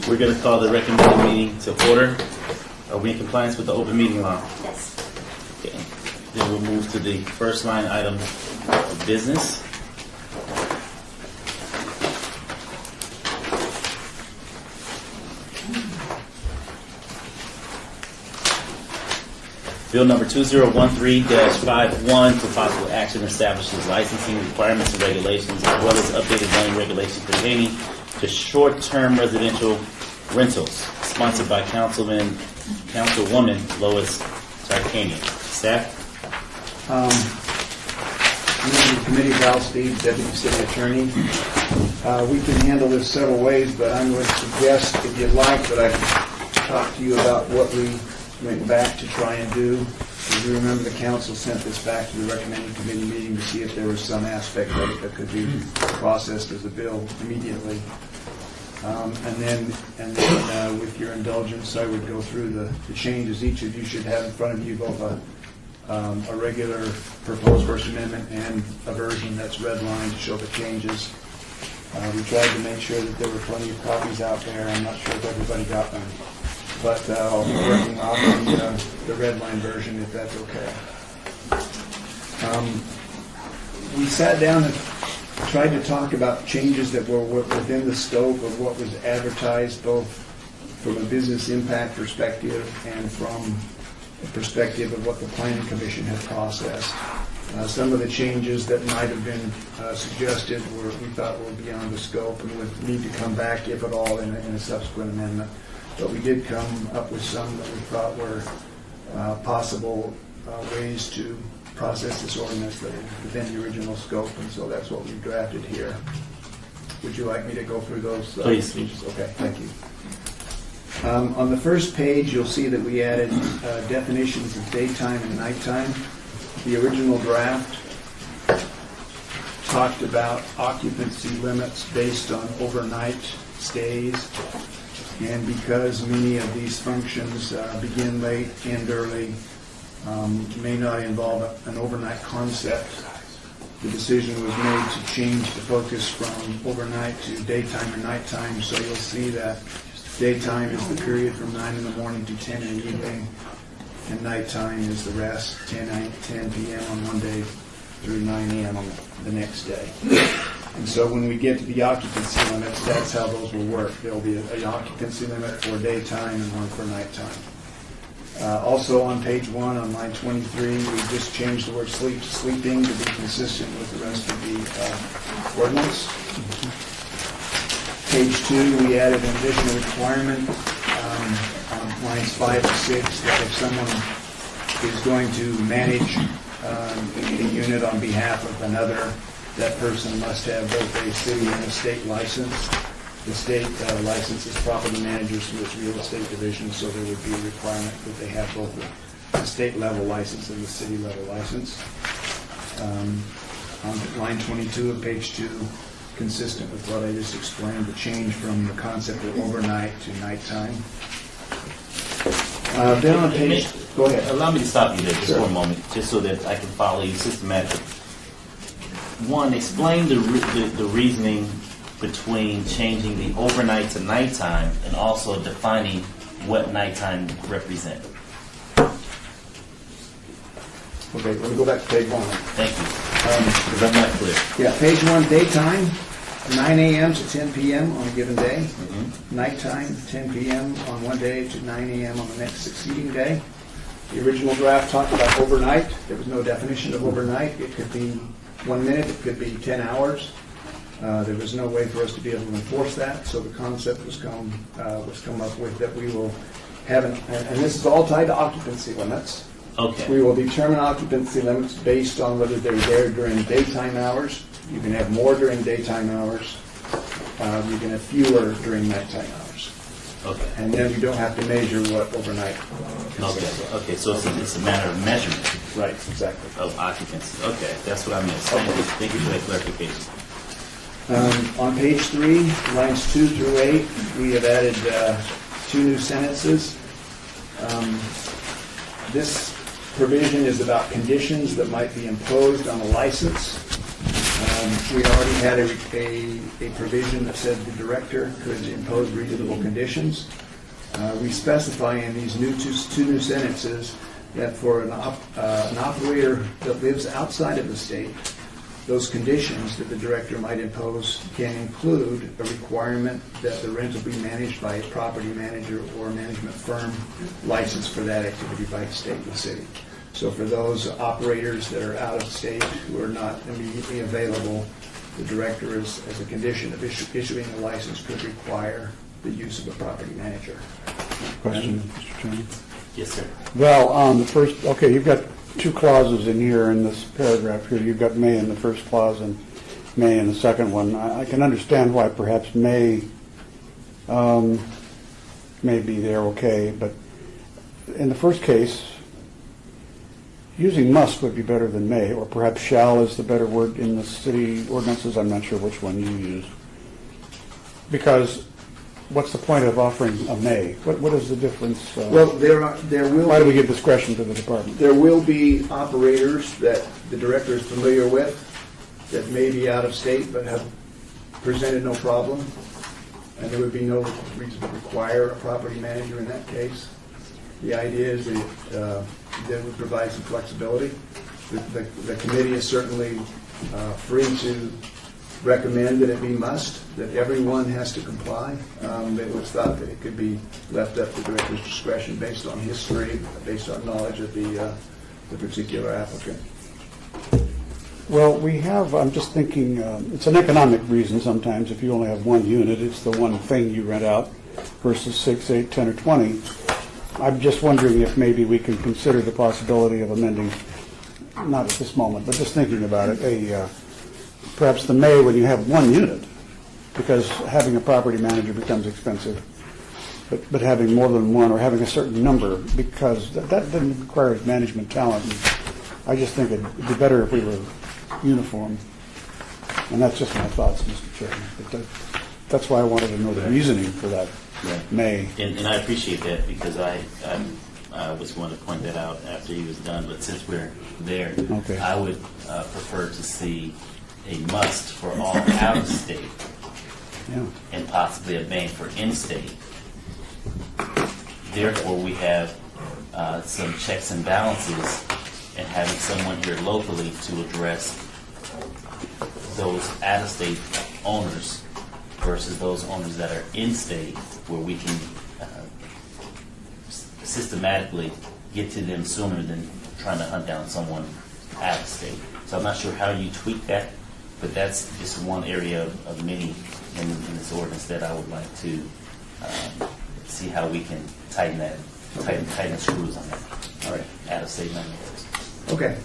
We're going to call the recommended meeting to order. Are we in compliance with the open meeting law? Yes. Okay. Then we'll move to the first line item of business. Bill number 2013-51 for possible action establishes licensing requirements and regulations as well as updated zoning regulations pertaining to short-term residential rentals, sponsored by Councilwoman Lois Tarkanian. Staff? Member of the committee, Val Steve, Deputy City Attorney. We can handle this several ways, but I'm going to suggest, if you'd like, that I can talk to you about what we went back to try and do. As you remember, the council sent this back to the recommending committee meeting to see if there was some aspect of it that could be processed as a bill immediately. And then, with your indulgence, I would go through the changes. Each of you should have in front of you both a regular proposed First Amendment and a version that's redlined to show the changes. We tried to make sure that there were plenty of copies out there. I'm not sure if everybody got them, but I'll be working off the redline version if that's okay. We sat down and tried to talk about changes that were within the scope of what was advertised, both from a business impact perspective and from a perspective of what the Planning Commission had processed. Some of the changes that might have been suggested we thought were beyond the scope and would need to come back, if at all, in a subsequent amendment. But we did come up with some that we thought were possible ways to process this ordinance that are within the original scope, and so that's what we drafted here. Would you like me to go through those? Please. Okay, thank you. On the first page, you'll see that we added definitions of daytime and nighttime. The original draft talked about occupancy limits based on overnight stays, and because many of these functions begin late, end early, may not involve an overnight concept, the decision was made to change the focus from overnight to daytime or nighttime. So you'll see that daytime is the period from 9 in the morning to 10 in the evening, and nighttime is the rest, 10 p.m. on one day through 9 a.m. on the next day. And so when we get to the occupancy limits, that's how those will work. There'll be an occupancy limit for daytime and one for nighttime. Also on page 1 on line 23, we just changed the word sleep to sleeping to be consistent with the rest of the ordinance. Page 2, we added an additional requirement on lines 5 and 6 that if someone is going to manage a unit on behalf of another, that person must have both a city and a state license. The state licenses property managers through its real estate division, so there would be a requirement that they have both the state level license and the city level license. On line 22 of page 2, consistent with what I just explained, the change from the concept of overnight to nighttime. Then on page, go ahead. Allow me to stop you there just Sure. for a moment, just so that I can follow you systematically. One, explain the reasoning between changing the overnight to nighttime and also defining what nighttime represents. Okay, let me go back to page 1. Thank you. Because I'm not clear. Yeah, page 1, daytime, 9 a.m. to 10 p.m. on a given day. Nighttime, 10 p.m. on one day to 9 a.m. on the next succeeding day. The original draft talked about overnight. There was no definition of overnight. It could be 1 minute, it could be 10 hours. There was no way for us to be able to enforce that, so the concept was come up with that we will have, and this is all tied to occupancy limits. Okay. We will determine occupancy limits based on whether they're there during daytime hours. You can have more during daytime hours. You can have fewer during nighttime hours. Okay. And then we don't have to measure what overnight Okay. Okay. So it's a matter of measurement Right, exactly. of occupancy. Okay. That's what I missed. Thank you for that clarification. On page 3, lines 2 through 8, we have added 2 new sentences. This provision is about conditions that might be imposed on a license. We already had a provision that said the director could impose reasonable conditions. We specify in these two new sentences that for an operator that lives outside of the state, those conditions that the director might impose can include a requirement that the rental be managed by a property manager or management firm licensed for that activity by the state and the city. So for those operators that are out of state who are not immediately available, the director, as a condition of issuing a license, could require the use of a property manager. Question, Mr. Chairman. Yes, sir. Well, on the first, okay, you've got two clauses in here in this paragraph here. You've got may in the first clause and may in the second one. I can understand why perhaps may be there, okay, but in the first case, using must would be better than may, or perhaps shall is the better word in the city ordinances. I'm not sure which one you use. Because what's the point of offering a may? What is the difference? Well, there will Why do we be, give discretion to the department? there will be operators that the director is familiar with that may be out of state but have presented no problem, and there would be no reason to require a property manager in that case. The idea is that that would provide some flexibility. The committee is certainly free to recommend that it be must, that everyone has to comply. It was thought that it could be left up to the director's discretion based on history, based on knowledge of the particular applicant. Well, we have, I'm just thinking, it's an economic reason sometimes. If you only have one unit, it's the one thing you rent out versus 6, 8, 10, or 20. I'm just wondering if maybe we can consider the possibility of amending, not at this moment, but just thinking about it, perhaps the may when you have one unit, because having a property manager becomes expensive, but having more than one or having a certain number, because that then requires management talent. And I just think it'd be better if we were uniform. And that's just my thoughts, Mr. Chairman. But that's why I wanted to know the reasoning for that Right. may. And I appreciate that because I was going to point that out after he was done, but since we're there, Okay. I would prefer to see a must for all out of state Yeah. and possibly a may for in-state. Therefore, we have some checks and balances and having someone here locally to address those out-of-state owners versus those owners that are in-state, where we can systematically get to them sooner than trying to hunt down someone out of state. So I'm not sure how you tweak that, but that's just one area of many in this ordinance that I would like to see how we can tighten the screws on that. All right. Out-of-state landlords. Okay.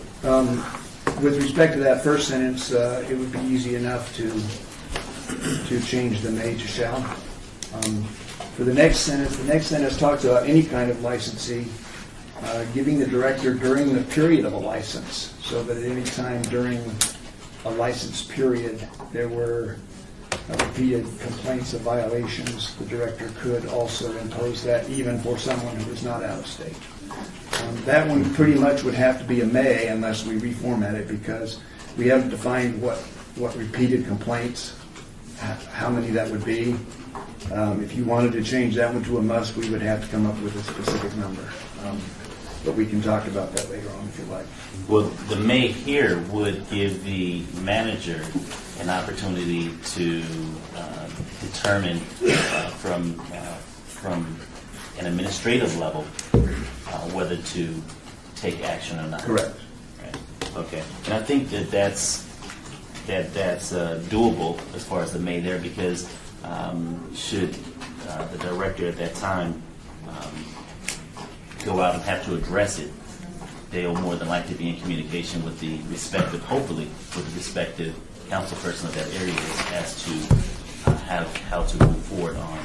With respect to that first sentence, it would be easy enough to change the may to shall. For the next sentence talks about any kind of licensee giving the director during the period of a license, so that at any time during a license period there were repeated complaints of violations, the director could also impose that even for someone who is not out of state. That one pretty much would have to be a may unless we reformat it, because we haven't defined what repeated complaints, how many that would be. If you wanted to change that one to a must, we would have to come up with a specific number. But we can talk about that later on if you like. Well, the may here would give the manager an opportunity to determine from an administrative level whether to take action or not. Correct. Right. Okay. And I think that's doable as far as the may there, because should the director at that time go out and have to address it, they'll more than likely be in communication with the respective, hopefully, with the respective council person of that area as to how to move forward on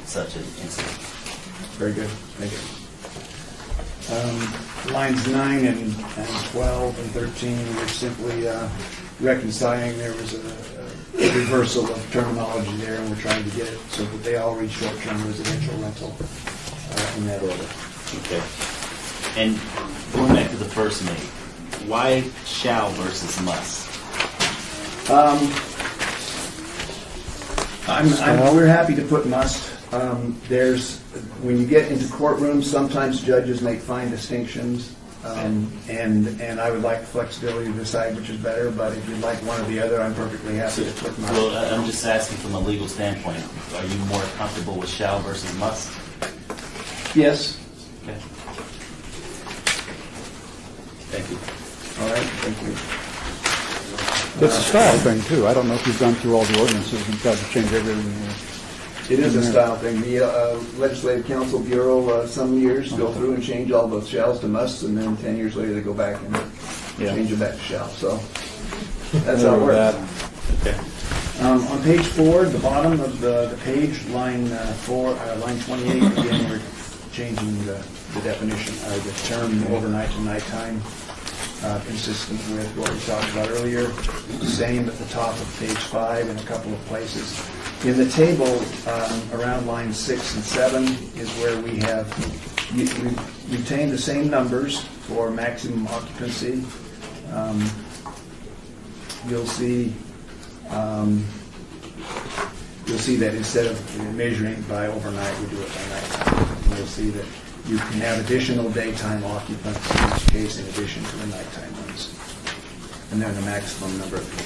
such an incident. Very good. Thank you. Lines 9 and 12 and 13 were simply reconciling. There was a reversal of terminology there, and we're trying to get it so that they all read short-term residential rental in that order. Okay. And going back to the first may, why shall versus must? We're happy to put must. When you get into courtrooms, sometimes judges make fine distinctions, and I would like flexibility to decide which is better, but if you'd like one or the other, I'm perfectly happy to put must. Well, I'm just asking from a legal standpoint, are you more comfortable with shall versus must? Yes. Okay. Thank you. All right, thank you. It's a style thing, too. I don't know if you've gone through all the ordinances and tried to change everything. It is a style thing. The Legislative Council Bureau, some years go through and change all the shalls to musts, and then 10 years later they go back and change it back to shall. So that's how it works. Okay. On page 4, the bottom of the page, line 28, again, we're changing the definition, the term overnight to nighttime, consistent with what we talked about earlier. Same at the top of page 5 in a couple of places. In the table, around lines 6 and 7 is where we have retained the same numbers for maximum occupancy. You'll see that instead of measuring by overnight, we do it by nighttime. And you'll see that you can have additional daytime occupants in each case in addition to the nighttime ones. And then the maximum number of people.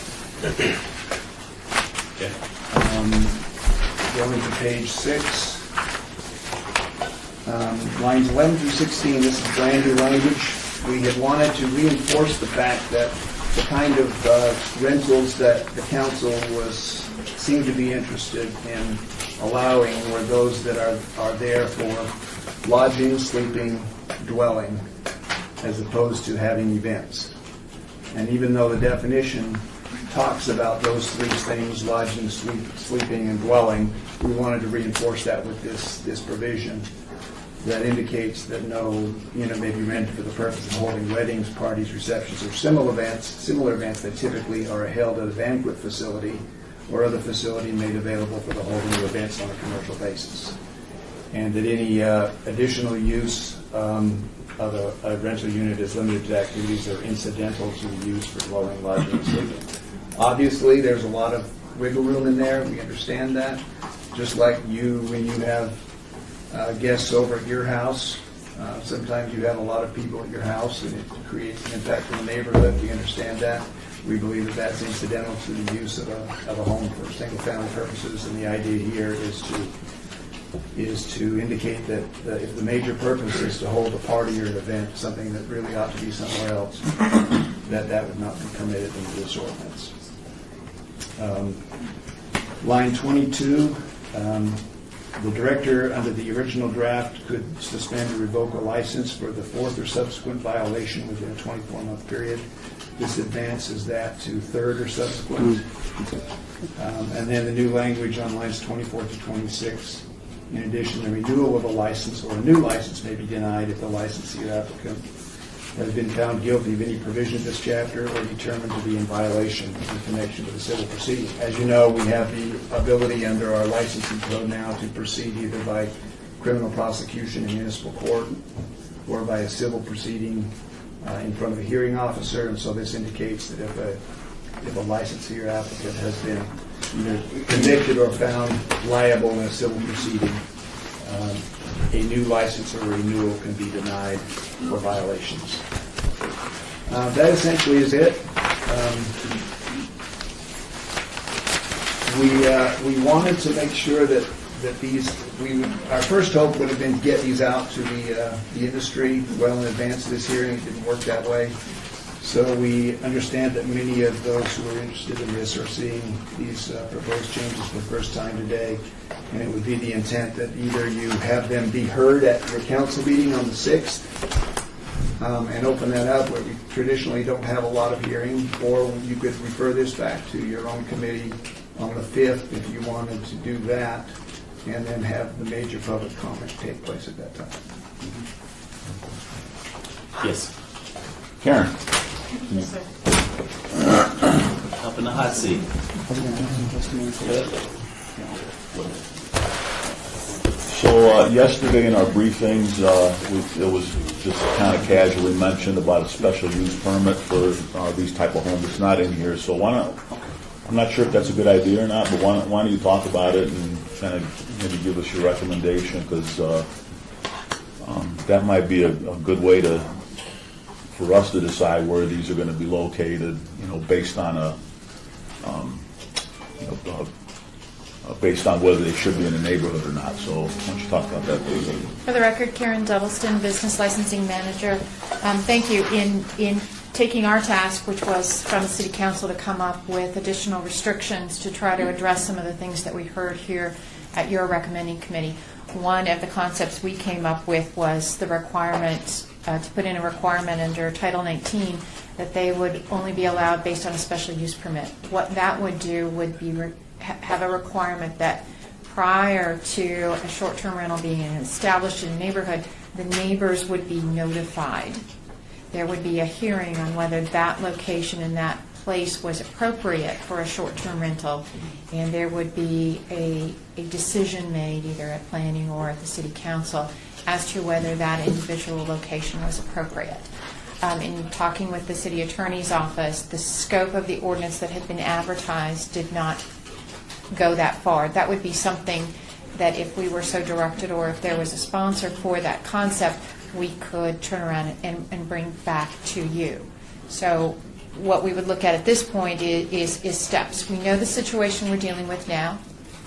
Okay. Going to page 6, lines 11 through 16, this is brand new language. We had wanted to reinforce the fact that the kind of rentals that the council seemed to be interested in allowing were those that are there for lodging, sleeping, dwelling, as opposed to having events. And even though the definition talks about those three things, lodging, sleeping, and dwelling, we wanted to reinforce that with this provision that indicates that no unit may be rented for the purpose of holding weddings, parties, receptions, or similar events that typically are held at a banquet facility or other facility made available for the holding of events on a commercial basis. And that any additional use of a rental unit is limited to activities that are incidental to the use for dwelling, lodging, and sleeping. Obviously, there's a lot of wiggle room in there. We understand that. Just like when you have guests over at your house, sometimes you have a lot of people at your house, and it creates an impact on the neighborhood. We understand that. We believe that that's incidental to the use of a home for single-family purposes, and the idea here is to indicate that if the major purpose is to hold a party or an event, something that really ought to be somewhere else, that would not be permitted into this ordinance. Line 22, the director under the original draft could suspend or revoke a license for the fourth or subsequent violation within a 24-month period. This advances that to third or subsequent. And then the new language on lines 24 to 26. In addition, the renewal of a license or a new license may be denied if the licensee or applicant has been found guilty of any provision of this chapter or determined to be in violation in connection with a civil proceeding. As you know, we have the ability under our licensing code now to proceed either by criminal prosecution in municipal court or by a civil proceeding in front of a hearing officer, and so this indicates that if a licensee or applicant has been either convicted or found liable in a civil proceeding, a new license or renewal can be denied for violations. That essentially is it. We wanted to make sure that our first hope would have been to get these out to the industry well in advance of this hearing. It didn't work that way. So we understand that many of those who are interested in this are seeing these proposed changes for the first time today. And it would be the intent that either you have them be heard at your council meeting on the 6th and open that up where we traditionally don't have a lot of hearing, or you could refer this back to your own committee on the 5th if you wanted to do that, and then have the major public comment take place at that time. Yes. Karen. Up in the hot seat. So yesterday in our briefings, it was just kind of casually mentioned about a special use permit for these type of homes. It's not in here, so why I'm not sure if that's a good idea or not, but why don't you talk about it and kind of maybe give us your recommendation, because that might be a good way for us to decide where these are going to be located, based on based on whether they should be in a neighborhood or not. So why don't you talk about that, please? For the record, Karen Dubbleston, Business Licensing Manager. Thank you. In taking our task, which was from the City Council to come up with additional restrictions to try to address some of the things that we heard here at your recommending committee, one of the concepts we came up with was the requirement to put in a requirement under Title 19 that they would only be allowed based on a special use permit. What that would do would be have a requirement that prior to a short-term rental being established in a neighborhood, the neighbors would be notified. There would be a hearing on whether that location and that place was appropriate for a short-term rental, and there would be a decision made either at planning or at the City Council as to whether that individual location was appropriate. In talking with the City Attorney's Office, the scope of the ordinance that had been advertised did not go that far. That would be something that if we were so directed or if there was a sponsor for that concept, we could turn around and bring back to you. So what we would look at this point is steps. We know the situation we're dealing with now.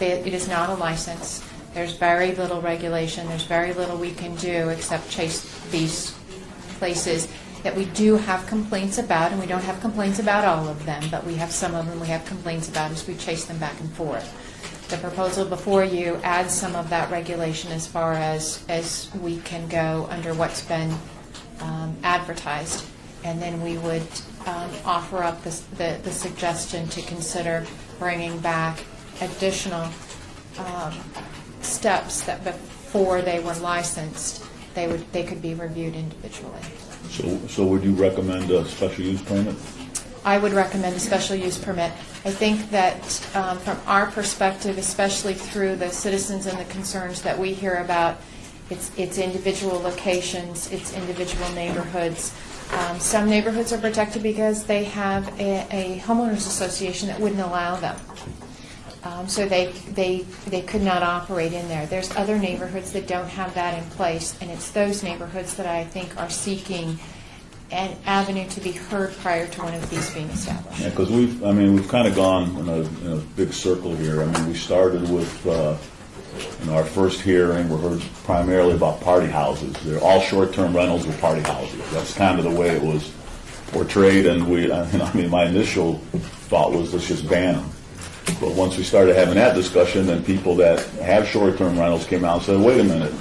It is not a license. There's very little regulation. There's very little we can do except chase these places that we do have complaints about, and we don't have complaints about all of them, but we have some of them we have complaints about as we chase them back and forth. The proposal before you adds some of that regulation as far as we can go under what's been advertised, and then we would offer up the suggestion to consider bringing back additional steps that before they were licensed, they could be reviewed individually. So would you recommend a special use permit? I would recommend a special use permit. I think that from our perspective, especially through the citizens and the concerns that we hear about, it's individual locations, it's individual neighborhoods. Some neighborhoods are protected because they have a homeowners association that wouldn't allow them. So they could not operate in there. There's other neighborhoods that don't have that in place, and it's those neighborhoods that I think are seeking an avenue to be heard prior to one of these being established. Yeah, because we've kind of gone in a big circle here. I mean, we started with our first hearing. We heard primarily about party houses. They're all short-term rentals with party houses. That's kind of the way it was portrayed, and my initial thought was let's just ban them. But once we started having that discussion, then people that have short-term rentals came out and said, wait a minute,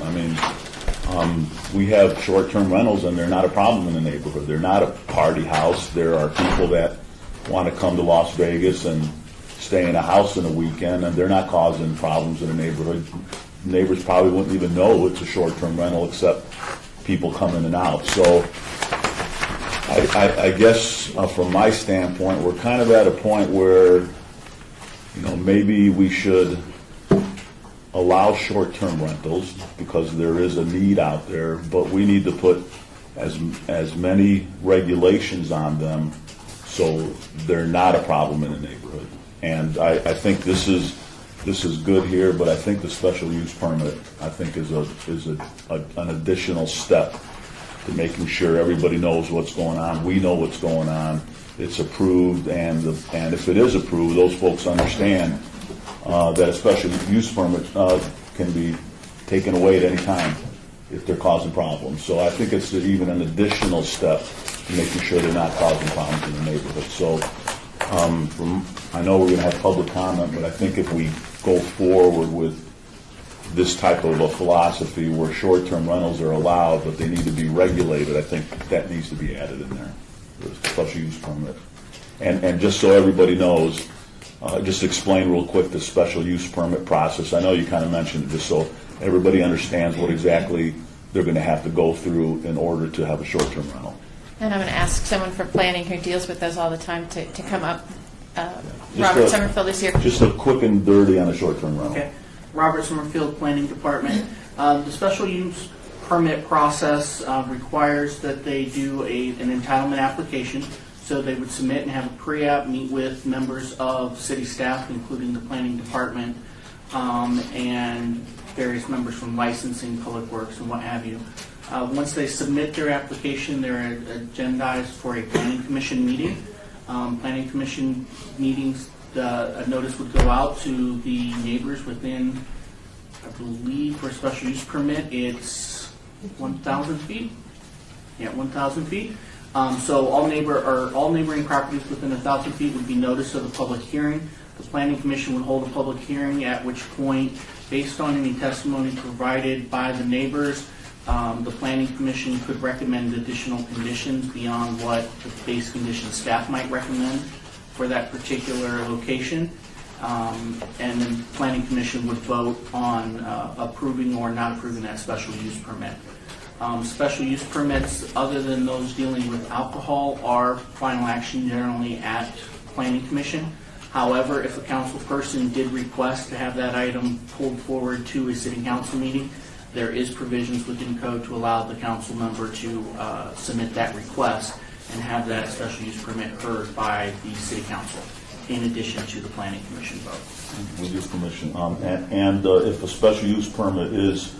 we have short-term rentals and they're not a problem in the neighborhood. They're not a party house. There are people that want to come to Las Vegas and stay in a house in a weekend, and they're not causing problems in the neighborhood. Neighbors probably wouldn't even know it's a short-term rental except people come in and out. So I guess from my standpoint, we're kind of at a point where maybe we should allow short-term rentals because there is a need out there, but we need to put as many regulations on them so they're not a problem in the neighborhood. And I think this is good here, but I think the special use permit is an additional step to making sure everybody knows what's going on. We know what's going on. It's approved, and if it is approved, those folks understand that a special use permit can be taken away at any time if they're causing problems. So I think it's even an additional step to making sure they're not causing problems in the neighborhood. So I know we're going to have public comment, but I think if we go forward with this type of a philosophy where short-term rentals are allowed, but they need to be regulated, I think that needs to be added in there. Special use permit. And just so everybody knows, just explain real quick the special use permit process. I know you kind of mentioned it, just so everybody understands what exactly they're going to have to go through in order to have a short-term rental. And I'm going to ask someone from planning who deals with those all the time to come up. Robert Summerfield is here. Just a quick and dirty on a short-term rental. Okay. Robert Summerfield, Planning Department. The special use permit process requires that they do an entitlement application. So they would submit and have a pre-app, meet with members of city staff, including the planning department, and various members from licensing, public works, and what have you. Once they submit their application, they're agendized for a planning commission meeting. Planning commission meetings, a notice would go out to the neighbors within, I believe, for a special use permit, it's 1,000 feet. Yeah, 1,000 feet. So all neighboring properties within 1,000 feet would be notice of the public hearing. The planning commission would hold a public hearing, at which point, based on any testimony provided by the neighbors, the planning commission could recommend additional conditions beyond what the base condition staff might recommend for that particular location. And then the planning commission would vote on approving or not approving that special use permit. Special use permits, other than those dealing with alcohol, are final action generally at planning commission. However, if a council person did request to have that item pulled forward to a city council meeting, there is provisions within code to allow the council member to submit that request and have that special use permit heard by the city council, in addition to the planning commission vote. With your permission, and if a special use permit is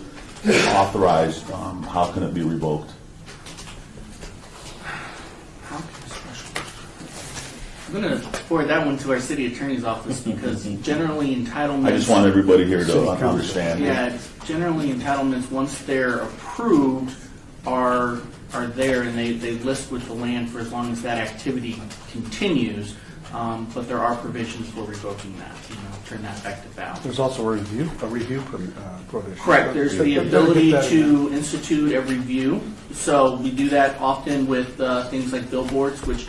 authorized, how can it be revoked? How can a special use permit? I'm going to forward that one to our city attorney's office, because generally entitlements... I just want everybody here to City council. Yeah, understand. generally entitlements, once they're approved, are there, and they list with the land for as long as that activity continues. But there are provisions for revoking that, turn that back to valid. There's also a review provision. Correct. There's the ability to institute a review. So we do that often with things like billboards, which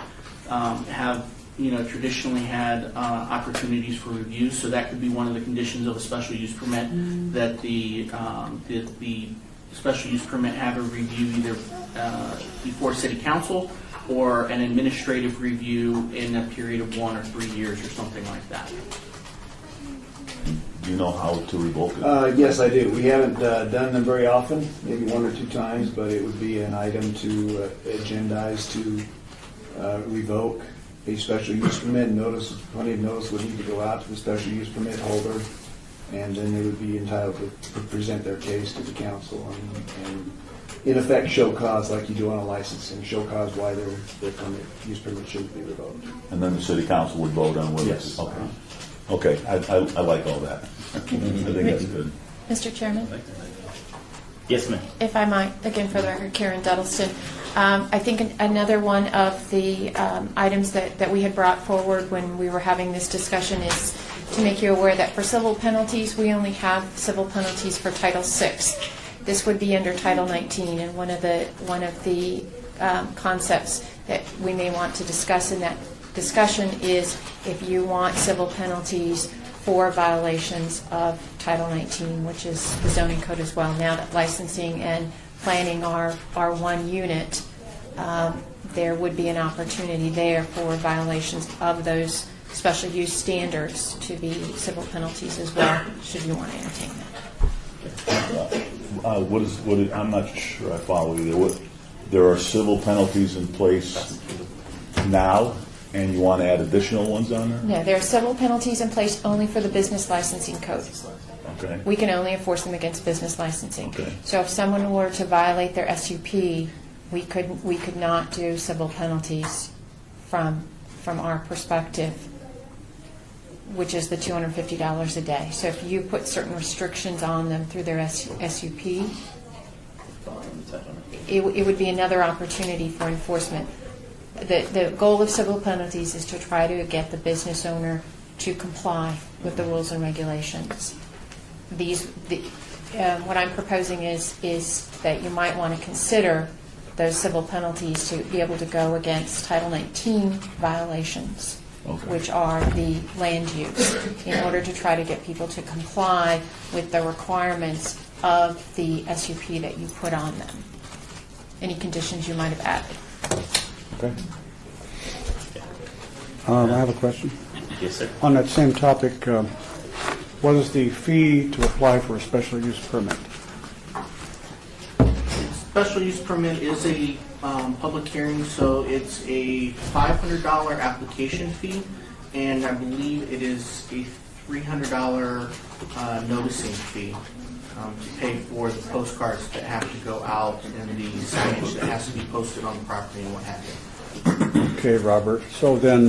have traditionally had opportunities for review. So that could be one of the conditions of a special use permit, that the special use permit have a review either before city council or an administrative review in a period of 1 or 3 years or something like that. Do you know how to revoke it? Yes, I do. We haven't done them very often, maybe 1 or 2 times, but it would be an item to agendize to revoke a special use permit. Plenty of notice would need to go out to the special use permit holder, and then they would be entitled to present their case to the council and in effect show cause, like you do on a licensing, show cause why their use permit shouldn't be revoked. And then the city council would vote on whether Yes. it's... Okay, I like all that. I think that's good. Mr. Chairman, Yes, ma'am. if I might, again for the record, Karen Duddleston. I think another one of the items that we had brought forward when we were having this discussion is to make you aware that for civil penalties, we only have civil penalties for Title VI. This would be under Title 19, and one of the concepts that we may want to discuss in that discussion is if you want civil penalties for violations of Title 19, which is the zoning code as well. Now that licensing and planning are one unit, there would be an opportunity there for violations of those special use standards to be civil penalties as well, should you want to entertain that. I'm not sure I follow you there. There are civil penalties in place now, and you want to add additional ones on there? No, there are civil penalties in place only for the business licensing code. Okay. We can only enforce them against business licensing. Okay. So if someone were to violate their SUP, we could not do civil penalties from our perspective, which is the $250 a day. So if you put certain restrictions on them through their SUP, it would be another opportunity for enforcement. The goal of civil penalties is to try to get the business owner to comply with the rules and regulations. What I'm proposing is that you might want to consider those civil penalties to be able to go against Title 19 violations. Okay. Which are the land use, in order to try to get people to comply with the requirements of the SUP that you put on them. Any conditions you might have added. Okay. I have a question. Yes, sir. On that same topic, what is the fee to apply for a special use permit? Special use permit is a public hearing, so it's a $500 application fee, and I believe it is a $300 noticing fee to pay for the postcards that have to go out and the signage that has to be posted on the property and what have you. Okay, Robert. So then,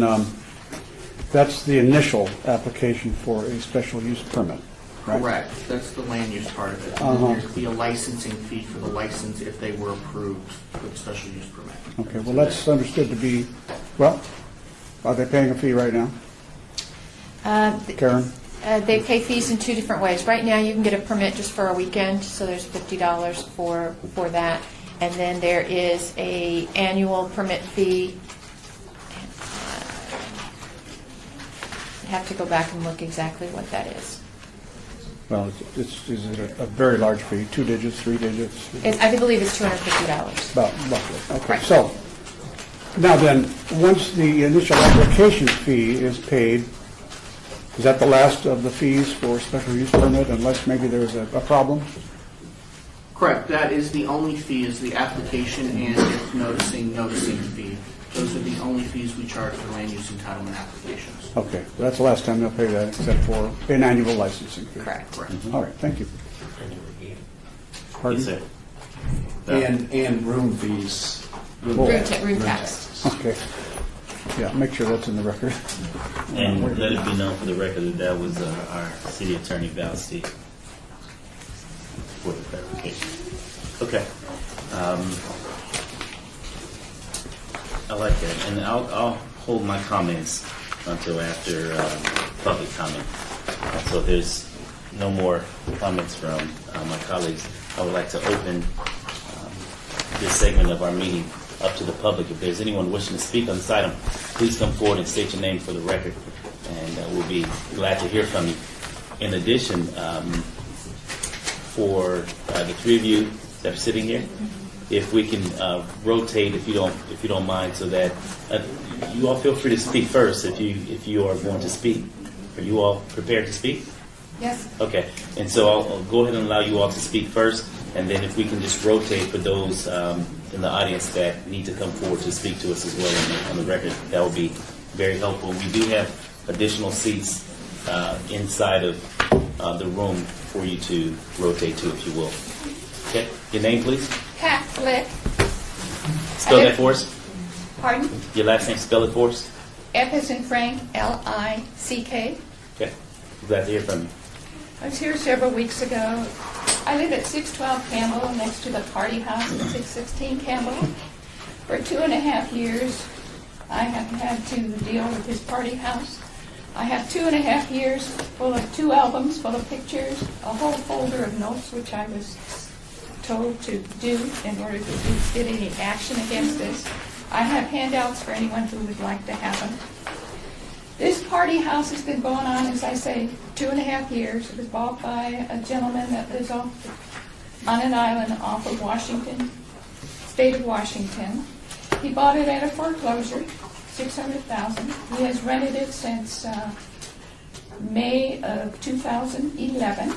that's the initial application for a special use permit, right? Correct. That's the land use part of it. Uh-huh. There'd be a licensing fee for the license if they were approved for the special use permit. Okay, well, that's understood to be, well, are they paying a fee right now? Karen? They pay fees in two different ways. Right now, you can get a permit just for a weekend, so there's $50 for that. And then there is a annual permit fee. I have to go back and look exactly what that is. Well, is it a very large fee, 2 digits, 3 digits? I believe it's $250. About roughly, okay. Right. So, now then, once the initial application fee is paid, is that the last of the fees for special use permit, unless maybe there's a problem? Correct. That is the only fee, is the application and if noticing fee. Those are the only fees we charge for land use entitlement applications. Okay, that's the last time they'll pay that, except for an annual licensing fee. Correct. Correct. All right, thank you. Pardon? Yes, sir. And room fees. Room tax. Okay. Yeah, make sure that's in the record. And let it be known for the record that that was our city attorney, Val Steve, for the clarification. Okay. I like that, and I'll hold my comments until after public comment. So if there's no more comments from my colleagues, I would like to open this segment of our meeting up to the public. If there's anyone wishing to speak on this item, please come forward and state your name for the record, and we'll be glad to hear from you. In addition, for the three of you that are sitting here, if we can rotate, if you don't mind, so that you all feel free to speak first. If you are going to speak, are you all prepared to speak? Yes. Okay, and so I'll go ahead and allow you all to speak first, and then if we can just rotate for those in the audience that need to come forward to speak to us as well on the record, that would be very helpful. We do have additional seats inside of the room for you to rotate to, if you will. Okay, your name, please. Pat Flick. Spell that for us. Pardon? Your last name, spell it for us. F as in Frank, L-I-C-K. Okay, glad to hear from you. I was here several weeks ago. I live at 612 Campbell, next to the party house at 616 Campbell. For 2.5 years, I have had to deal with this party house. I have 2.5 years full of 2 albums full of pictures, a whole folder of notes, which I was told to do in order to get any action against this. I have handouts for anyone who would like to have them. This party house has been going on, as I say, 2.5 years. It was bought by a gentleman that lives on an island off of Washington, state of Washington. He bought it at a foreclosure, $600,000. He has rented it since May of 2011,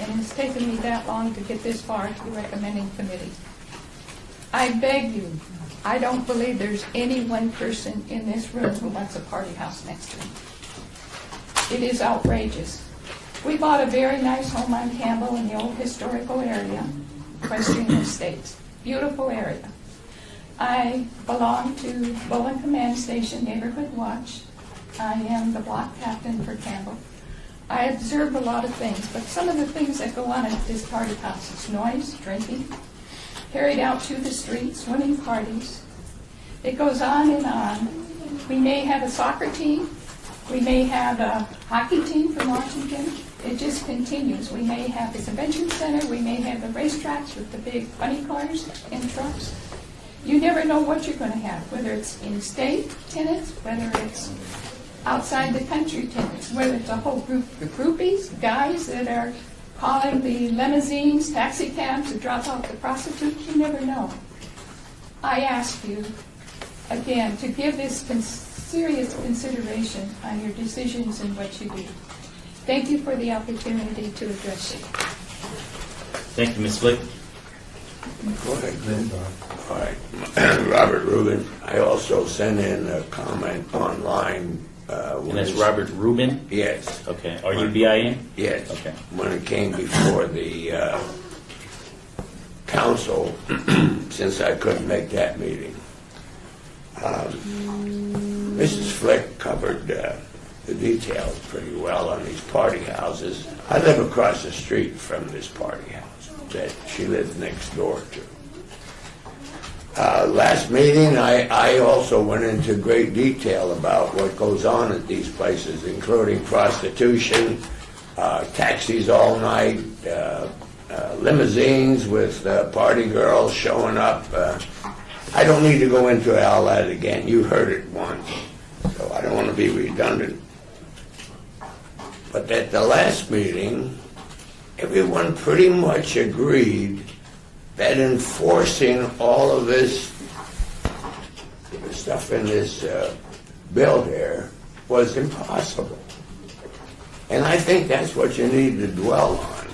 and it's taken me that long to get this far to the recommending committee. I beg you, I don't believe there's any one person in this room who wants a party house next to him. It is outrageous. We bought a very nice home on Campbell in the old historical area, Equestrian Estates. Beautiful area. I belong to Bowen Command Station Neighborhood Watch. I am the block captain for Campbell. I observe a lot of things, but some of the things that go on at this party house is noise, drinking, carried out to the streets, winning parties. It goes on and on. We may have a soccer team. We may have a hockey team from Washington. It just continues. We may have the convention center. We may have the racetracks with the big funny cars and trucks. You never know what you're going to have, whether it's in-state tenants, whether it's outside the country tenants, whether it's a whole group of groupies, guys that are calling the limousines, taxi cabs to drop off the prostitutes. You never know. I ask you, again, to give this serious consideration on your decisions and what you do. Thank you for the opportunity to address you. Thank you, Ms. Flick. Go ahead, Glenn. All right. Robert Rubin. I also sent in a comment online. And that's Robert Rubin? Yes. Okay. R-U-B-I-N? Yes. Okay. When it came before the council, since I couldn't make that meeting. Mrs. Flick covered the details pretty well on these party houses. I live across the street from this party house that she lives next door to. Last meeting, I also went into great detail about what goes on at these places, including prostitution, taxis all night, limousines with party girls showing up. I don't need to go into all that again. You heard it once, so I don't want to be redundant. But at the last meeting, everyone pretty much agreed that enforcing all of this stuff in this bill here was impossible. And I think that's what you need to dwell on.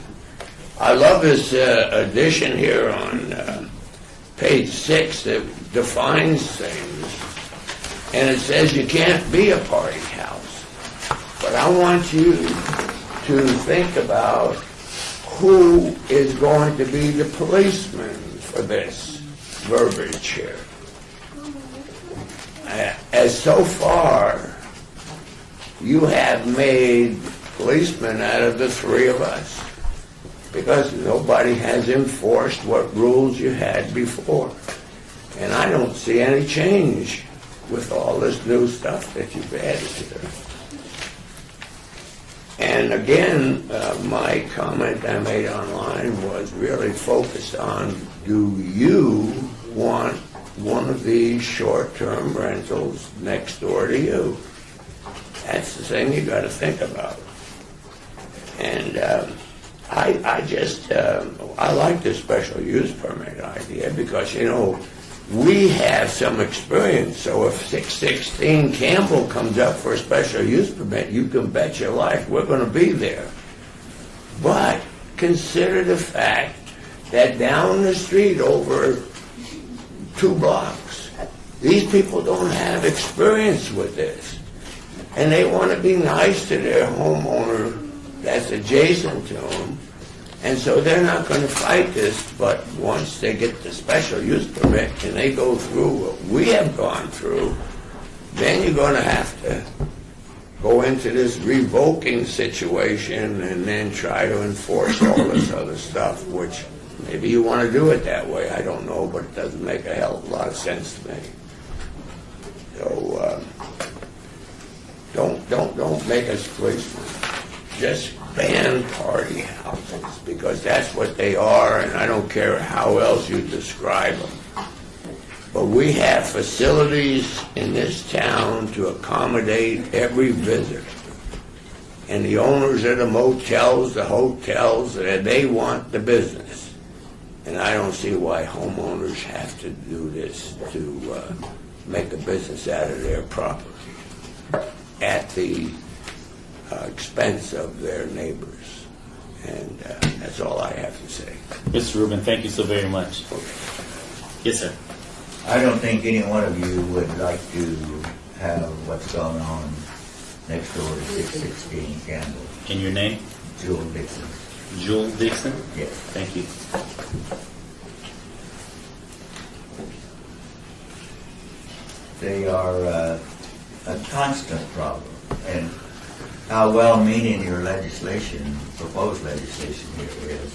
I love this addition here on page 6 that defines things. And it says you can't be a party house. But I want you to think about who is going to be the policeman for this verbiage here. As so far, you have made policemen out of the three of us because nobody has enforced what rules you had before. And I don't see any change with all this new stuff that you've added here. And again, my comment I made online was really focused on, do you want one of these short-term rentals next door to you? That's the thing you got to think about. And I like this special use permit idea because, you know, we have some experience. So if 616 Campbell comes up for a special use permit, you can bet your life we're going to be there. But consider the fact that down the street over 2 blocks, these people don't have experience with this. And they want to be nice to their homeowner that's adjacent to them. And so they're not going to fight this, but once they get the special use permit and they go through what we have gone through, then you're going to have to go into this revoking situation and then try to enforce all this other stuff, which maybe you want to do it that way. I don't know, but it doesn't make a hell of a lot of sense to me. So don't make us policemen. Just ban party houses, because that's what they are, and I don't care how else you describe them. But we have facilities in this town to accommodate every visitor. And the owners of the motels, the hotels, they want the business. And I don't see why homeowners have to do this to make a business out of their property at the expense of their neighbors. And that's all I have to say. Mr. Rubin, thank you so very much. Yes, sir. I don't think any one of you would like to have what's going on next door to 616 Campbell. And your name? Jewel Dixon. Jewel Dixon? Yes. Thank you. They are a constant problem. And how well-meaning your legislation, proposed legislation here is,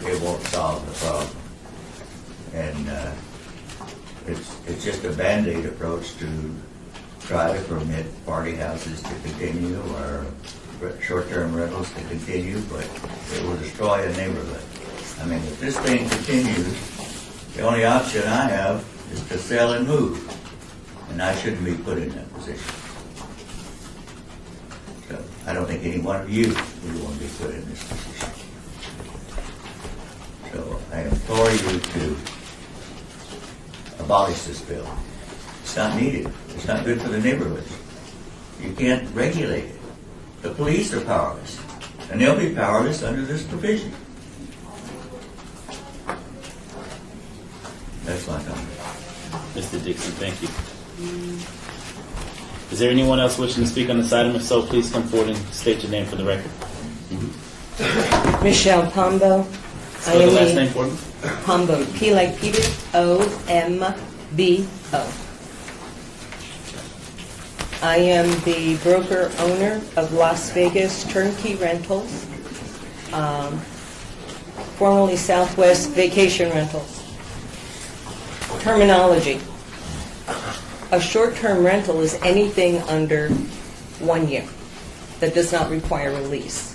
it won't solve the problem. And it's just a Band-Aid approach to try to permit party houses to continue or short-term rentals to continue, but it will destroy a neighborhood. I mean, if this thing continues, the only option I have is to sell and move, and I shouldn't be put in that position. So I don't think any one of you would want to be put in this position. So I implore you to abolish this bill. It's not needed. It's not good for the neighborhoods. You can't regulate it. The police are powerless, and they'll be powerless under this provision. my comment. Mr. Dixon, thank you. Is there anyone else wishing to speak on this item? If so, please come forward and state your name for the record. Michelle Pombo. Spell the last name for me. Pombo. P like Peter. O-M-B-O. I am the broker owner of Las Vegas Turnkey Rentals, formerly Southwest Vacation Rentals. Terminology. A short-term rental is anything under 1 year that does not require a lease.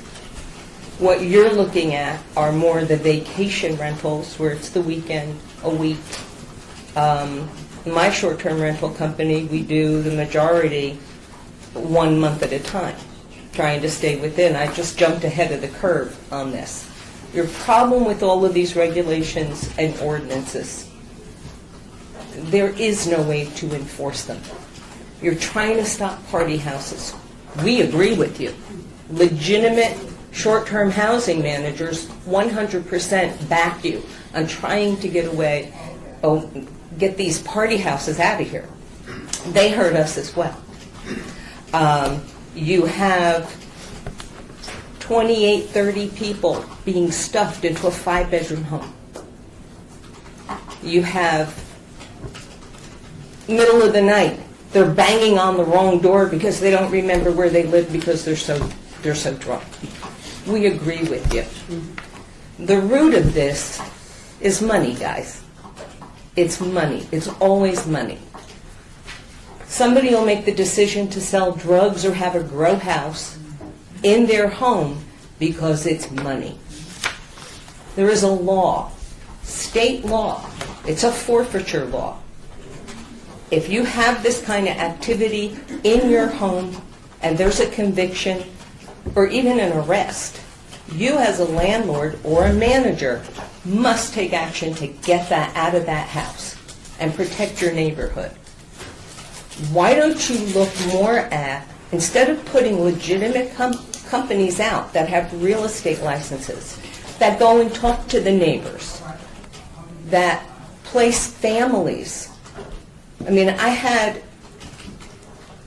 What you're looking at are more the vacation rentals where it's the weekend, a week. My short-term rental company, we do the majority 1 month at a time, trying to stay within. I just jumped ahead of the curve on this. Your problem with all of these regulations and ordinances, there is no way to enforce them. You're trying to stop party houses. We agree with you. Legitimate short-term housing managers 100% back you on trying to get these party houses out of here. They hurt us as well. You have 28, 30 people being stuffed into a 5-bedroom home. You have middle of the night, they're banging on the wrong door because they don't remember where they live because they're so drunk. We agree with you. The root of this is money, guys. It's money. It's always money. Somebody will make the decision to sell drugs or have a grow house in their home because it's money. There is a law, state law. It's a forfeiture law. If you have this kind of activity in your home and there's a conviction or even an arrest, you as a landlord or a manager must take action to get that out of that house and protect your neighborhood. Why don't you look more at, instead of putting legitimate companies out that have real estate licenses, that go and talk to the neighbors, that place families. I mean, I had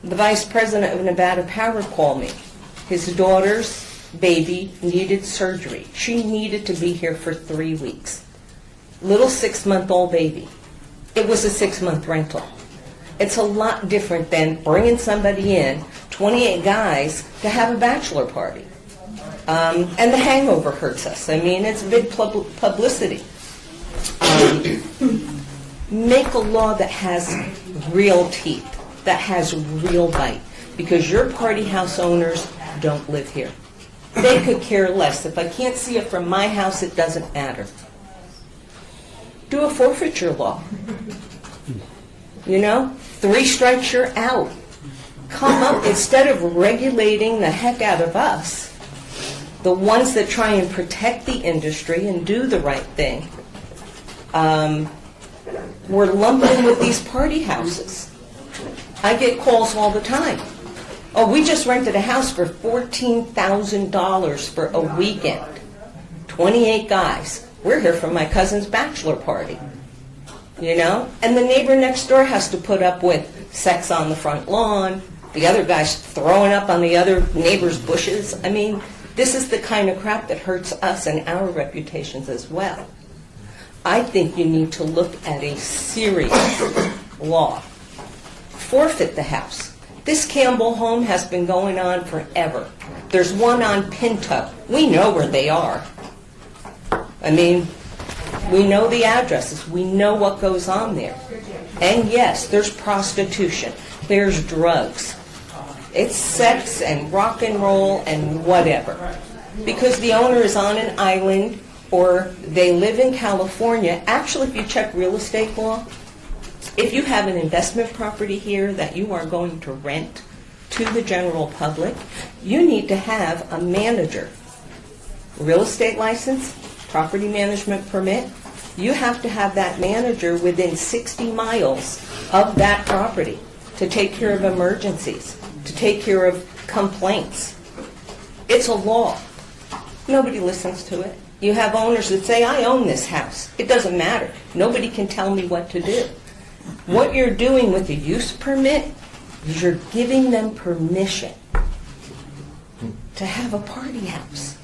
the vice president of Nevada Power call me. His daughter's baby needed surgery. She needed to be here for 3 weeks. Little 6-month-old baby. It was a 6-month rental. It's a lot different than bringing somebody in, 28 guys, to have a bachelor party. And the hangover hurts us. I mean, it's big publicity. Make a law that has real teeth, that has real bite, because your party house owners don't live here. They could care less. If I can't see it from my house, it doesn't matter. Do a forfeiture law. You know, 3 strikes, you're out. Come up, instead of regulating the heck out of us, the ones that try and protect the industry and do the right thing, we're lumping with these party houses. I get calls all the time. Oh, we just rented a house for $14,000 for a weekend. 28 guys. We're here for my cousin's bachelor party. You know? And the neighbor next door has to put up with sex on the front lawn, the other guy's throwing up on the other neighbor's bushes. I mean, this is the kind of crap that hurts us and our reputations as well. I think you need to look at a serious law. Forfeit the house. This Campbell home has been going on forever. There's one on Pinto. We know where they are. I mean, we know the addresses. We know what goes on there. And yes, there's prostitution. There's drugs. It's sex and rock and roll and whatever. Because the owner is on an island or they live in California. Actually, if you check real estate law, if you have an investment property here that you are going to rent to the general public, you need to have a manager. Real estate license, property management permit, you have to have that manager within 60 miles of that property to take care of emergencies, to take care of complaints. It's a law. Nobody listens to it. You have owners that say, I own this house. It doesn't matter. Nobody can tell me what to do. What you're doing with the use permit is you're giving them permission to have a party house.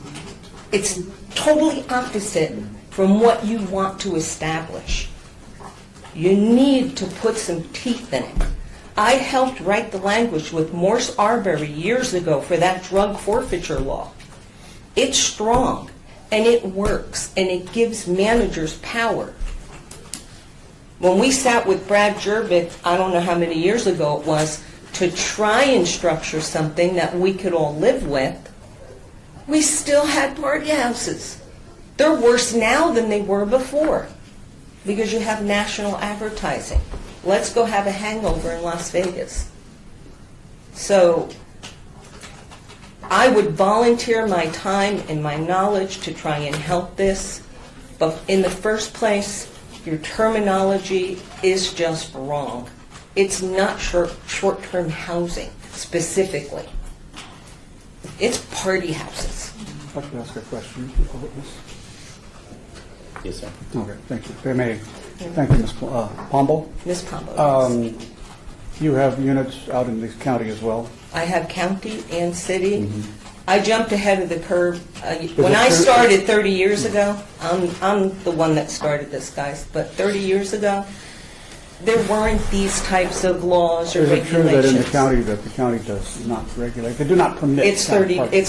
It's totally opposite from what you want to establish. You need to put some teeth in it. I helped write the language with Morse Arbery years ago for that drug forfeiture law. It's strong, and it works, and it gives managers power. When we sat with Brad Jervik, I don't know how many years ago it was, to try and structure something that we could all live with, we still had party houses. They're worse now than they were before because you have national advertising. Let's go have a hangover in Las Vegas. So I would volunteer my time and my knowledge to try and help this, but in the first place, your terminology is just wrong. It's not short-term housing specifically. It's party houses. If I could ask a question, witness. Yes, sir. Okay, thank you. If I may, thank you, Ms. Pombo. Ms. Pombo, yes. You have units out in the county as well? I have county and city. I jumped ahead of the curve. When it I true- started 30 years ago, I'm the one that started this, guys, but 30 years ago, there weren't these types of laws or Is it true that in the regulations. county, that the county does not regulate, they do not permit? It's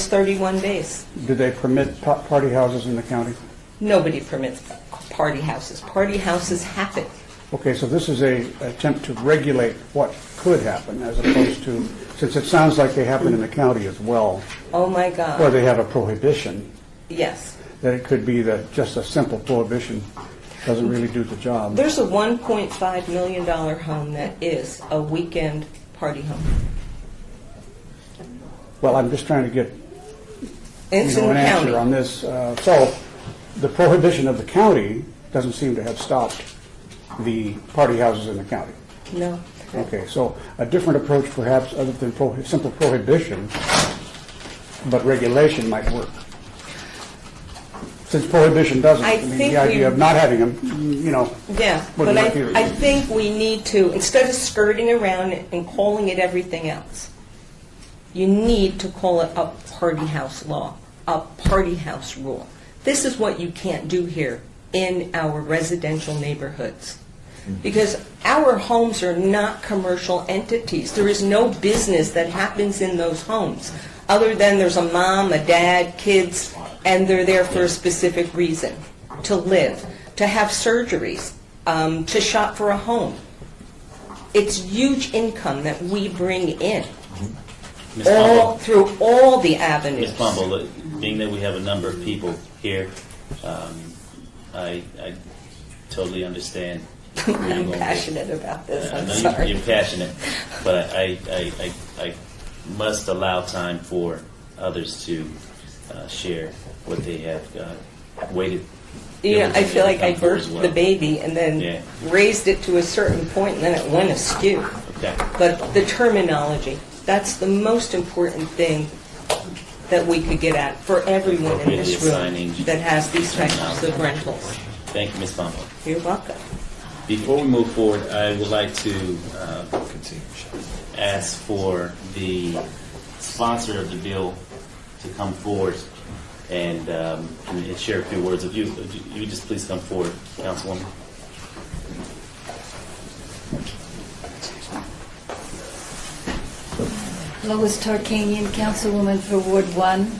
31 days. Do they permit party houses in the county? Nobody permits party houses. Party houses happen. Okay, so this is a attempt to regulate what could happen as opposed to, since it sounds like they happen in the county as well, Oh my where God. they have a prohibition, Yes. that it could be that just a simple prohibition doesn't really do the job. There's a $1.5 million home that is a weekend party home. Well, I'm just trying to get It's in an the answer on county. this. So the prohibition of the county doesn't seem to have stopped the party houses in the county. No. Okay, so a different approach perhaps other than simple prohibition, but regulation might work. Since prohibition doesn't, I I mean, think the idea we- of not having them, Yeah, What but do you like here? I think we need to, instead of skirting around it and calling it everything else, you need to call it a party house law, a party house rule. This is what you can't do here in our residential neighborhoods. Because our homes are not commercial entities. There is no business that happens in those homes, other than there's a mom, a dad, kids, and they're there for a specific reason, to live, to have surgeries, to shop for a home. It's huge income that we bring in, Ms. all Pombo, through all the avenues. Ms. Pombo, being that we have a number of people here, I totally understand. where you're I'm going with passionate about this, I I'm know sorry. you're passionate, but I must allow time for others to share what they have waited. Yeah, I feel like I come forward as birthed well. the baby and then Yeah. raised it to a certain point and then it went askew. Okay. But the terminology, that's the most important thing that we could get at for everyone in this room Signage. that has these types of rentals. Thank you, Ms. Pombo. You're welcome. Before we move forward, I would like to ask for the sponsor of the bill to come forward and share a few words. If you just please come forward, Councilwoman. Lois Tarkanian, Councilwoman for Ward 1.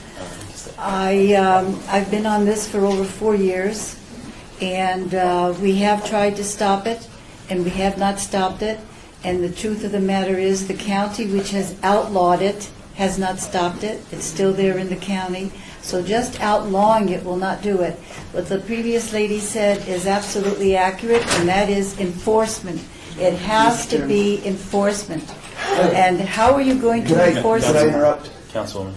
I've been on this for over 4 years, and we have tried to stop it, and we have not stopped it. And the truth of the matter is, the county, which has outlawed it, has not stopped it. It's still there in the county. So just outlawing it will not do it. What the previous lady said is absolutely accurate, and that is enforcement. It has to be enforcement. And how are you going Could to I enforce it? interrupt? Councilwoman.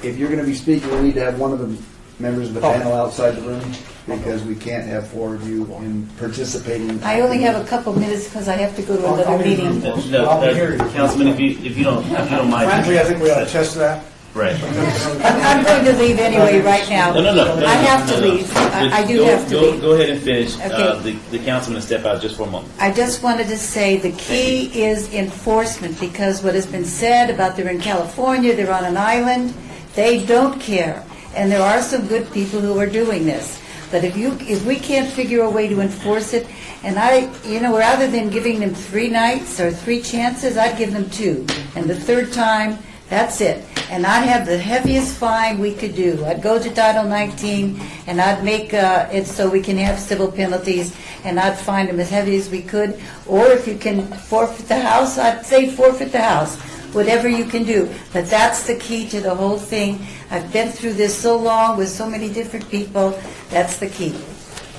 If you're going to be speaking, we need to have one of the members of the panel outside the room, because we can't have four of you in participating. I only have a couple minutes because I have to go to another meeting. No, Councilman, if you don't mind. Frankly, I think we ought to test that. Right. I'm going to leave anyway right now. No. I have to leave. I do have to leave. Go ahead and finish. Okay. The councilman step out just for a moment. I just wanted to say the key is enforcement, because what has been said about they're in California, they're on an island, they don't care. And there are some good people who are doing this. But if we can't figure a way to enforce it, and rather than giving them 3 nights or 3 chances, I'd give them 2. And the third time, that's it. And I'd have the heaviest fine we could do. I'd go to Title 19, and I'd make it so we can have civil penalties, and I'd fine them as heavy as we could. Or if you can forfeit the house, I'd say forfeit the house. Whatever you can do. But that's the key to the whole thing. I've been through this so long with so many different people. That's the key.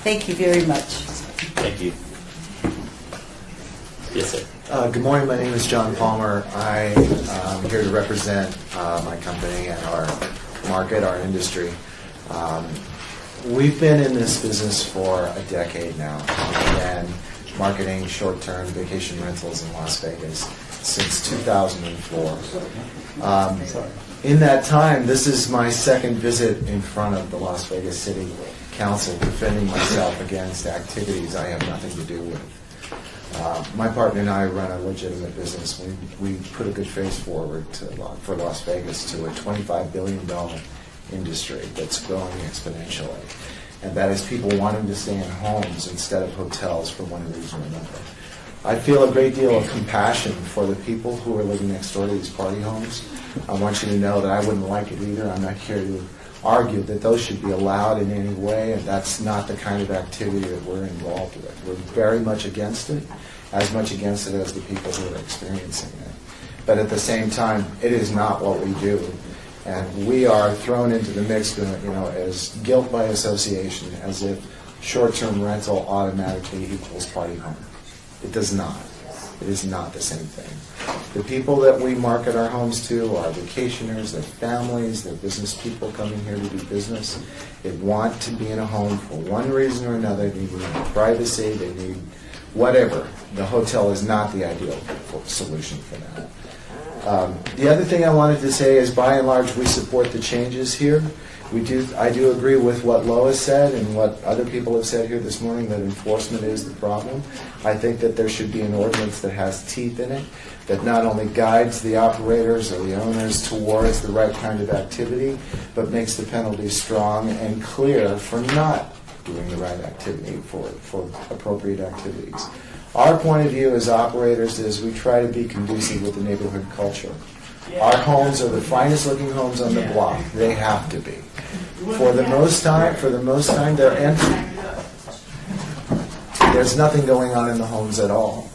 Thank you very much. Thank you. Yes, sir. Good morning. My name is John Palmer. I am here to represent my company and our market, our industry. We've been in this business for a decade now, and marketing short-term vacation rentals in Las Vegas since 2004. In that time, this is my second visit in front of the Las Vegas City Council, defending myself against activities I have nothing to do with. My partner and I run a legitimate business. We put a good face forward for Las Vegas to a $25 billion industry that's growing exponentially. And that is people wanting to stay in homes instead of hotels for one reason or another. I feel a great deal of compassion for the people who are living next door to these party homes. I want you to know that I wouldn't like it either. I'm not here to argue that those should be allowed in any way, and that's not the kind of activity that we're involved with. We're very much against it, as much against it as the people who are experiencing it. But at the same time, it is not what we do. And we are thrown into the mix, as guilt by association, as if short-term rental automatically equals party home. It does not. It is not the same thing. The people that we market our homes to are vacationers, they're families, they're business people coming here to do business. They want to be in a home for one reason or another. They need privacy, they need whatever. The hotel is not the ideal solution for that. The other thing I wanted to say is, by and large, we support the changes here. I do agree with what Lois said and what other people have said here this morning, that enforcement is the problem. I think that there should be an ordinance that has teeth in it, that not only guides the operators or the owners towards the right kind of activity, but makes the penalty strong and clear for not doing the right activity, for appropriate activities. Our point of view as operators is we try to be conducive with the neighborhood culture. Our homes are the finest looking homes on the block. They have to be. For the most time, they're empty. There's nothing going on in the homes at all.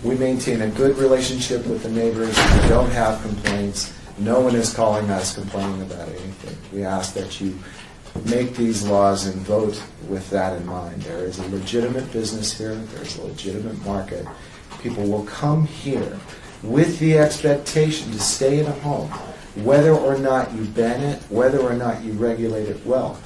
We maintain a good relationship with the neighbors. We don't have complaints. No one is calling us complaining about anything. We ask that you make these laws and vote with that in mind. There is a legitimate business here. There's a legitimate market. People will come here with the expectation to stay in a home, whether or not you ban it, whether or not you regulate it well.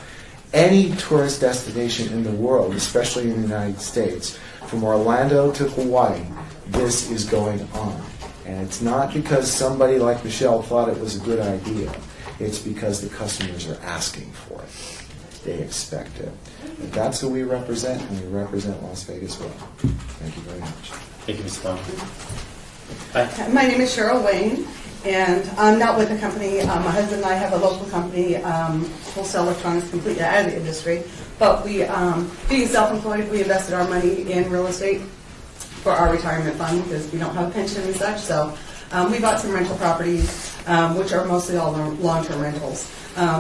Any tourist destination in the world, especially in the United States, from Orlando to Hawaii, this is going on. And it's not because somebody like Michelle thought it was a good idea. It's because the customers are asking for it. They expect it. But that's who we represent, and we represent Las Vegas well. Thank you very much. Thank you, Mr. Palmer. My name is Cheryl Wayne, and I'm not with the company. My husband and I have a local company, Wholesale Electronics, completely out of the industry. But we, being self-employed, we invested our money in real estate for our retirement fund because we don't have a pension and such. So we bought some rental properties, which are mostly all long-term rentals.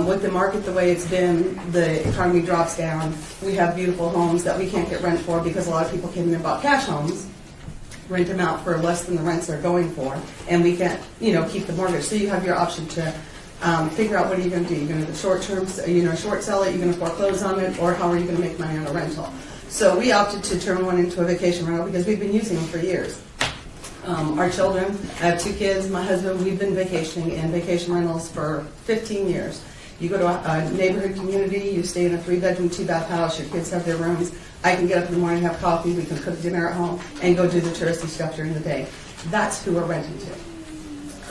With the market the way it's been, the economy drops down. We have beautiful homes that we can't get rent for because a lot of people came in and bought cash homes, rent them out for less than the rents they're going for, and we can't, keep the mortgage. So you have your option to figure out what are you going to do. You're going to do the short-term, short sell it, you're going to foreclose on it, or how are you going to make money on a rental? So we opted to turn one into a vacation rental because we've been using them for years. Our children, I have 2 kids, my husband, we've been vacationing in vacation rentals for 15 years. You go to a neighborhood community, you stay in a 3-bedroom, 2-bath house, your kids have their rooms. I can get up in the morning, have coffee, we can cook dinner at home, and go do the touristy stuff during the day. That's who we're renting to.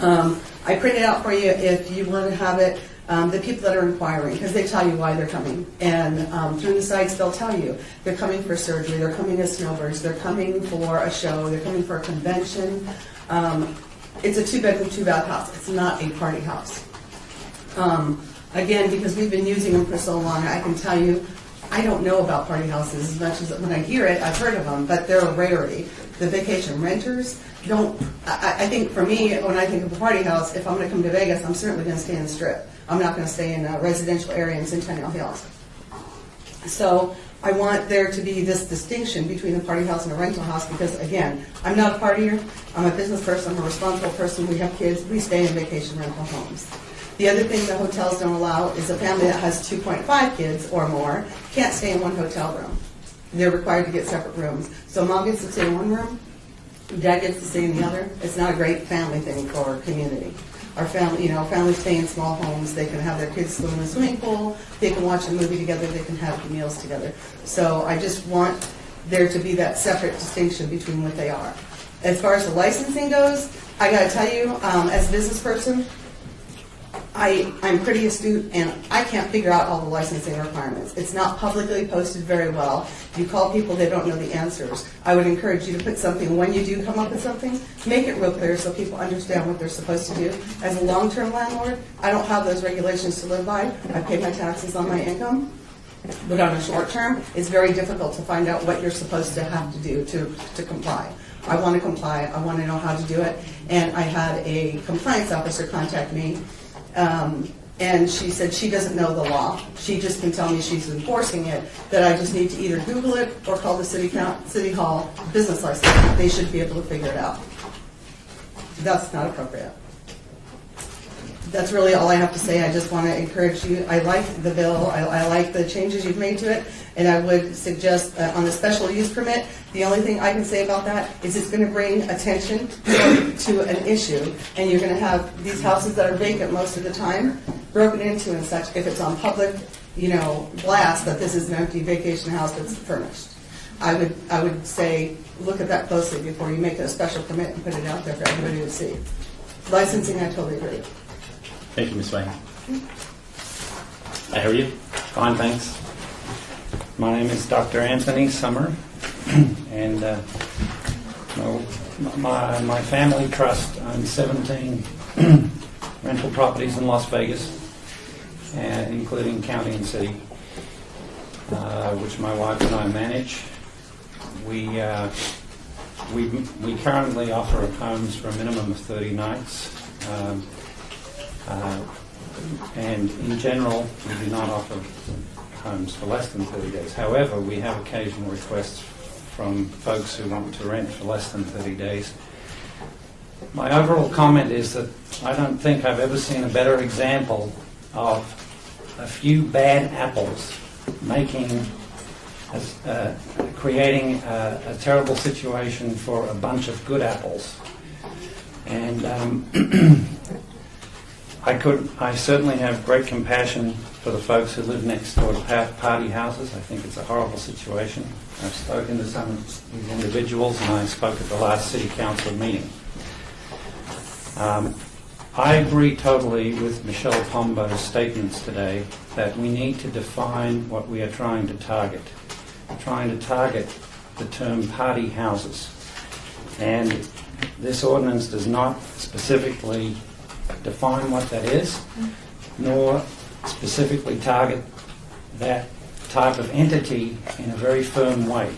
I printed out for you if you want to have it, the people that are inquiring, because they tell you why they're coming. And through the sites, they'll tell you they're coming for surgery, they're coming as snowbirds, they're coming for a show, they're coming for a convention. It's a 2-bedroom, 2-bath house. It's not a party house. Again, because we've been using them for so long, I can tell you, I don't know about party houses as much as when I hear it, I've heard of them, but they're a rarity. The vacation renters don't, I think for me, when I think of a party house, if I'm going to come to Vegas, I'm certainly going to stay in the Strip. I'm not going to stay in a residential area in Centennial Hills. So I want there to be this distinction between a party house and a rental house because, again, I'm not a partier. I'm a business person. I'm a responsible person. We have kids. We stay in vacation rental homes. The other thing the hotels don't allow is a family that has 2.5 kids or more can't stay in one hotel room. They're required to get separate rooms. So mom gets to stay in one room, dad gets to stay in the other. It's not a great family thing for our community. Our family, families stay in small homes. They can have their kids swim in the swimming pool. They can watch a movie together. They can have meals together. So I just want there to be that separate distinction between what they are. As far as the licensing goes, I got to tell you, as a business person, I'm pretty astute, and I can't figure out all the licensing requirements. It's not publicly posted very well. You call people, they don't know the answers. I would encourage you to put something, when you do come up with something, make it real clear so people understand what they're supposed to do. As a long-term landlord, I don't have those regulations to live by. I pay my taxes on my income. But on a short term, it's very difficult to find out what you're supposed to have to do to comply. I want to comply. I want to know how to do it. And I had a compliance officer contact me. And she said she doesn't know the law. She just can tell me she's enforcing it, that I just need to either Google it or call the city hall business license. They should be able to figure it out. That's not appropriate. That's really all I have to say. I just want to encourage you. I like the bill. I like the changes you've made to it. And I would suggest on the special use permit, the only thing I can say about that is it's going to bring attention to an issue. And you're going to have these houses that are vacant most of the time broken into and such if it's on public, blast that this is an empty vacation house that's furnished. I would say look at that closely before you make a special permit and put it out there for everybody to see. Licensing, I totally agree. Thank you, Ms. Wayne. How are you? Fine, thanks. My name is Dr. Anthony Summer, and my family trust owns 17 rental properties in Las Vegas, including county and city, which my wife and I manage. We currently offer homes for a minimum of 30 nights. And in general, we do not offer homes for less than 30 days. However, we have occasional requests from folks who want to rent for less than 30 days. My overall comment is that I don't think I've ever seen a better example of a few bad apples creating a terrible situation for a bunch of good apples. And I certainly have great compassion for the folks who live next door to party houses. I think it's a horrible situation. I've spoken to some of these individuals, and I spoke at the last City Council meeting. I agree totally with Michelle Pombo's statements today that we need to define what we are trying to target. We're trying to target the term party houses. And this ordinance does not specifically define what that is, nor specifically target that type of entity in a very firm way.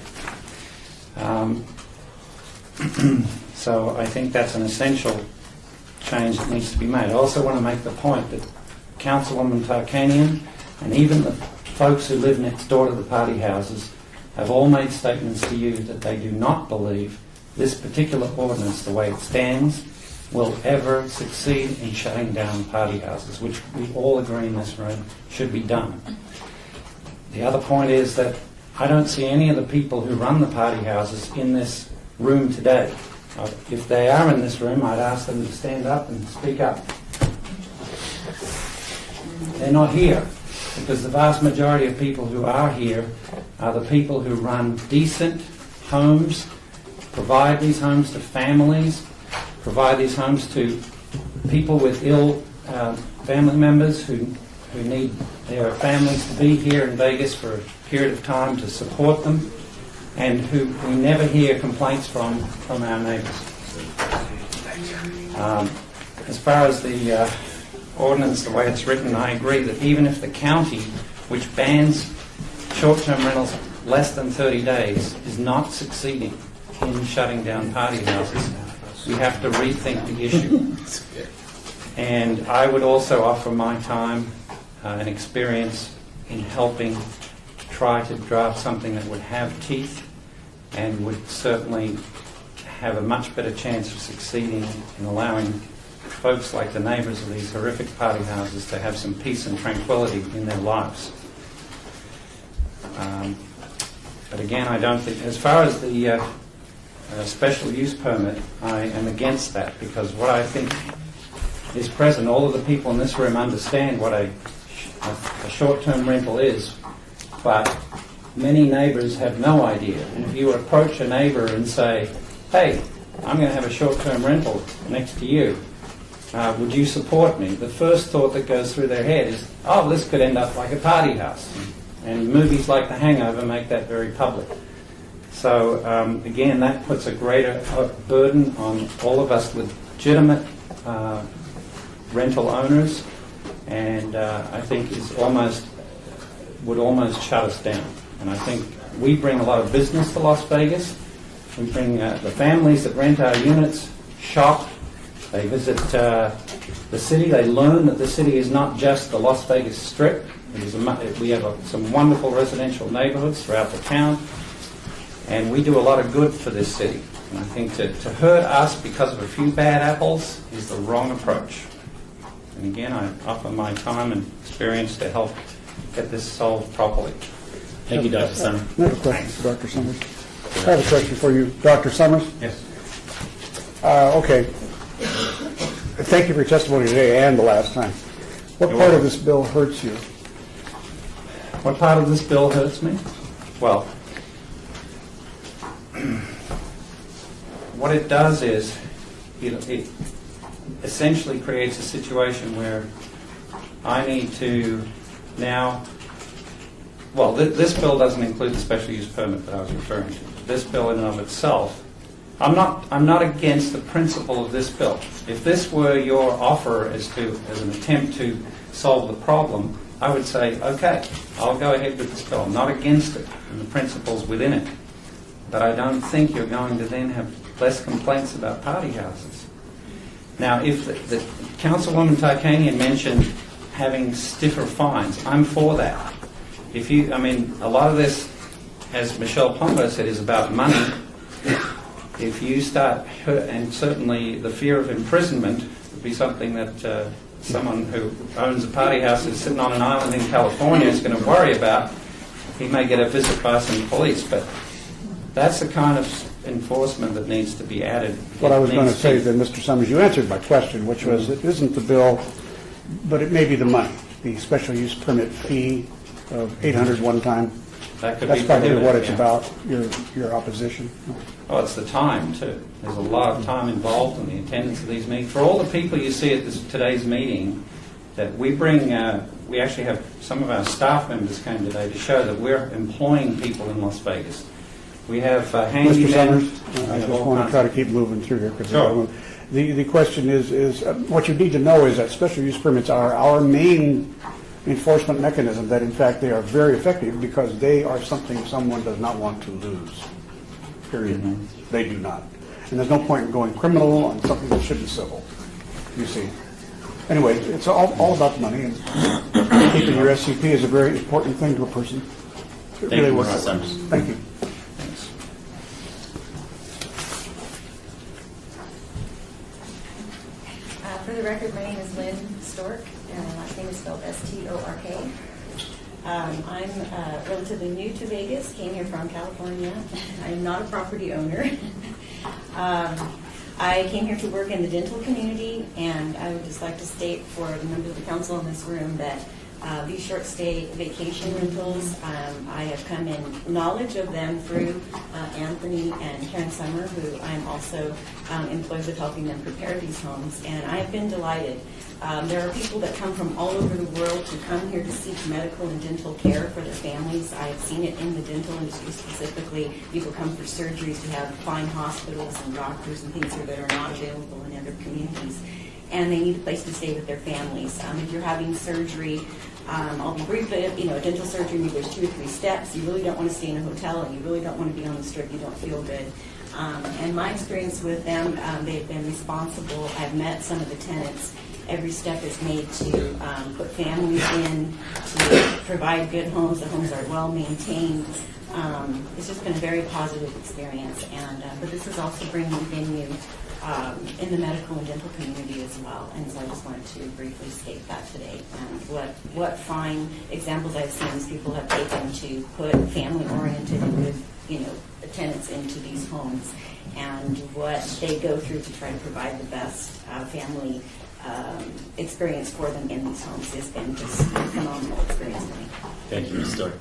So I think that's an essential change that needs to be made. I also want to make the point that Councilwoman Tarkanian and even the folks who live next door to the party houses have all made statements to you that they do not believe this particular ordinance, the way it stands, will ever succeed in shutting down party houses, which we all agree in this room should be done. The other point is that I don't see any of the people who run the party houses in this room today. If they are in this room, I'd ask them to stand up and speak up. They're not here, because the vast majority of people who are here are the people who run decent homes, provide these homes to families, provide these homes to people with ill family members who need their families to be here in Vegas for a period of time to support them, and who we never hear complaints from our neighbors. As far as the ordinance, the way it's written, I agree that even if the county, which bans short-term rentals less than 30 days, is not succeeding in shutting down party houses, we have to rethink the issue. And I would also offer my time and experience in helping try to draft something that would have teeth and would certainly have a much better chance of succeeding in allowing folks like the neighbors of these horrific party houses to have some peace and tranquility in their lives. But again, I don't think, as far as the special use permit, I am against that, because what I think is present, all of the people in this room understand what a short-term rental is, but many neighbors have no idea. And if you approach a neighbor and say, hey, I'm going to have a short-term rental next to you, would you support me? The first thought that goes through their head is, oh, this could end up like a party house. And movies like The Hangover make that very public. So, again, that puts a greater burden on all of us legitimate rental owners, and I think would almost shut us down. And I think we bring a lot of business to Las Vegas. We bring the families that rent our units, shop, they visit the city, they learn that the city is not just the Las Vegas Strip. We have some wonderful residential neighborhoods throughout the town, and we do a lot of good for this city. And I think to hurt us because of a few bad apples is the wrong approach. And again, I offer my time and experience to help get this solved properly. Thank you, Dr. Summers. I have a question for Dr. Summers. I have a question for you, Dr. Summers. Yes. Okay. Thank you for your testimony today and the last time. What part of this bill hurts you? What part of this bill hurts me? Well, what it does is it essentially creates a situation where I need to now, well, this bill doesn't include the special use permit that I was referring to. This bill in and of itself, I'm not against the principle of this bill. If this were your offer as an attempt to solve the problem, I would say, okay, I'll go ahead with this bill. I'm not against it and the principles within it. But I don't think you're going to then have less complaints about party houses. Now, if the Councilwoman Tarkanian mentioned having stiffer fines, I'm for that. A lot of this, as Michelle Pombo said, is about money. If you start, and certainly the fear of imprisonment would be something that someone who owns a party house is sitting on an island in California is going to worry about. He may get a visit by some police, but that's the kind of enforcement that needs to be added. What I was going to say then, Mr. Summers, you answered my question, which was it isn't the bill, but it may be the money, the special use permit fee of $800 one time. That's probably what it's about, your opposition. Oh, it's the time, too. There's a lot of time involved in the attendance of these meetings. For all the people you see at today's meeting, that we bring, we actually have some of our staff members came today to show that we're employing people in Las Vegas. We have handymen. Mr. Summers, I just want to try to keep moving through here. Sure. The question is what you need to know is that special use permits are our main enforcement mechanism, that in fact they are very effective because they are something someone does not want to lose. Period. Mm-hmm. They do not. And there's no point in going criminal on something that should be civil, you see. Anyway, it's all about money, and keeping your SCP is a very important thing to a person. It really works. Thank you. For the record, my name is Lynn Stork, and my last name is spelled S-T-O-R-K. I'm relatively new to Vegas, came here from California. I am not a property owner. I came here to work in the dental community, and I would just like to state for the members of the council in this room that These short stay vacation rentals, I have come in knowledge of them through Anthony and Karen Summer, who I'm also employed with helping them prepare these homes, and I have been delighted. There are people that come from all over the world to come here to seek medical and dental care for their families. I have seen it in the dental industry specifically. People come for surgeries to have fine hospitals and doctors and things that are not available in other communities. And they need a place to stay with their families. If you're having surgery, I'll be brief, but a dental surgery, maybe there's 2 or 3 steps. You really don't want to stay in a hotel, and you really don't want to be on the strip. You don't feel good. And my experience with them, they've been responsible. I've met some of the tenants. Every step is made to put families in, to provide good homes. The homes are well maintained. It's just been a very positive experience. And but this is also bringing venue in the medical and dental community as well. And so I just wanted to briefly state that today. And what fine examples I've seen is people have taken to put family-oriented and good, tenants into these homes, and what they go through to try to provide the best family experience for them in these homes has been just a phenomenal experience for me. Thank you, Ms. Stark.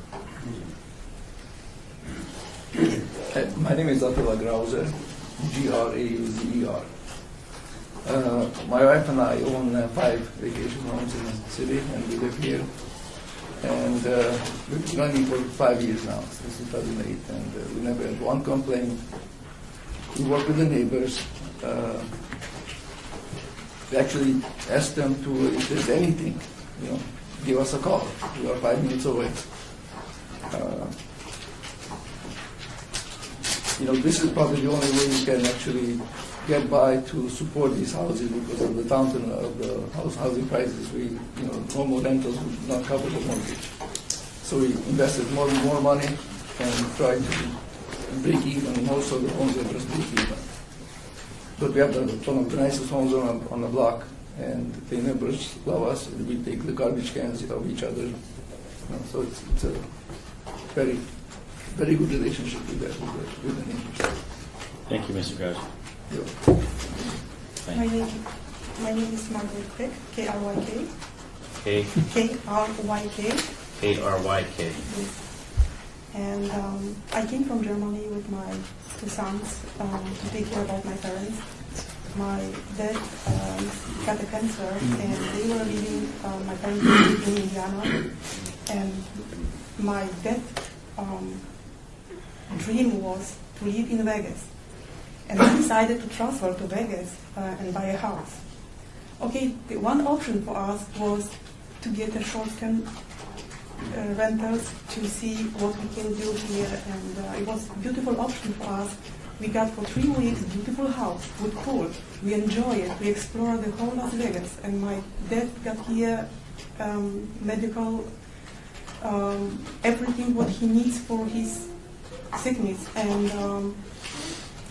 My name is Attila Grauser, Grauzer. My wife and I own 5 vacation homes in the city, and we live here. And we've been running for 5 years now, since 2008, and we never had one complaint. We work with the neighbors. We actually ask them to, if there's anything, give us a call. We are 5 minutes away. This is probably the only way you can actually get by to support these houses because of the fountain of the housing prices. Normal rentals would not cover the mortgage. So we invested more money and tried to break even. Most of the homes are just break even. But we have one of the nicest homes on the block, and the neighbors love us. We take the garbage cans of each other. So it's a very, very good relationship with the neighbors. Thank you, Mr. Grauzer. My name is Margaret Crick, K-R-Y-K. K-R-Y-K. K-R-Y-K. Yes. And I came from Germany with my 2 sons to take care about my parents. My dad got a cancer, and they were living, my parents were living in Indiana. And my dad's dream was to live in Vegas. And we decided to transfer to Vegas and buy a house. Okay, the one option for us was to get a short-term rentals to see what we can do here, and it was a beautiful option for us. We got for 3 weeks beautiful house with pool. We enjoy it. We explore the whole Las Vegas, and my dad got here medical, everything what he needs for his sickness, and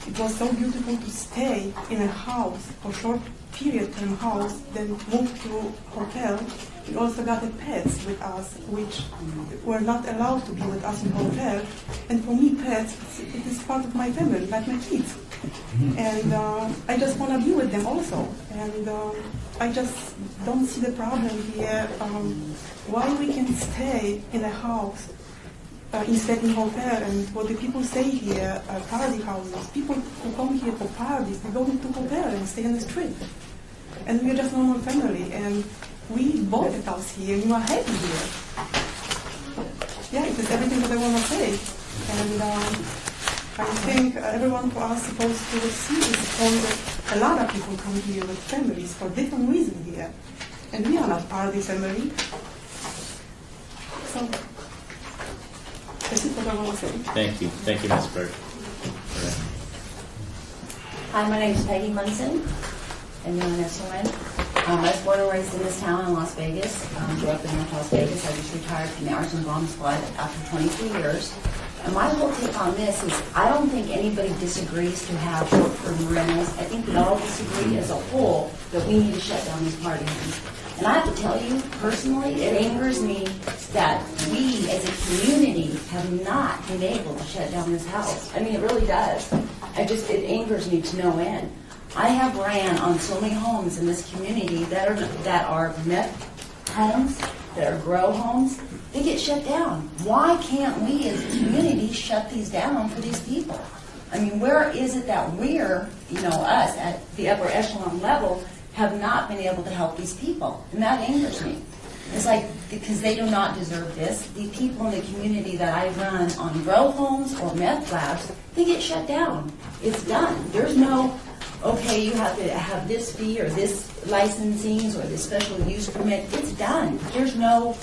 it was so beautiful to stay in a house for short period-term house, then move to hotel. We also got a pets with us, which were not allowed to be with us in hotel. And for me, pets, it is part of my family, like my kids. And I just want to be with them also. And I just don't see the problem here. Why we can stay in a house instead in hotel, and what the people say here, party houses. People who come here for parties, they go into hotel and stay on the street. And we're just normal family, and we bought a house here, and we are happy here. Yeah, it is everything that I want to say. And I think everyone for us is supposed to see this point that a lot of people come here with families for different reasons here. And we are not part of the family. So, this is what I want to say. Thank you. Thank you, Ms. Berg. Hi, my name is Peggy Munson, and known as Soren. I was born and raised in this town in Las Vegas. Grew up in North Las Vegas. I just retired from the Arson Bomb Squad after 23 years. And my whole take on this is I don't think anybody disagrees to have short-term rentals. I think we all disagree as a whole that we need to shut down these party homes. And I have to tell you, personally, it angers me that we as a community have not been able to shut down this house. I mean, it really does. It angers me to no end. I have ran on so many homes in this community that are net homes that are grow homes, they get shut down. Why can't we as a community shut these down for these people? I mean, where is it that we're, us at the upper echelon level, have not been able to help these people? And that angers me. It's like, because they do not deserve this. The people in the community that I run on grow homes or meth labs, they get shut down. It's done. There's no, okay, you have to have this fee or this licensing or this special use permit. It's done. There's no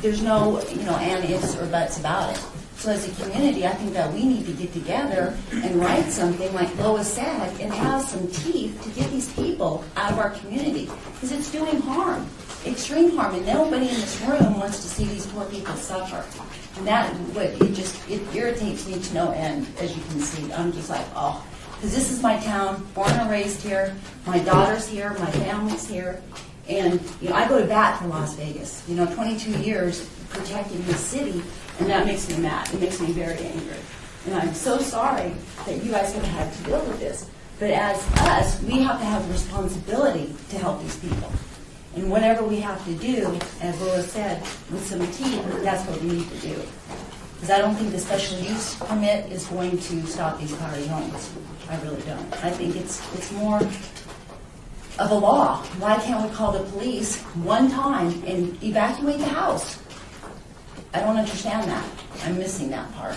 and ifs or buts about it. So as a community, I think that we need to get together and write something like Lois said and have some teeth to get these people out of our community, because it's doing harm, extreme harm, and nobody in this room wants to see these poor people suffer. And it irritates me to no end, as you can see. I'm just like, oh, because this is my town, born and raised here, my daughter's here, my family's here, and I go to bat for Las Vegas. 22 years protecting this city. And that makes me mad. It makes me very angry. And I'm so sorry that you guys have had to deal with this. But as us, we have to have a responsibility to help these people. And whatever we have to do, as Lois said, with some teeth, that's what we need to do. Because I don't think the special use permit is going to stop these party homes. I really don't. I think it's more of a law. Why can't we call the police one time and evacuate the house? I don't understand that. I'm missing that part.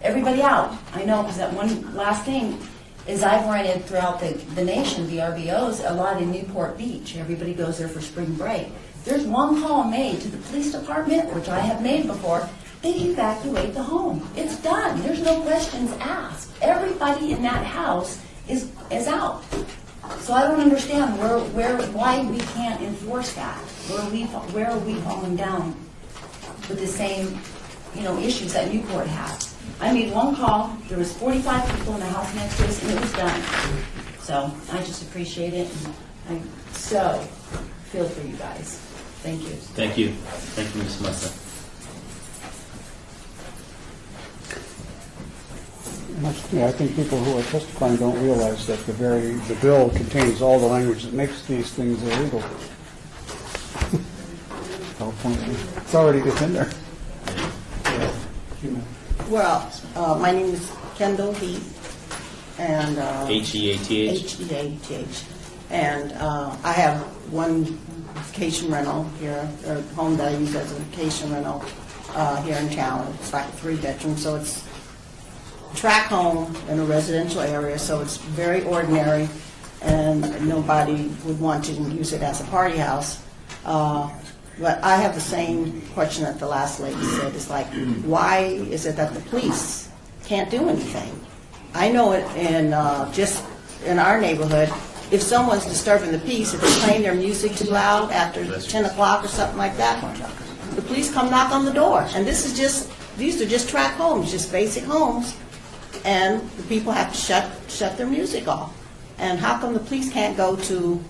Everybody out. I know, because that one last thing is I've rented throughout the nation, the RVOs, a lot in Newport Beach. Everybody goes there for spring break. There's one call made to the police department, which I have made before. They evacuate the home. It's done. There's no questions asked. Everybody in that house is out. So I don't understand why we can't enforce that. Where are we falling down with the same, issues that Newport has? I made one call. There was 45 people in the house next to us, and it was done. So I just appreciate it. And I so feel for you guys. Thank you. Thank you. Thank you, Ms. Massa. I think people who are testifying don't realize that the bill contains all the language that makes these things illegal. It's in there. Well, my name is Kendall Heath, and Heath. Heath, and I have one vacation rental here, or home that I use as a vacation rental here in town. It's like a 3-bedroom, so it's a tract home in a residential area, so it's very ordinary, and nobody would want to use it as a party house. But I have the same question that the last lady said. It's like, why is it that the police can't do anything? I know it just in our neighborhood, if someone's disturbing the peace, if they're playing their music too loud after 10 o'clock or something like that, the police come knock on the door. And these are just tract homes, just basic homes, and the people have to shut their music off. And how come the police can't go to,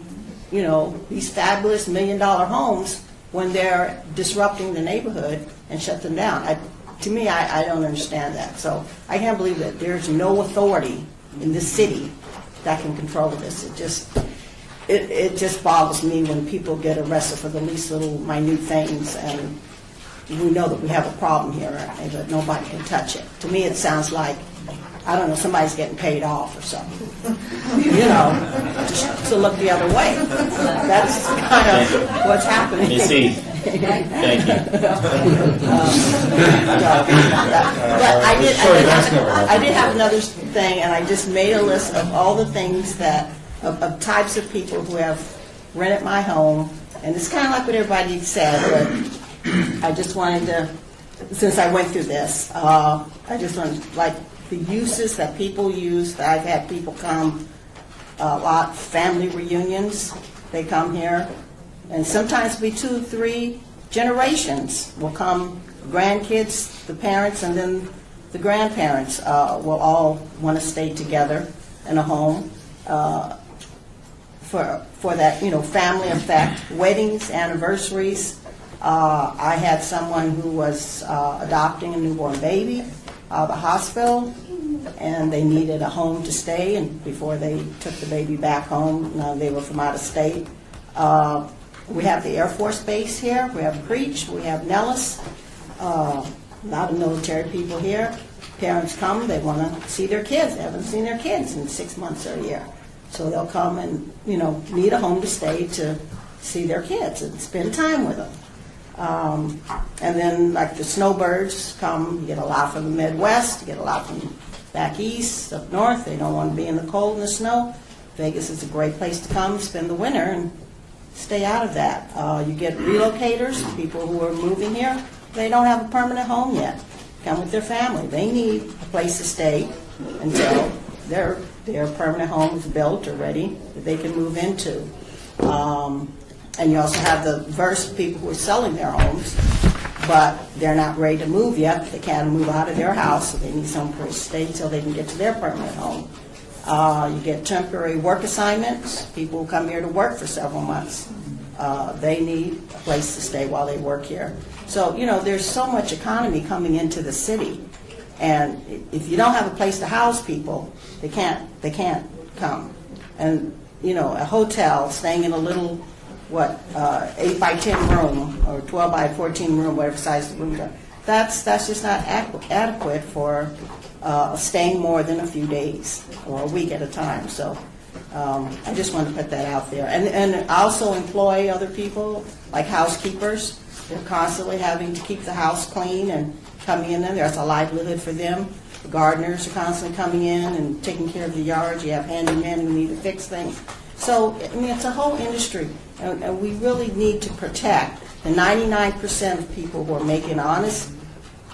these fabulous $1 million homes when they're disrupting the neighborhood and shut them down? To me, I don't understand that. So I can't believe that there's no authority in this city that can control this. It just boggles me when people get arrested for the least little minute things, and we know that we have a problem here, but nobody can touch it. To me, it sounds like, I don't know, somebody's getting paid off or something, to look the other way. That's kind of what's happening. Ms. Heath, thank you. But I did have another thing, and I just made a list of all the things of types of people who have rented my home, and it's kind of like what everybody said, but I just wanted to, since I went through this, I just wanted, like, the uses that people use. That I've had people come a lot, family reunions, they come here, and sometimes be 2, 3 generations will come, grandkids, the parents, and then the grandparents will all want to stay together in a home for that, family effect, weddings, anniversaries. I had someone who was adopting a newborn baby out of the hospital, and they needed a home to stay, and before they took the baby back home, they were from out of state. We have the Air Force Base here, we have Creech, we have Nellis, a lot of military people here. Parents come, they want to see their kids, they haven't seen their kids in 6 months or a year. So they'll come and, need a home to stay to see their kids and spend time with them. And then like the snowbirds come, you get a lot from the Midwest, you get a lot from back east, up north, they don't want to be in the cold and the snow. Vegas is a great place to come, spend the winter and stay out of that. You get relocators, people who are moving here, they don't have a permanent home yet. Come with their family. They need a place to stay until their permanent home is built or ready that they can move into. And you also have the diverse people who are selling their homes, but they're not ready to move yet. They can't move out of their house, so they need some place to stay until they can get to their permanent home. You get temporary work assignments, people who come here to work for several months. They need a place to stay while they work here. So, there's so much economy coming into the city. And if you don't have a place to house people, they can't come. And, a hotel, staying in a little, 8 by 10 room or 12 by 14 room, whatever size the rooms are, that's just not adequate for staying more than a few days or a week at a time. So I just want to put that out there. And I also employ other people, like housekeepers. They're constantly having to keep the house clean and coming in there. There's a livelihood for them. The gardeners are constantly coming in and taking care of the yard. You have handymen who need to fix things. So, it's a whole industry. And we really need to protect the 99% of people who are making honest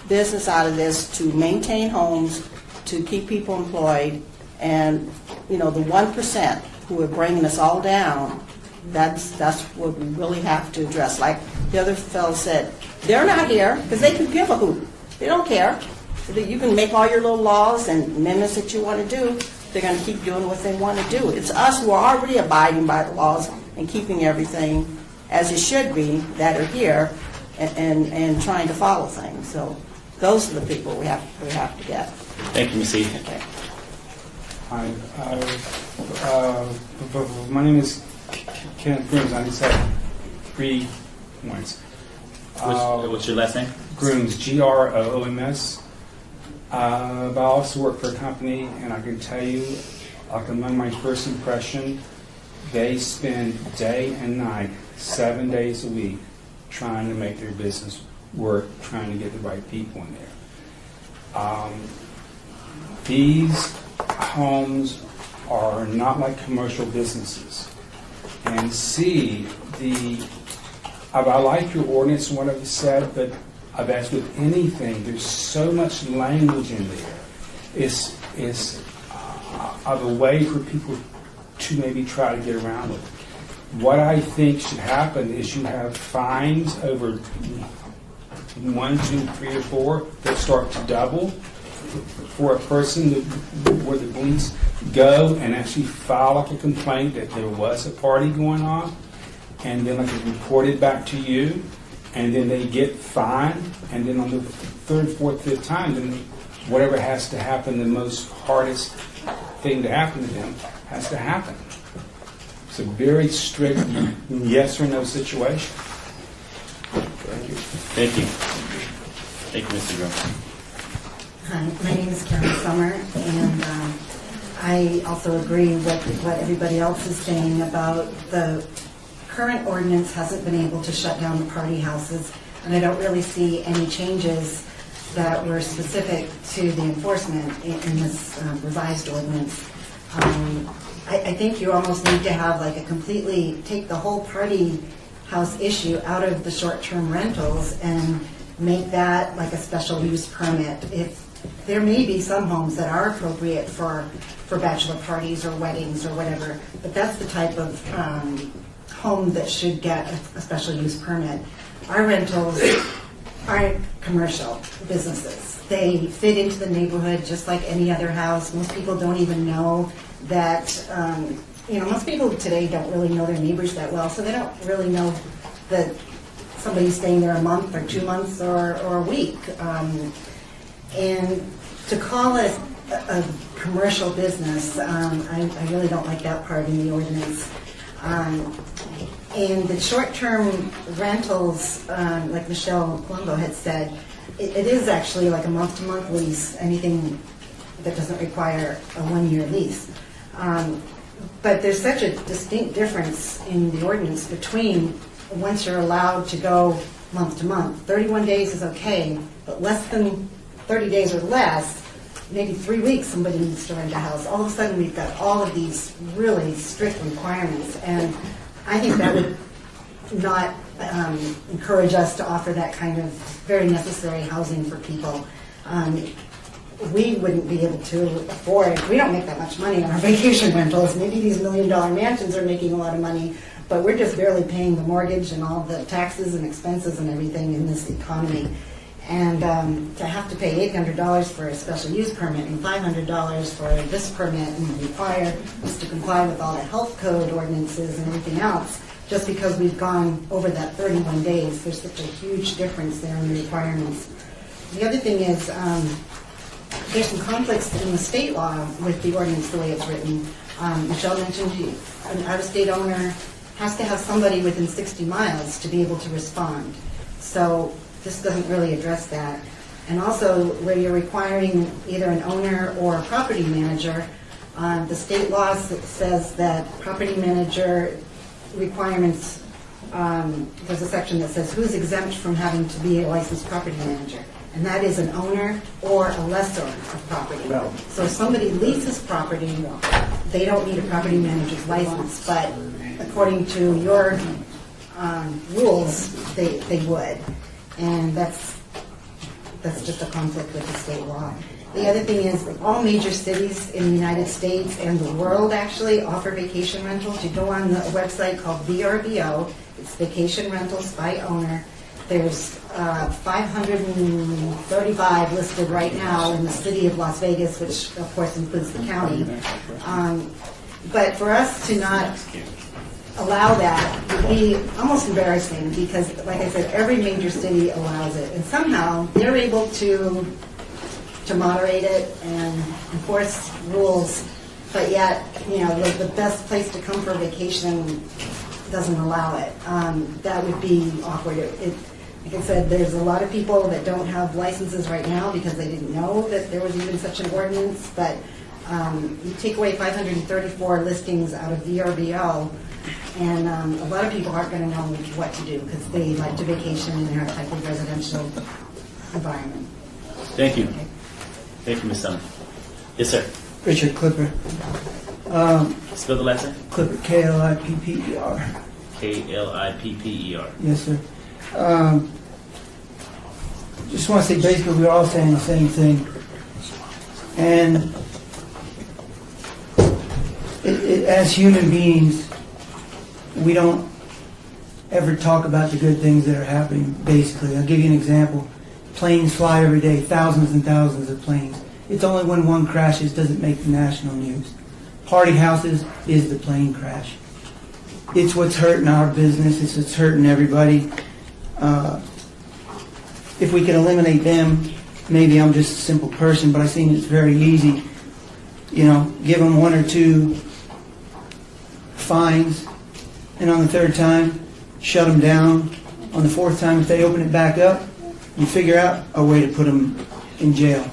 business out of this to maintain homes, to keep people employed, and, the 1% who are bringing us all down, that's what we really have to address. Like the other fellow said, they're not here because they can give a hoot. They don't care. You can make all your little laws and amendments that you want to do. They're going to keep doing what they want to do. It's us who are already abiding by the laws and keeping everything as it should be that are here and trying to follow things. So those are the people we have to get. Thank you, Ms. E. Okay. Hi, my name is Kenneth Grooms. I just have 3 points. What's your last name? Grooms, Grooms. But I also work for a company, and I can tell you, like among my first impression, they spend day and night, 7 days a week, trying to make their business work, trying to get the right people in there. These homes are not like commercial businesses. And C, I like your ordinance and what I've said, but I've asked with anything, there's so much language in there. It's of a way for people to maybe try to get around it. What I think should happen is you have fines over 1, 2, 3, or 4 that start to double for a person where the police go and actually file like a complaint that there was a party going on, and then like it's reported back to you, and then they get fined, and then on the 3rd, 4th, 5th time, then whatever has to happen, the most hardest thing to happen to them has to happen. It's a very strict yes or no situation. Thank you. Thank you. Thank you, Mr. Grooms. Hi, my name is Karen Summer, and I also agree with what everybody else is saying about the current ordinance hasn't been able to shut down the party houses, and I don't really see any changes that were specific to the enforcement in this revised ordinance. I think you almost need to have like a completely take the whole party house issue out of the short-term rentals and make that like a special use permit. If there may be some homes that are appropriate for bachelor parties or weddings or whatever, but that's the type of home that should get a special use permit. Our rentals aren't commercial businesses. They fit into the neighborhood just like any other house. Most people don't even know that, most people today don't really know their neighbors that well, so they don't really know that somebody's staying there a month or 2 months or a week. And to call it a commercial business, I really don't like that part in the ordinance. And the short-term rentals, like Michelle Colombo had said, it is actually like a month-to-month lease, anything that doesn't require a one-year lease. But there's such a distinct difference in the ordinance between once you're allowed to go month to month. 31 days is okay, but less than 30 days or less, maybe 3 weeks somebody needs to rent a house. All of a sudden we've got all of these really strict requirements, and I think that would not encourage us to offer that kind of very necessary housing for people. We wouldn't be able to afford, we don't make that much money on our vacation rentals. Maybe these $1 million mansions are making a lot of money, but we're just barely paying the mortgage and all the taxes and expenses and everything in this economy. And to have to pay $800 for a special use permit and $500 for this permit and require us to comply with all the health code ordinances and everything else, just because we've gone over that 31 days, there's such a huge difference there in the requirements. The other thing is, there's some conflicts in the state law with the ordinance the way it's written. Michelle mentioned an out-of-state owner has to have somebody within 60 miles to be able to respond. So this doesn't really address that. And also, where you're requiring either an owner or a property manager, the state law says that property manager requirements, there's a section that says who's exempt from having to be a licensed property manager. And that is an owner or a lessor of property. So if somebody leases property, they don't need a property manager's license, but according to your rules, they would. And that's just a conflict with the state law. The other thing is, all major cities in the United States and the world actually offer vacation rentals. You go on the website called VRBO, it's Vacation Rentals by Owner. There's 535 listed right now in the city of Las Vegas, which of course includes the county. But for us to not allow that would be almost embarrassing, because, like I said, every major city allows it. And somehow they're able to moderate it and enforce rules, but yet, the best place to come for a vacation doesn't allow it. That would be awkward. Like I said, there's a lot of people that don't have licenses right now because they didn't know that there was even such an ordinance, but you take away 534 listings out of VRBO, and a lot of people aren't going to know what to do because they like to vacation in their type of residential environment. Thank you. Thank you, Ms. Summer. Yes, sir. Richard Clipper. Spell the last name? Clipper, K-L-I-P-P-E-R. K-L-I-P-P-E-R. Yes, sir. Just want to say, basically, we're all saying the same thing. And as human beings, we don't ever talk about the good things that are happening, basically. I'll give you an example. Planes fly every day, thousands and thousands of planes. It's only when one crashes does it make the national news. Party houses is the plane crash. It's what's hurting our business. It's what's hurting everybody. If we can eliminate them, maybe I'm just a simple person, but I think it's very easy. Give them 1 or 2 fines, and on the 3rd time, shut them down. On the 4th time, if they open it back up, you figure out a way to put them in jail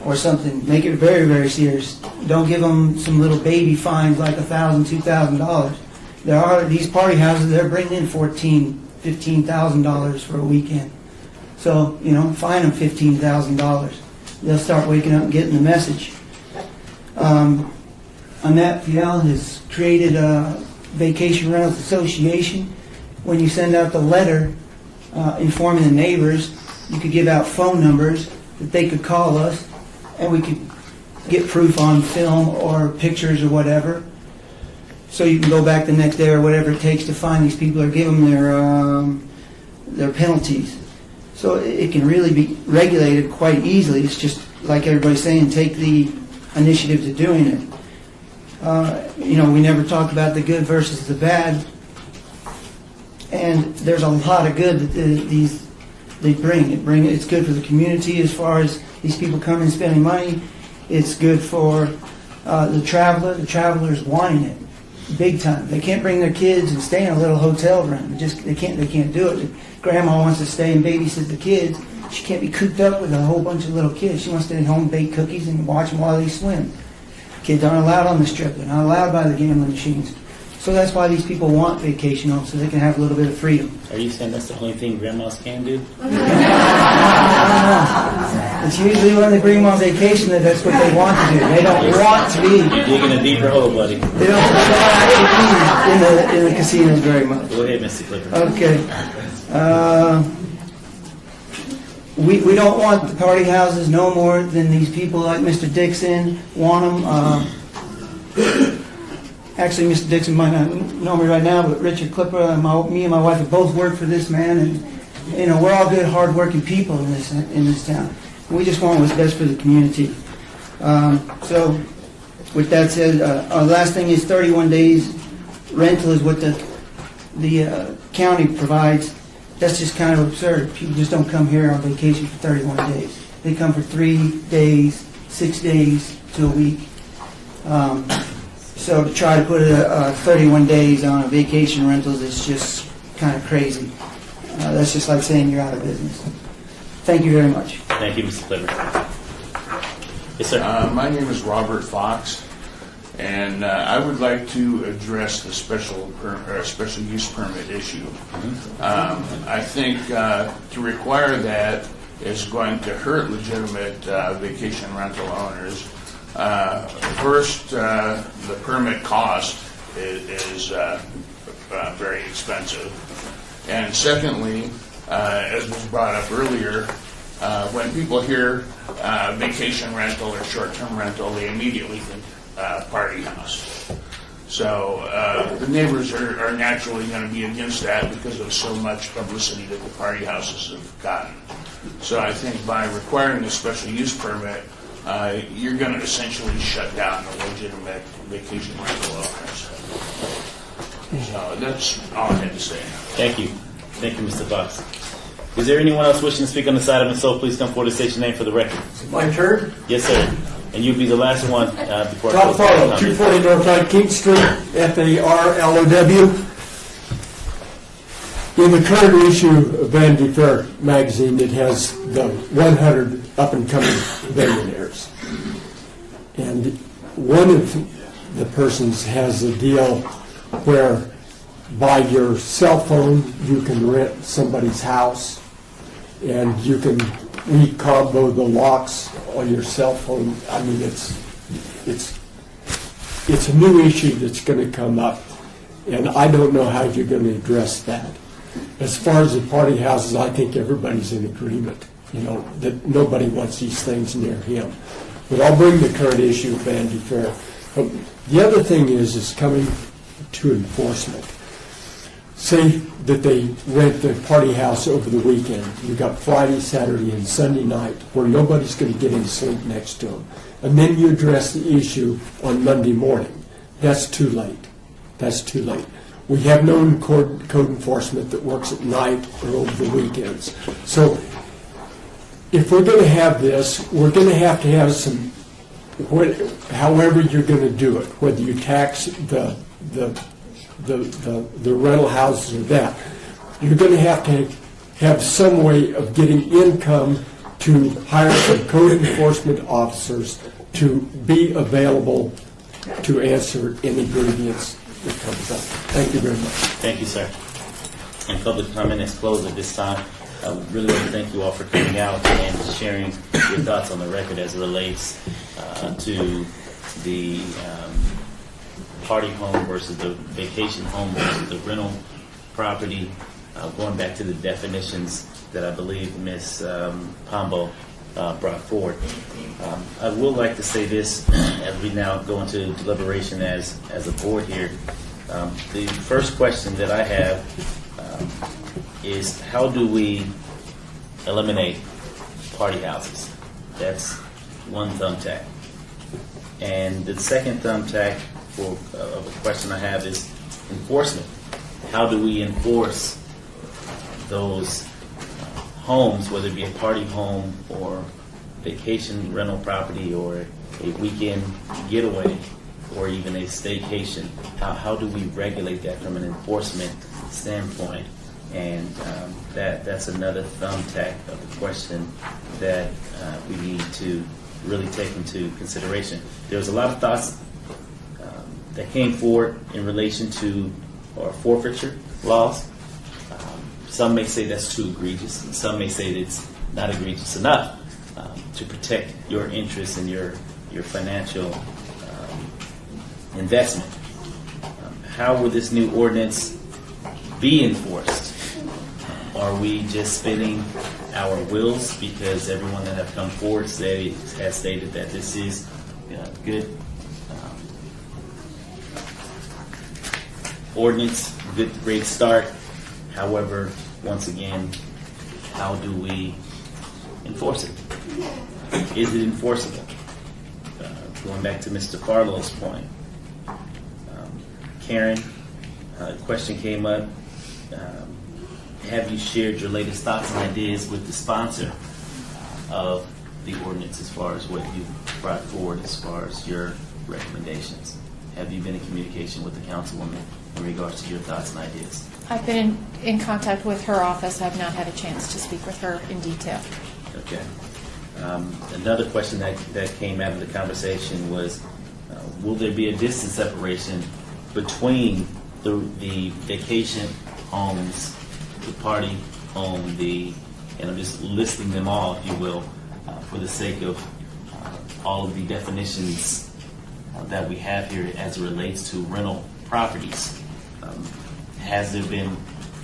or something. Make it very, very serious. Don't give them some little baby fines like $1,000, $2,000. There are these party houses that are bringing in $14,000, $15,000 for a weekend. So, fine them $15,000. They'll start waking up and getting the message. Annette Fiel has created a Vacation Rentals Association. When you send out the letter informing the neighbors, you could give out phone numbers that they could call us, and we could get proof on film or pictures or whatever. So you can go back the next day or whatever it takes to find these people or give them their penalties. So it can really be regulated quite easily. It's just, like everybody's saying, take the initiative to doing it. We never talk about the good versus the bad. And there's a lot of good that they bring. It's good for the community as far as these people coming and spending money. It's good for the traveler. The traveler's wanting it. big time. They can't bring their kids and stay in a little hotel room. They can't do it. Grandma wants to stay and babysit the kids. She can't be cooped up with a whole bunch of little kids. She wants to stay home, and bake cookies, and watch them while they swim. Kids aren't allowed on the strip. They're not allowed by the gambling machines. So that's why these people want vacation homes, so they can have a little bit of freedom. Are you saying that's the only thing grandmas can do? It's usually when they bring them on vacation that that's what they want to do. They don't want to be. You're digging a deeper hole, buddy. They don't actually be in the casinos very much. Go ahead, Mr. Clifford. Okay. We don't want the party houses no more than these people like Mr. Dixon want them. Actually, Mr. Dixon might not know me right now, but Richard Clipper and me and my wife have both worked for this man, and we're all good, hard-working people in this town. We just want what's best for the community. So, with that said, our last thing is 31 days rental is what the county provides. That's just kind of absurd. People just don't come here on vacation for 31 days. They come for 3 days, 6 days to a week. So to try to put 31 days on a vacation rentals is just kind of crazy. That's just like saying you're out of business. Thank you very much. Thank you, Mr. Clifford. Yes, sir. My name is Robert Fox, and I would like to address the special use permit issue. I think to require that is going to hurt legitimate vacation rental owners. First, the permit cost is very expensive. And secondly, as was brought up earlier, when people hear vacation rental or short-term rental, they immediately think party house. So the neighbors are naturally going to be against that because of so much publicity that the party houses have gotten. So I think by requiring a special use permit, you're going to essentially shut down the legitimate vacation rental owners. So that's all I had to say. Thank you. Thank you, Mr. Fox. Is there anyone else wishing to speak on this item? If so, please come forward and state your name for the record. My turn? Yes, sir. And you'll be the last one before I Tom close the Farlow, comment. 240 North 19th Street, Farlow. In the current issue of Vanity Fair magazine, it has the 100 up-and-coming billionaires. And one of the persons has a deal where by your cell phone you can rent somebody's house and you can re-combo the locks on your cell phone. I mean, it's a new issue that's going to come up, and I don't know how you're going to address that. As far as the party houses, I think everybody's in agreement, that nobody wants these things near him. But I'll bring the current issue of Vanity Fair. The other thing is coming to enforcement. Say that they rent the party house over the weekend. You've got Friday, Saturday, and Sunday night where nobody's going to get any sleep next to them. And then you address the issue on Monday morning. That's too late. That's too late. We have no code enforcement that works at night or over the weekends. So if we're going to have this, we're going to have some, however you're going to do it, whether you tax the rental houses or that, you're going to have some way of getting income to hire some code enforcement officers to be available to answer any grievance that comes up. Thank you very much. Thank you, sir. And public comment is closed at this time. I really want to thank you all for coming out and sharing your thoughts on the record as it relates to the party home versus the vacation home versus the rental property, going back to the definitions that I believe Ms. Pombo brought forward. I would like to say this as we now go into deliberation as a board here. The first question that I have is how do we eliminate party houses? That's one thumbtack. And the second thumbtack of a question I have is enforcement. How do we enforce those homes, whether it be a party home or vacation rental property or a weekend getaway or even a staycation? How do we regulate that from an enforcement standpoint? And that's another thumbtack of the question that we need to really take into consideration. There was a lot of thoughts that came forward in relation to our forfeiture laws. Some may say that's too egregious, and some may say that it's not egregious enough to protect your interests and your financial investment. How will this new ordinance be enforced? Are we just spinning our wheels because everyone that have come forward has stated that this is good ordinance, good, great start. However, once again, how do we enforce it? Is it enforceable? Going back to Mr. Farlow's point, Karen, a question came up. Have you shared your latest thoughts and ideas with the sponsor of the ordinance as far as what you brought forward as far as your recommendations? Have you been in communication with the councilwoman in regards to your thoughts and ideas? I've been in contact with her office. I've not had a chance to speak with her in detail. Okay. Another question that came out of the conversation was, will there be a distance separation between the vacation homes, the party home, and I'm just listing them all, if you will, for the sake of all of the definitions that we have here as it relates to rental properties. Has there been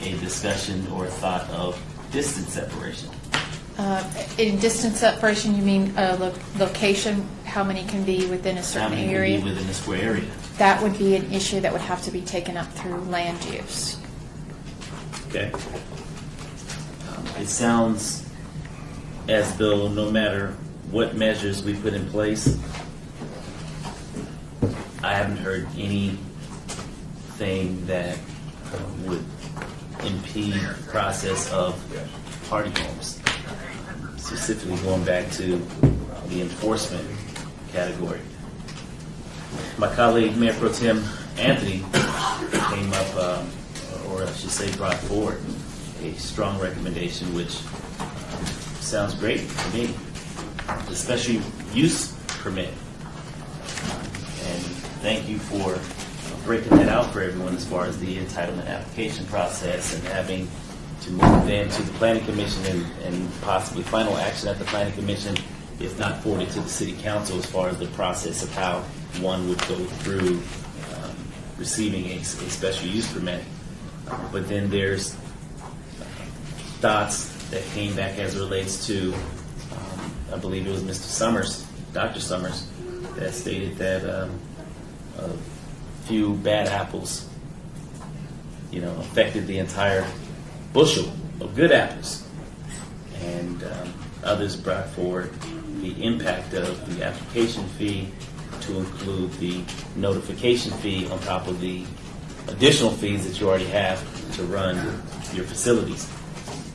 a discussion or a thought of distance separation? In distance separation, you mean location, how many can be within a certain area? How many can be within a square area? That would be an issue that would have to be taken up through land use. Okay. It sounds as though no matter what measures we put in place, I haven't heard anything that would impede the process of party homes. Specifically going back to the enforcement category. My colleague, Mayor Pro Tem Anthony, came up, or I should say brought forward, a strong recommendation, which sounds great to me. The special use permit. And thank you for breaking that out for everyone as far as the entitlement application process and having to move then to the Planning Commission and possibly final action at the Planning Commission, if not forwarded to the City Council as far as the process of how one would go through receiving a special use permit. But then there's thoughts that came back as it relates to, I believe it was Mr. Summers, Dr. Summers, that stated that a few bad apples, affected the entire bushel of good apples. And others brought forward the impact of the application fee to include the notification fee on top of the additional fees that you already have to run your facilities.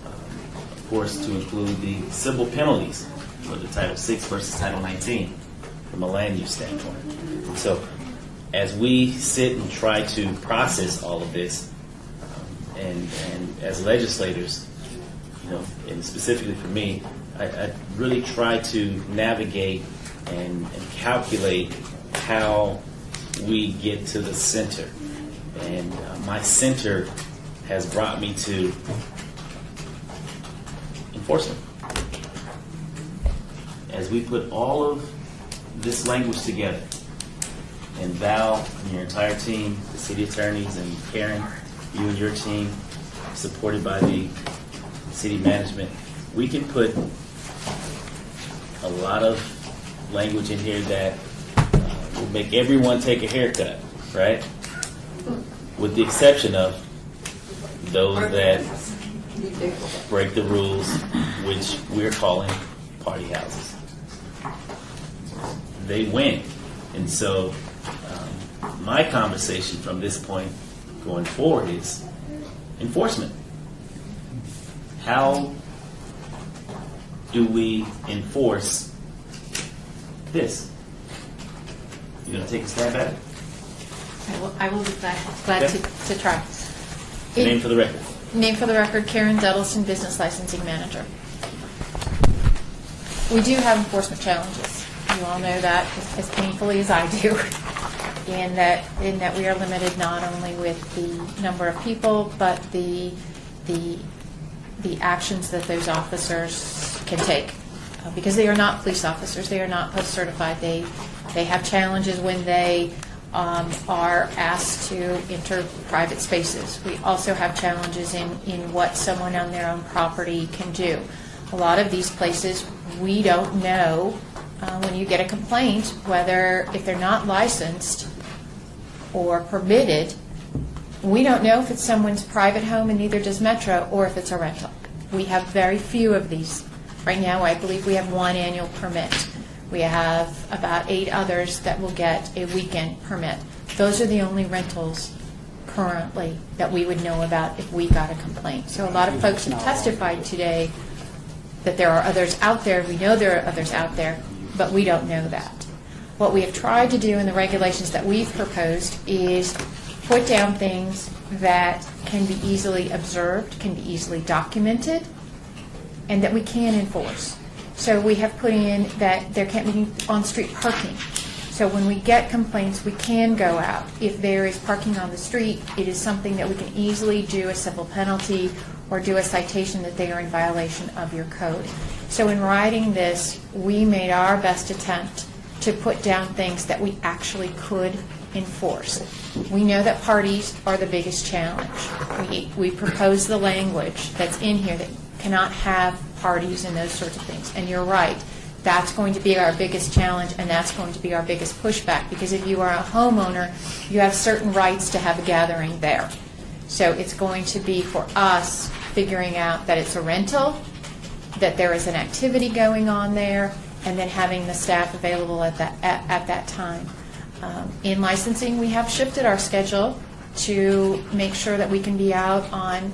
Of course, to include the civil penalties for the Title VI versus Title 19 from a land use standpoint. So as we sit and try to process all of this, and as legislators, and specifically for me, I really try to navigate and calculate how we get to the center. And my center has brought me to enforcement. As we put all of this language together, and Val and your entire team, the city attorneys and Karen, you and your team, supported by the city management, we can put a lot of language in here that will make everyone take a haircut, right? With the exception of those that break the rules, which we're calling party houses. They win. And so my conversation from this point going forward is enforcement. How do we enforce this? You going to take a stab at it? I will be glad Okay. to try. Name for the record. Name for the record, Karen Duddleson, Business Licensing Manager. We do have enforcement challenges. You all know that as painfully as I do. In that we are limited not only with the number of people, but the actions that those officers can take. Because they are not police officers, they are not post-certified. They have challenges when they are asked to enter private spaces. We also have challenges in what someone on their own property can do. A lot of these places, we don't know when you get a complaint whether, if they're not licensed or permitted, we don't know if it's someone's private home, and neither does Metro, or if it's a rental. We have very few of these. Right now, I believe we have one annual permit. We have about 8 others that will get a weekend permit. Those are the only rentals currently that we would know about if we got a complaint. So a lot of folks have testified today that there are others out there. We know there are others out there, but we don't know that. What we have tried to do in the regulations that we've proposed is put down things that can be easily observed, can be easily documented, and that we can enforce. So we have put in that there can't be on-street parking. So when we get complaints, we can go out. If there is parking on the street, it is something that we can easily do a civil penalty or do a citation that they are in violation of your code. So in writing this, we made our best attempt to put down things that we actually could enforce. We know that parties are the biggest challenge. We propose the language that's in here that cannot have parties and those sorts of things. And you're right, that's going to be our biggest challenge, and that's going to be our biggest pushback, because if you are a homeowner, you have certain rights to have a gathering there. So it's going to be for us figuring out that it's a rental, that there is an activity going on there, and then having the staff available at that time. In licensing, we have shifted our schedule to make sure that we can be out on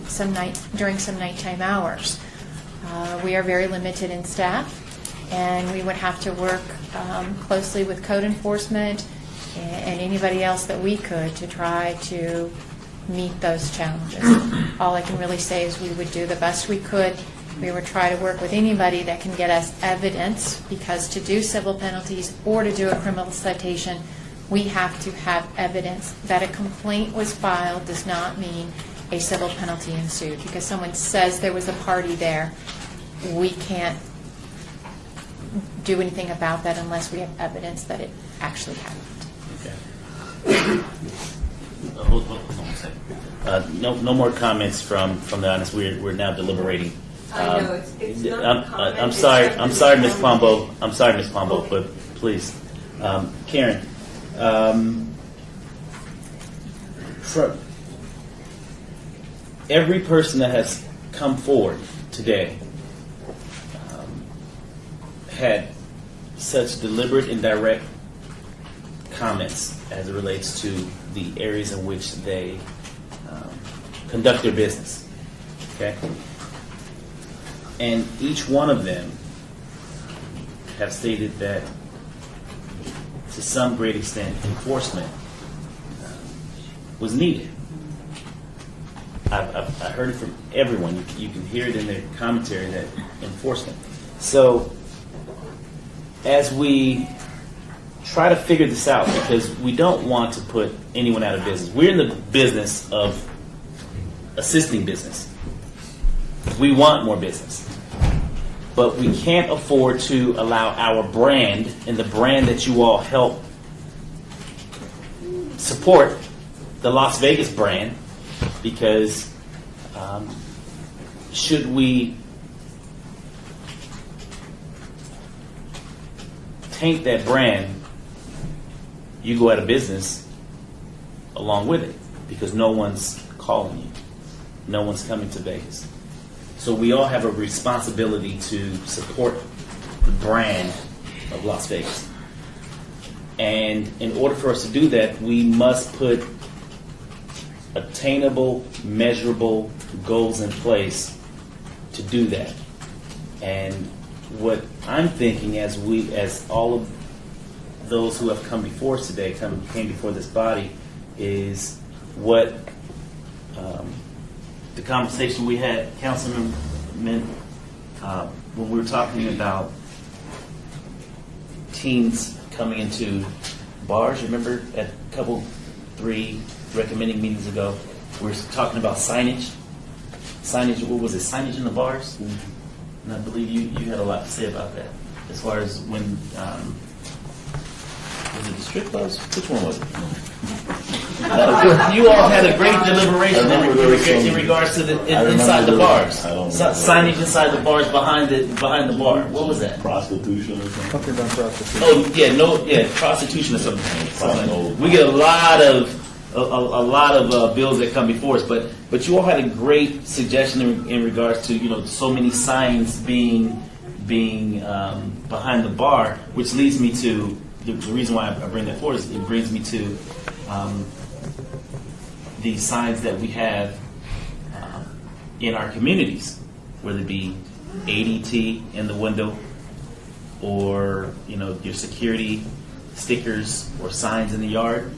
during some nighttime hours. We are very limited in staff, and we would have to work closely with code enforcement and anybody else that we could to try to meet those challenges. All I can really say is we would do the best we could. We would try to work with anybody that can get us evidence, because to do civil penalties or to do a criminal citation, we have to have evidence. That a complaint was filed does not mean a civil penalty ensued. Because someone says there was a party there, we can't do anything about that unless we have evidence that it actually happened. Okay. Hold on a second. No more comments from the audience. We're now deliberating. I know, it's not a comment, I'm it's sorry, like I'm sorry, Ms. it's Palumbo. I'm sorry, Ms. Palumbo, Okay. but please. Karen, for every person that has come forward today had such deliberate and direct comments as it relates to the areas in which they conduct their business. Okay? And each one of them have stated that to some great extent enforcement was needed. I heard it from everyone. You can hear it in their commentary, that enforcement. So as we try to figure this out, because we don't want to put anyone out of business. We're in the business of assisting business. We want more business. But we can't afford to allow our brand and the brand that you all help support, the Las Vegas brand, because should we taint that brand, you go out of business along with it, because no one's calling you. No one's coming to Vegas. So we all have a responsibility to support the brand of Las Vegas. And in order for us to do that, we must put attainable, measurable goals in place to do that. And what I'm thinking, as all of those who have come before us today, came before this body, is what the conversation we had, Councilman, when we were talking about teens coming into bars. Remember at a couple, 3 recommending meetings ago, we were talking about signage. Signage, what was it? Signage in the bars? And I believe you had a lot to say about that. As far as when, was it the strip clubs? Which one was it? You all had a great deliberation in regards to inside the bars. Signage inside the bars behind the bar. What was that? Prostitution or something? Something about prostitution. Oh yeah, prostitution or something. We get a lot of bills that come before us, but you all had a great suggestion in regards to so many signs being behind the bar, which leads me to the reason why I bring that forward is it brings me to the signs that we have in our communities, whether it be ADT in the window or your security stickers or signs in the yard.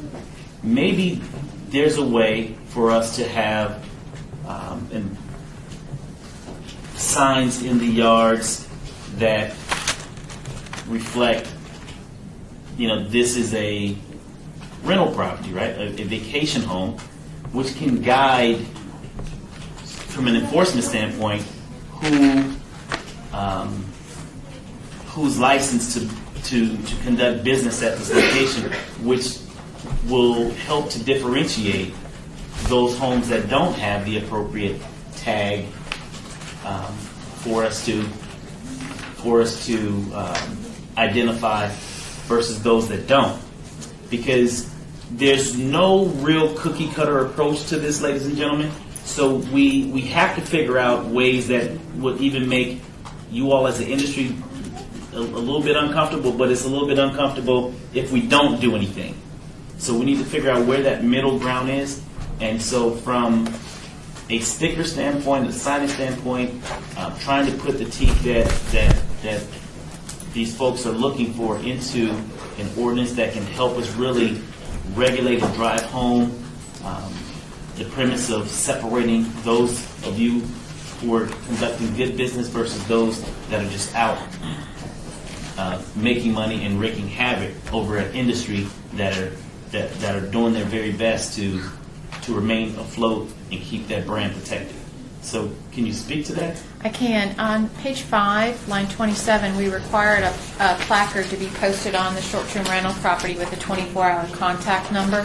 Maybe there's a way for us to have signs in the yards that reflect, this is a rental property, right? A vacation home, which can guide, from an enforcement standpoint, who's licensed to conduct business at this location, which will help to differentiate those homes that don't have the appropriate tag for us to identify versus those that don't. Because there's no real cookie cutter approach to this, ladies and gentlemen. So we have to figure out ways that would even make you all as an industry a little bit uncomfortable, but it's a little bit uncomfortable if we don't do anything. So we need to figure out where that middle ground is. And so from a sticker standpoint, a signage standpoint, trying to put the teeth that these folks are looking for into an ordinance that can help us really regulate and drive home the premise of separating those of you who are conducting good business versus those that are just out making money and wreaking havoc over an industry that are doing their very best to remain afloat and keep that brand protected. So can you speak to that? I can. On page 5, line 27, we required a placard to be posted on the short-term rental property with a 24-hour contact number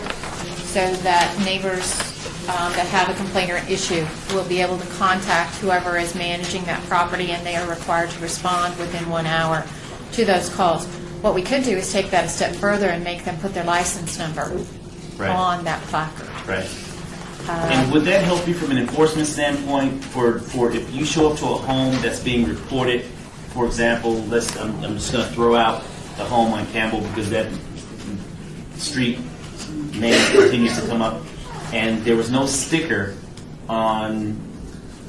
so that neighbors that have a complaint or an issue will be able to contact whoever is managing that property, and they are required to respond within 1 hour to those calls. What we could do is take that a step further and make them put their license number on that placard. Right. And would that help you from an enforcement standpoint for if you show up to a home that's being reported, for example, I'm just going to throw out the home on Campbell because that street name continues to come up, and there was no sticker on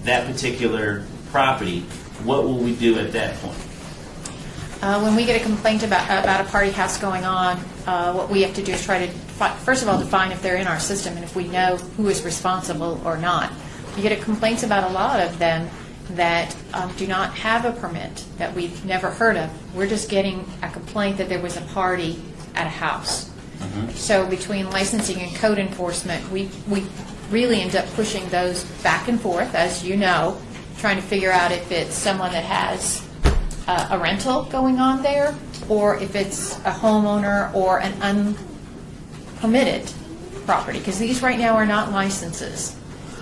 that particular property, what will we do at that point? When we get a complaint about a party house going on, what we have to do is try to, first of all, define if they're in our system and if we know who is responsible or not. We get complaints about a lot of them that do not have a permit, that we've never heard of. We're just getting a complaint that there was a party at a house. So between licensing and code enforcement, we really end up pushing those back and forth, as you know, trying to figure out if it's someone that has a rental going on there, or if it's a homeowner or an unpermitted property, because these right now are not licenses.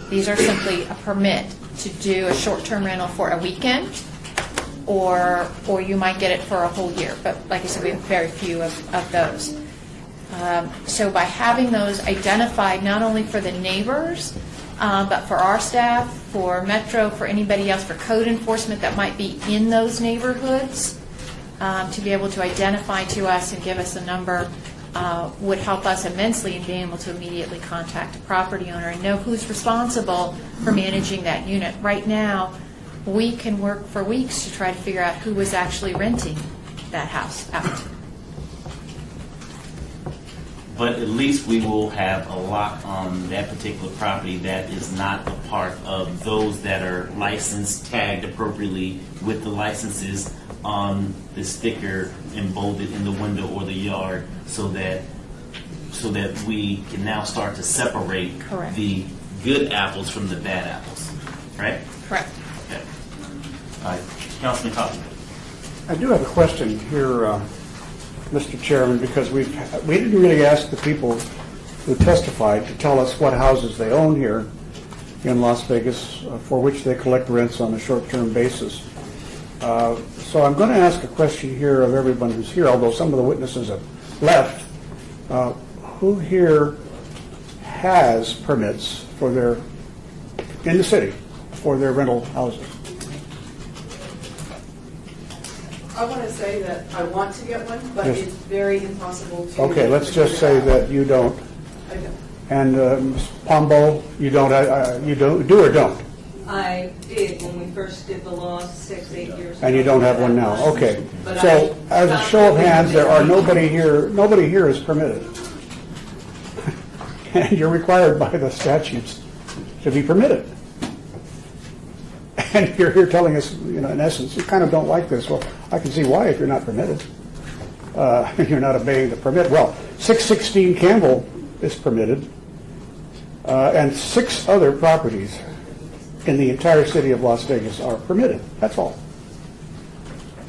These are simply a permit to do a short-term rental for a weekend, or you might get it for a whole year. But like I said, we have very few of those. So by having those identified not only for the neighbors, but for our staff, for Metro, for anybody else, for code enforcement that might be in those neighborhoods, to be able to identify to us and give us a number would help us immensely in being able to immediately contact a property owner and know who's responsible for managing that unit. Right now, we can work for weeks to try to figure out who was actually renting that house out. but at least we will have a lock on that particular property that is not a part of those that are licensed, tagged appropriately with the licenses on the sticker emboldened in the window or the yard, so that we can now start to separate Correct. the good apples from the bad apples, right? Correct. Okay. All right, Councilman Coffey. I do have a question here, Mr. Chairman, because we didn't really ask the people who testified to tell us what houses they own here in Las Vegas for which they collect rents on a short-term basis. So I'm going to ask a question here of everyone who's here, although some of the witnesses have left. Who here has permits for in the city for their rental houses? I want to say that I want to get one, but Yes. it's very impossible to. Okay, let's just say that you don't. I don't. And Ms. Pombo, you don't do or don't? I did when we first did the law 6-8 years ago. And you don't have one now? Okay. But So, I as a stopped show of doing hands, it. there are nobody here is permitted. And you're required by the statutes to be permitted. And you're here telling us, in essence, you kind of don't like this. Well, I can see why if you're not permitted. You're not obeying the permit. Well, 616 Campbell is permitted, and 6 other properties in the entire city of Las Vegas are permitted. That's all.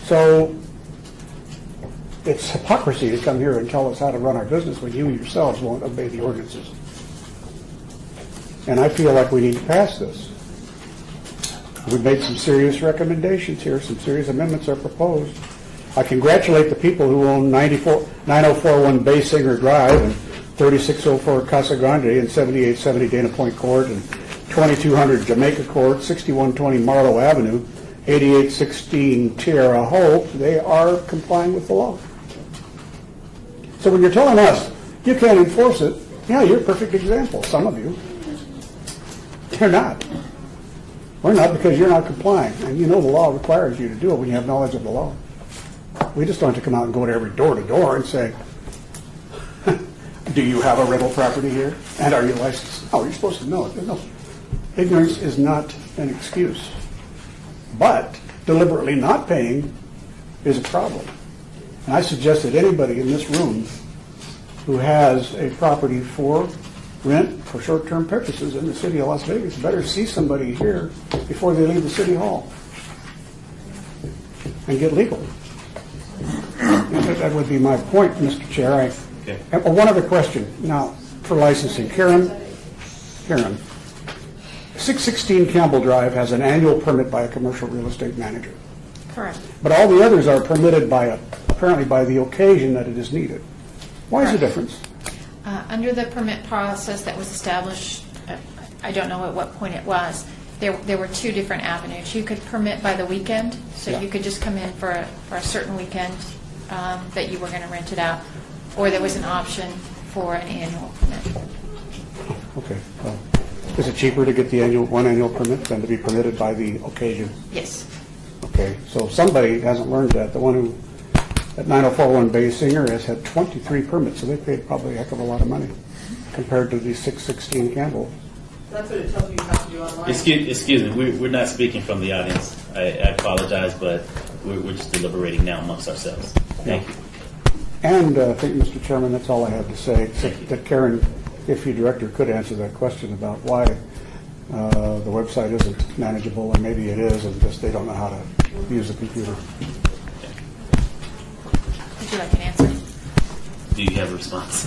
So it's hypocrisy to come here and tell us how to run our business when you yourselves won't obey the ordinances. And I feel like we need to pass this. We've made some serious recommendations here. Some serious amendments are proposed. I congratulate the people who own 9041 Bay Singer Drive and 3604 Casa Grande and 7870 Dana Point Court and 2200 Jamaica Court, 6120 Marlowe Avenue, 8816 Tierra Hope. They are complying with the law. So when you're telling us you can't enforce it, yeah, you're a perfect example. Some of you. They're not. We're not, because you're not complying. And you know the law requires you to do it when you have knowledge of the law. We just don't have to come out and go to every door to door and say, do you have a rental property here? And are you licensed? Oh, you're supposed to know it. No. Ignorance is not an excuse. But deliberately not paying is a problem. And I suggest that anybody in this room who has a property for rent for short-term purposes in the city of Las Vegas better see somebody here before they leave the city hall and get legal. That would be my point, Mr. Chair. One other question now for licensing. Karen, 616 Campbell Drive has an annual permit by a commercial real estate manager. Correct. But all the others are permitted apparently by the occasion that it is needed. Why is the difference? Under the permit process that was established, I don't know at what point it was, there were 2 different avenues. You could permit by the weekend, so you could just come in for a certain weekend that you were going to rent it out, or there was an option for an annual permit. Okay. Is it cheaper to get the one annual permit than to be permitted by the occasion? Yes. Okay, so somebody hasn't learned that. The one who, at 9041 Bay Singer, has had 23 permits, so they paid probably a heck of a lot of money compared to the 616 Campbell. That's what it tells you you have to do online. Excuse me, we're not speaking from the audience. I apologize, but we're just deliberating now amongst ourselves. Thank you. And I think, Mr. Chairman, that's all I have to say, except that Karen, if your director could answer that question about why the website isn't manageable, and maybe it is, and just they don't know how to use the computer. Would you like an answer? Do you have a response?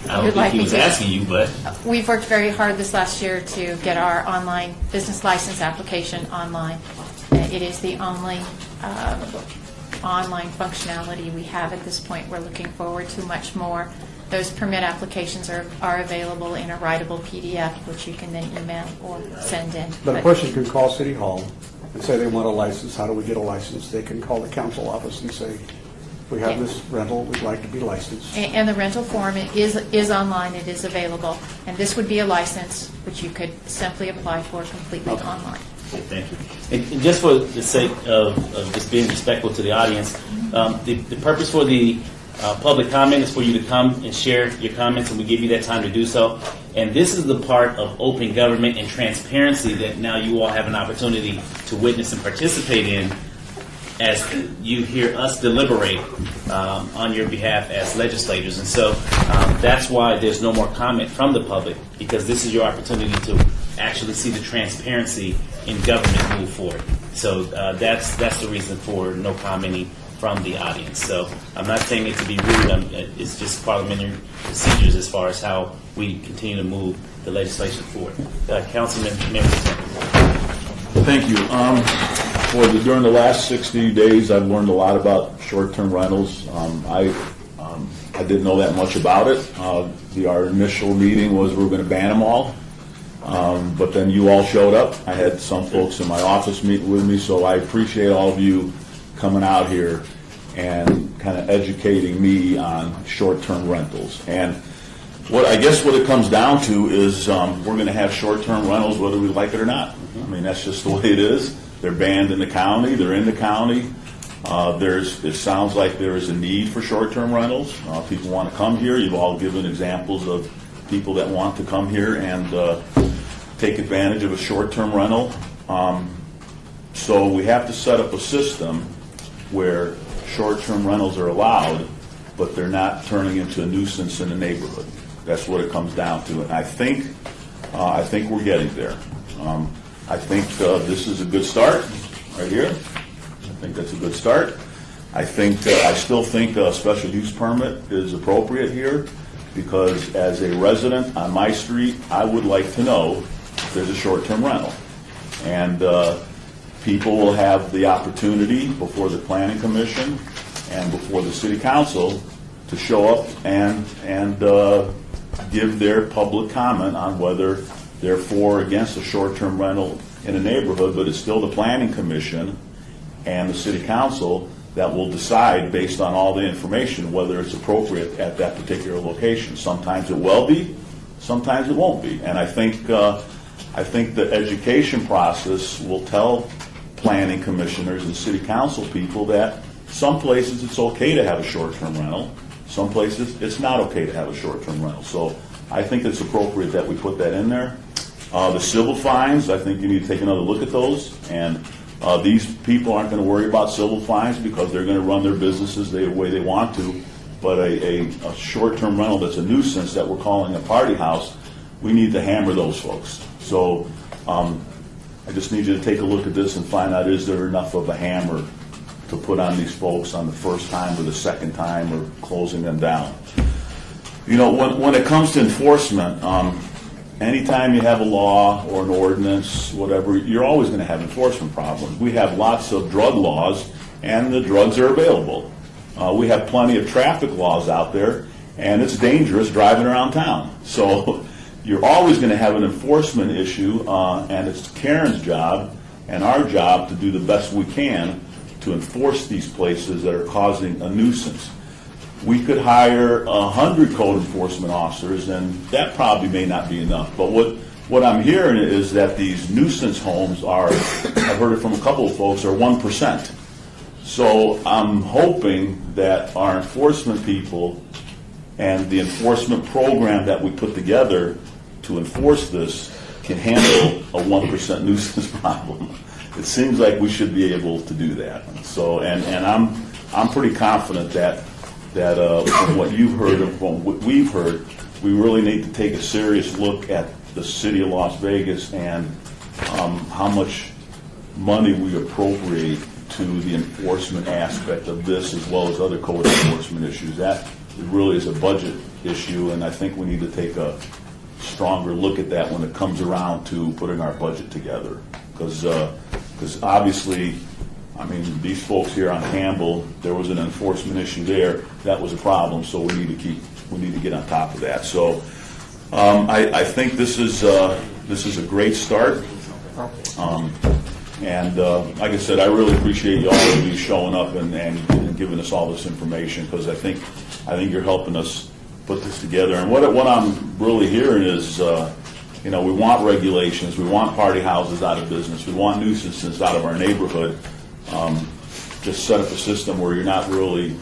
I You'd don't like think he me was to? asking you, but We've worked very hard this last year to get our online business license application online. It is the only online functionality we have at this point. We're looking forward to much more. Those permit applications are available in a writable PDF, which you can then email or send in. But a person can call City Hall and say they want a license. How do we get a license? They can call the council office and say, we have this rental, we'd like to be licensed. And the rental form is online, it is available. And this would be a license which you could simply apply for completely online. thank you. And just for the sake of just being respectful to the audience, the purpose for the Public comment is for you to come and share your comments, and we give you that time to do so. And this is the part of open government and transparency that now you all have an opportunity to witness and participate in as you hear us deliberate on your behalf as legislators. And so that's why there's no more comment from the public, because this is your opportunity to actually see the transparency in government move forward. So that's the reason for no commenting from the audience. So I'm not saying it to be rude. It's just parliamentary procedures as far as how we continue to move the legislation forward. Councilman Member. Thank you. During the last 60 days, I've learned a lot about short-term rentals. I didn't know that much about it. Our initial meeting was we were going to ban them all, but then you all showed up. I had some folks in my office meet with me, so I appreciate all of you coming out here and kind of educating me on short-term rentals. And what it comes down to is we're going to have short-term rentals whether we like it or not. I mean, that's just the way it is. They're banned in the county. They're in the county. It sounds like there is a need for short-term rentals. People want to come here. You've all given examples of people that want to come here and take advantage of a short-term rental. So we have to set up a system where short-term rentals are allowed, but they're not turning into a nuisance in the neighborhood. That's what it comes down to. And I think we're getting there. I think this is a good start right here. I think that's a good start. I still think a special use permit is appropriate here, because as a resident on my street, I would like to know if there's a short-term rental. And people will have the opportunity before the Planning Commission and before the City Council to show up and give their public comment on whether they're for or against a short-term rental in a neighborhood. But it's still the Planning Commission and the City Council that will decide based on all the information whether it's appropriate at that particular location. Sometimes it will be, sometimes it won't be. And I think the education process will tell planning commissioners and city council people that some places it's okay to have a short-term rental, some places it's not okay to have a short-term rental. So I think it's appropriate that we put that in there. The civil fines, I think you need to take another look at those. And these people aren't going to worry about civil fines because they're going to run their businesses the way they want to. But a short-term rental that's a nuisance that we're calling a party house, we need to hammer those folks. So I just need you to take a look at this and find out, is there enough of a hammer to put on these folks on the first time or the second time or closing them down. You know, when it comes to enforcement, anytime you have a law or an ordinance, whatever, you're always going to have enforcement problems. We have lots of drug laws, and the drugs are available. We have plenty of traffic laws out there, and it's dangerous driving around town. So you're always going to have an enforcement issue, and it's Karen's job and our job to do the best we can to enforce these places that are causing a nuisance. We could hire 100 code enforcement officers, and that probably may not be enough. But what I'm hearing is that these nuisance homes are, I've heard it from a couple of folks, are 1%. So I'm hoping that our enforcement people and the enforcement program that we put together to enforce this can handle a 1% nuisance problem. It seems like we should be able to do that. So, and I'm pretty confident that from what you've heard and from what we've heard, we really need to take a serious look at the city of Las Vegas and how much money we appropriate to the enforcement aspect of this, as well as other code enforcement issues. That really is a budget issue, and I think we need to take a stronger look at that when it comes around to putting our budget together. Because obviously, I mean, these folks here on Campbell, there was an enforcement issue there. That was a problem, so we need to get on top of that. So I think this is a great start. And like I said, I really appreciate all of you showing up and giving us all this information, because I think you're helping us put this together. And what I'm really hearing is, we want regulations, we want party houses out of business, we want nuisances out of our neighborhood. Just set up a system where you're not really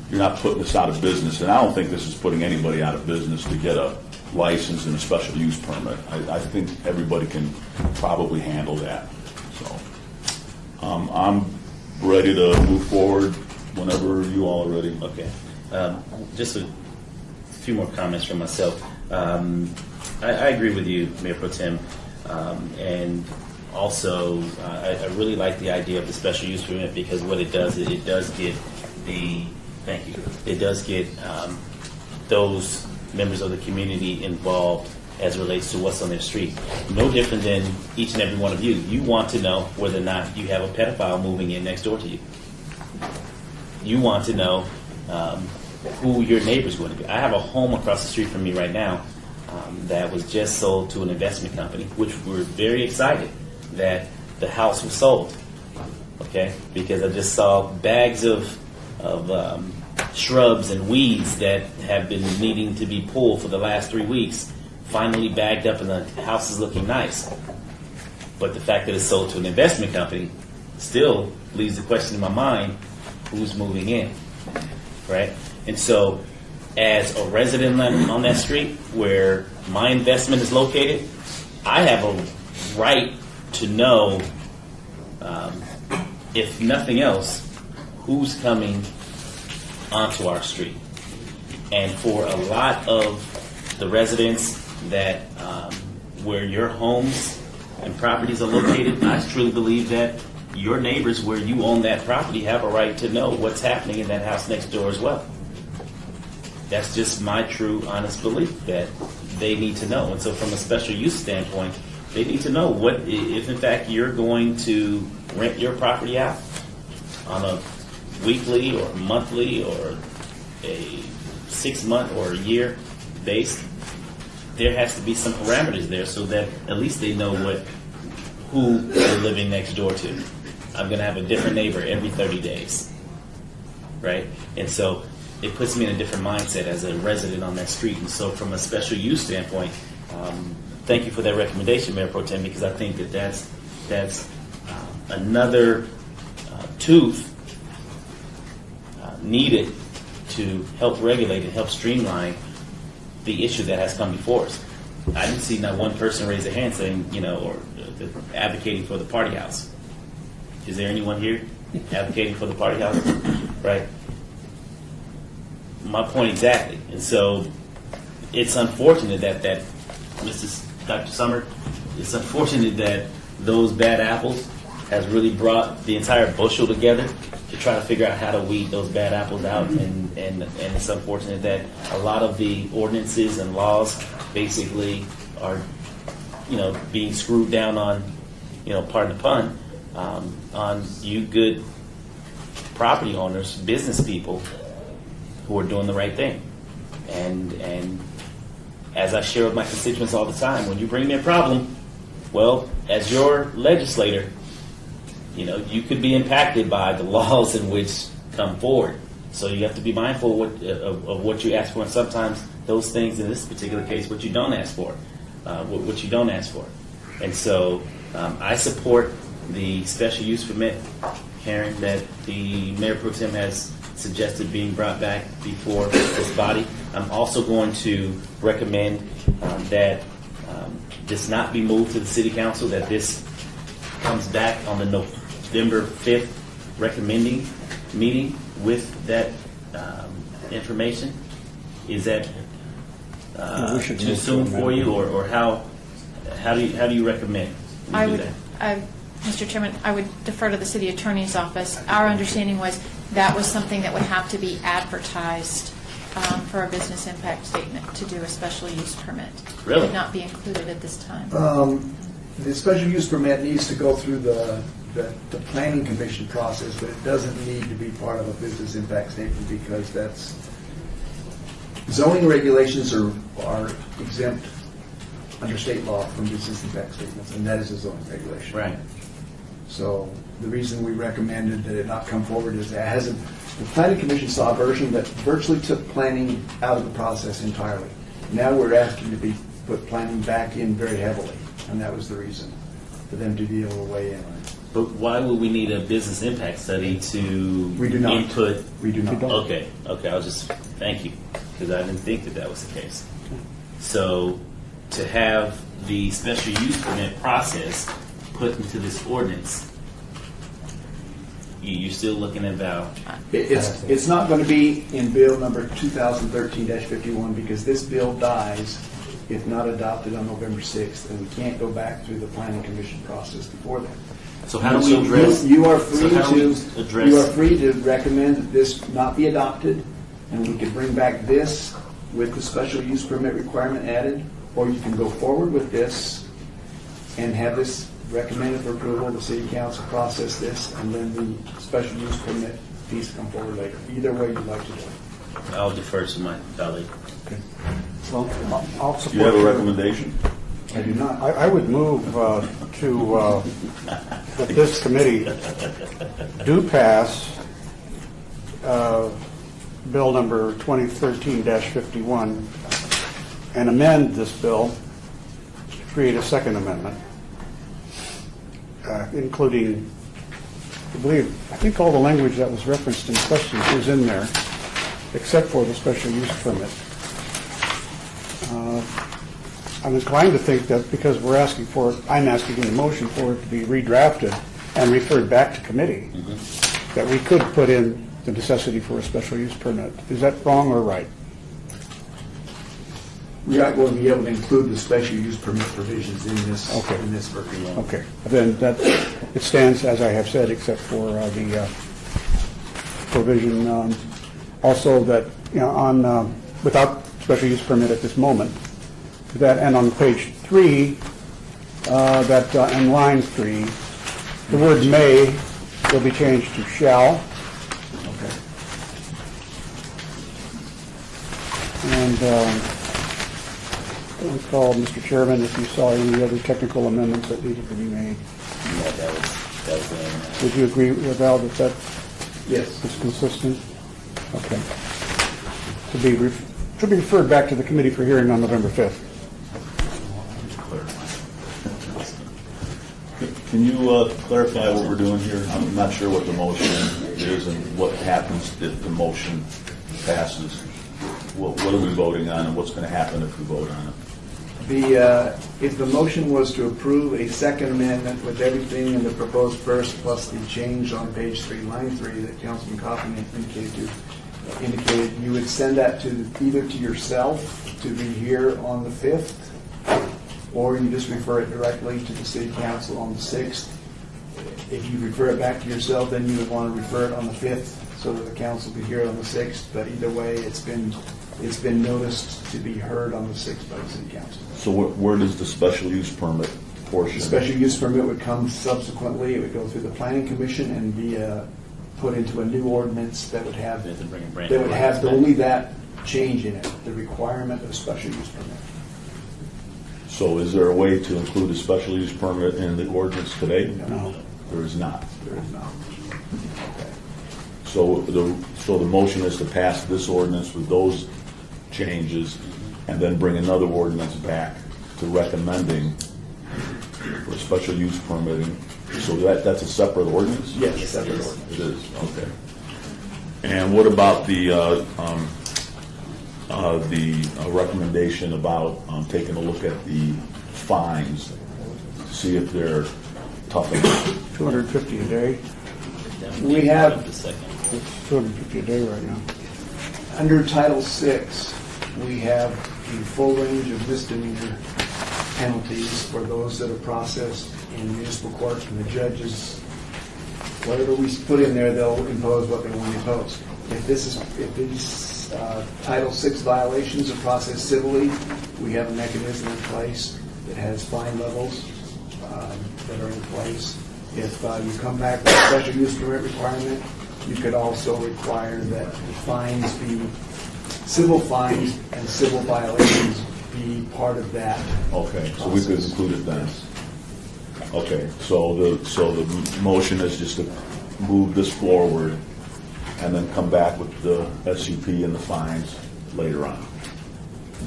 you're not putting us out of business, and I don't think this is putting anybody out of business to get a license and a special use permit. I think everybody can probably handle that. So I'm ready to move forward whenever you all are ready. Okay. Just a few more comments from myself. I agree with you, Mayor Pro Tem, and also I really like the idea of the special use permit, because what it does is it does get those members of the community involved as it relates to what's on their street. No different than each and every one of you. You want to know whether or not you have a pedophile moving in next door to you. You want to know who your neighbor's going to be. I have a home across the street from me right now that was just sold to an investment company, which we're very excited that the house was sold. Okay, because I just saw bags of shrubs and weeds that have been needing to be pulled for the last 3 weeks, finally bagged up, and the house is looking nice. But the fact that it's sold to an investment company still leaves the question in my mind: who's moving in, right? And so, as a resident on that street where my investment is located, I have a right to know, if nothing else, who's coming onto our street. And for a lot of the residents that where your homes and properties are located, I truly believe that your neighbors where you own that property have a right to know what's happening in that house next door as well. That's just my true, honest belief that they need to know. And so from a special use standpoint, they need to know what, if in fact you're going to rent your property out on a weekly or monthly or a 6 month or a year base. There has to be some parameters there so that at least they know who they're living next door to. I'm going to have a different neighbor every 30 days, right? And so it puts me in a different mindset as a resident on that street. And so from a special use standpoint, thank you for that recommendation, Mayor Pro Tem, because I think that that's another tooth needed to help regulate and help streamline the issue that has come before us. I didn't see not one person raise their hand saying, or advocating for the party house. Is there anyone here advocating for the party house? Right. My point exactly. And so it's unfortunate that Dr. Summer, it's unfortunate that those bad apples has really brought the entire bushel together to try to figure out how to weed those bad apples out. And it's unfortunate that a lot of the ordinances and laws basically are, being screwed down on, pardon the pun, on you good property owners, business people who are doing the right thing. And as I share with my constituents all the time, when you bring me a problem, well, as your legislator, you could be impacted by the laws in which come forward. So you have to be mindful of what you ask for, and sometimes those things, in this particular case, what you don't ask for, what you don't ask for. And so I support the special use permit, Karen, that the Mayor Pro Tem has suggested being brought back before this body. I'm also going to recommend that this not be moved to the City Council, that this comes back on the November 5th recommending meeting with that information. Is that too soon for you, or how do you recommend we do that? Mr. Chairman, I would defer to the City Attorney's Office. Our understanding was that was something that would have to be advertised for a business impact statement to do a special use permit. Really? It would not be included at this time. The special use permit needs to go through the planning commission process, but it doesn't need to be part of a business impact statement, because that's zoning regulations are exempt under state law from business impact statements, and that is a zoning regulation. Right. So the reason we recommended that it not come forward is that the planning commission saw a version that virtually took planning out of the process entirely. Now we're asking to put planning back in very heavily, and that was the reason for them to be able to weigh in on it. But why would we need a business impact study to We do not. input? We do not. Okay, I was just, thank you, because I didn't think that was the case. So to have the special use permit process put into this ordinance, you're still looking at about, It's not going to be in bill number 2013-51 because this bill dies if not adopted on November 6th, and we can't go back through the planning commission process before then. so how do we address? You are free so how do we to address- you are free to recommend that this not be adopted, and we can bring back this with the special use permit requirement added, or you can go forward with this and have this recommended for approval. The city council process this, and then the special use permit piece come forward later. Either way you'd like to do it. I'll defer to my colleague. Well, I'll support. Do you have a recommendation? I do not. I would move that this committee do pass bill number 2013-51 and amend this bill to create a second amendment, including, I think all the language that was referenced in questions is in there, except for the special use permit. I'm inclined to think that because I'm asking in the motion for it to be redrafted and referred back to committee, that we could put in the necessity for a special use permit. Is that wrong or right? We are going to be able to include the special use permit provisions in this version. Okay. Then it stands as I have said, except for the provision also that, on without special use permit at this moment, that, and on page 3, that in line 3, the word may will be changed to shall. Okay. And I would call Mr. Chairman if you saw any other technical amendments that needed to be made. Yeah, that was Would you agree with Al that that Yes. is consistent? Okay. To be referred back to the committee for hearing on November 5th. Can you clarify what we're doing here? I'm not sure what the motion is and what happens if the motion passes. What are we voting on, and what's going to happen if we vote on it? If the motion was to approve a second amendment with everything in the proposed first plus the change on page 3, line 3 that Councilman Coffin indicated, you would send that to either to yourself to be here on the 5th, or you just refer it directly to the city council on the 6th. If you refer it back to yourself, then you would want to refer it on the 5th so that the council could hear it on the 6th. But either way, it's been noticed to be heard on the 6th by the city council. So where does the special use permit portion? The special use permit would come subsequently. It would go through the planning commission and be put into a new ordinance that would have only that change in it, the requirement of a special use permit. So is there a way to include a special use permit in the ordinance today? No. There is not. There is not. Okay. So the motion is to pass this ordinance with those changes and then bring another ordinance back to recommending for special use permitting. So that's a separate ordinance? Yes, separate ordinance. It is, okay. And what about the recommendation about taking a look at the fines to see if they're tough enough? 250 a day. We have It's 250 a day right now. under Title VI, we have the full range of misdemeanor penalties for those that are processed in municipal court, and the judges, whatever we put in there, they'll impose what they want to impose. If these Title VI violations are processed civilly, we have a mechanism in place that has fine levels that are in place. If you come back with a special use permit requirement, you could also require that the fines be civil fines and civil violations be part of that. Okay, so we could include it then. Okay, so the motion is just to move this forward and then come back with the SUP and the fines later on.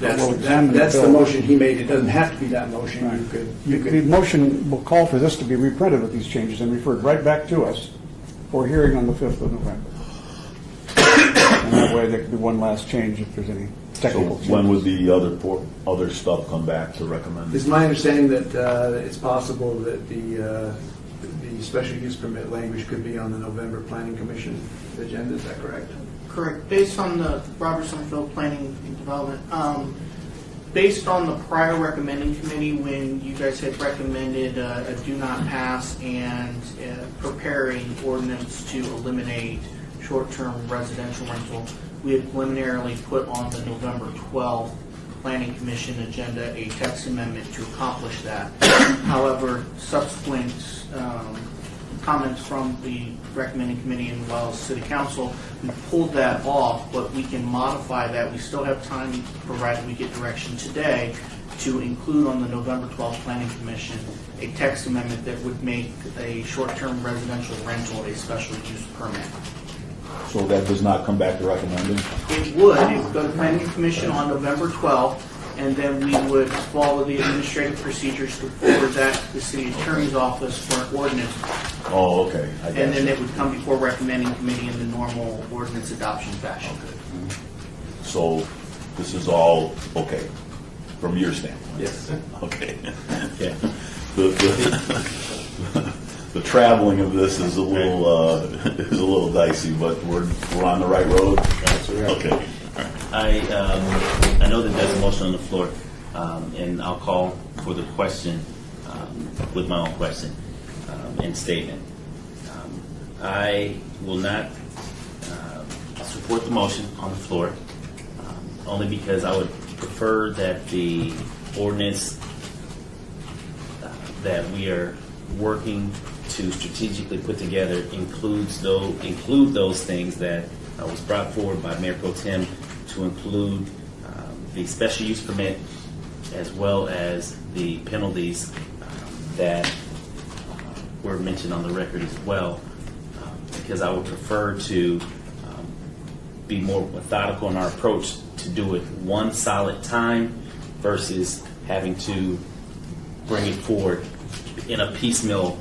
we'll examine the That's the bill. motion he made. It doesn't have to be that motion. You The could, motion will call for this to be reprinted with these changes and referred right back to us for hearing on the 5th of November. And that way, there could be one last change if there's any So technical changes. when would the other stuff come back to recommend? it's my understanding that it's possible that the special use permit language could be on the November Planning Commission agenda. Is that correct? Correct. Based on the Robertsonville Planning and Development, based on the prior recommending committee, when you guys had recommended a do not pass and preparing ordinance to eliminate short-term residential rental, we had preliminarily put on the November 12th Planning Commission agenda a text amendment to accomplish that. However, subsequent comments from the recommending committee and as well as City Council, we pulled that off, but we can modify that. We still have time, provided we get direction today, to include on the November 12th Planning Commission a text amendment that would make a short-term residential rental a special use permit. So that does not come back to recommending? It would go to the Planning Commission on November 12th, and then we would follow the administrative procedures to forward that to the city attorney's office for an ordinance. Oh, okay. I got And then you. it would come before recommending committee in the normal ordinance adoption fashion. So this is all okay from your standpoint? Yes. Okay. Okay. The traveling of this is a little dicey, but we're on the right road. Okay. I know that there's a motion on the floor, and I'll call for the question with my own question and statement. I will not support the motion on the floor, only because I would prefer that the ordinance that we are working to strategically put together include those things that was brought forward by Mayor Pro Tem, to include the special use permit as well as the penalties that were mentioned on the record as well, because I would prefer to be more methodical in our approach to do it one solid time versus having to bring it forward in a piecemeal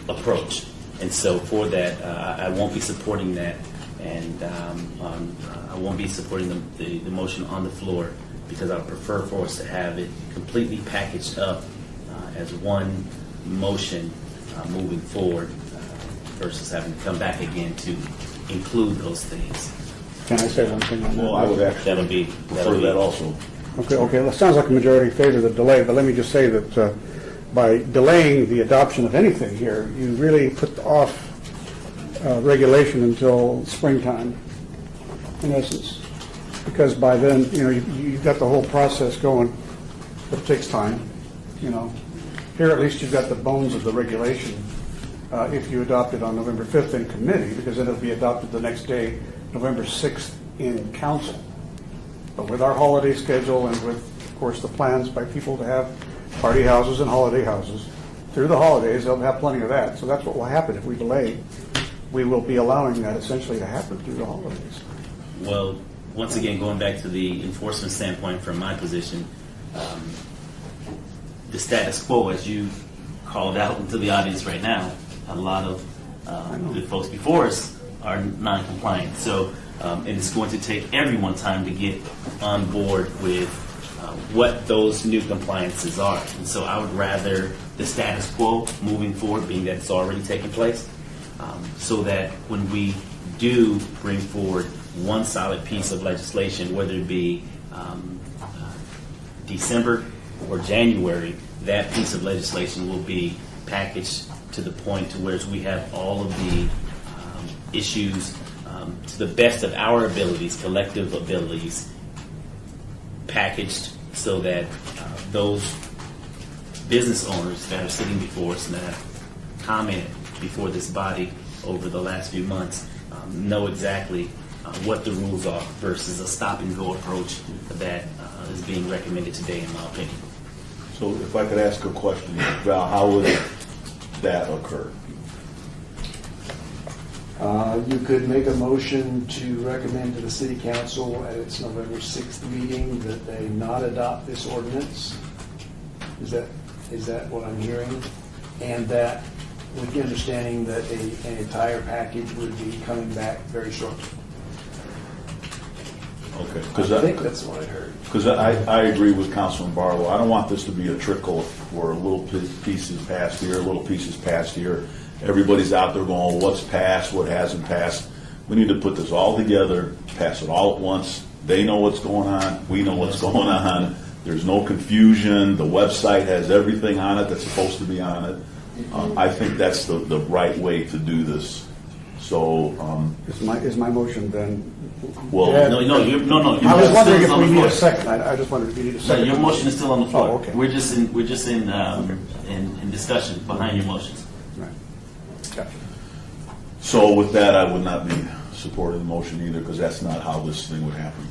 approach. And so for that, I won't be supporting that, and I won't be supporting the motion on the floor, because I would prefer for us to have it completely packaged up as one motion moving forward versus having to come back again to include those things. Can I say one thing on that? Well, I would actually prefer that also. Okay, that sounds like a majority favor the delay, but let me just say that by delaying the adoption of anything here, you really put off regulation until springtime, in essence. Because by then, you've got the whole process going, but it takes time, Here at least you've got the bones of the regulation if you adopt it on November 5th in committee, because then it'll be adopted the next day, November 6th in council. But with our holiday schedule and with, of course, the plans by people to have party houses and holiday houses through the holidays, they'll have plenty of that. So that's what will happen if we delay. We will be allowing that essentially to happen through the holidays. Well, once again, going back to the enforcement standpoint from my position, the status quo, as you called out into the audience right now, a lot of the folks before us are non-compliant. So, and it's going to take everyone time to get on board with what those new compliances are. And so I would rather the status quo moving forward, being that it's already taken place, so that when we do bring forward one solid piece of legislation, whether it be December or January, that piece of legislation will be packaged to the point to where we have all of the issues to the best of our abilities, collective abilities, packaged so that those business owners that are sitting before us and that have commented before this body over the last few months know exactly what the rules are versus a stop-and-go approach that is being recommended today, in my opinion. So if I could ask a question, Val, how would that occur? You could make a motion to recommend to the city council at its November 6th meeting that they not adopt this ordinance. Is that what I'm hearing? And that with the understanding that an entire package would be coming back very shortly. Okay. I think that's what I heard. Because I agree with Councilman Barlow. I don't want this to be a trickle where little pieces passed here, little pieces passed here. Everybody's out there going, what's passed, what hasn't passed. We need to put this all together, pass it all at once. They know what's going on. We know what's going on. There's no confusion. The website has everything on it that's supposed to be on it. I think that's the right way to do this. So, Is my motion then? well, No. I was wondering if we need a second. I just wondered if you need a No, second. your motion is still on the floor. Oh, okay. We're just in discussion behind your motions. Right. Gotcha. so with that, I would not be supporting the motion either, because that's not how this thing would happen.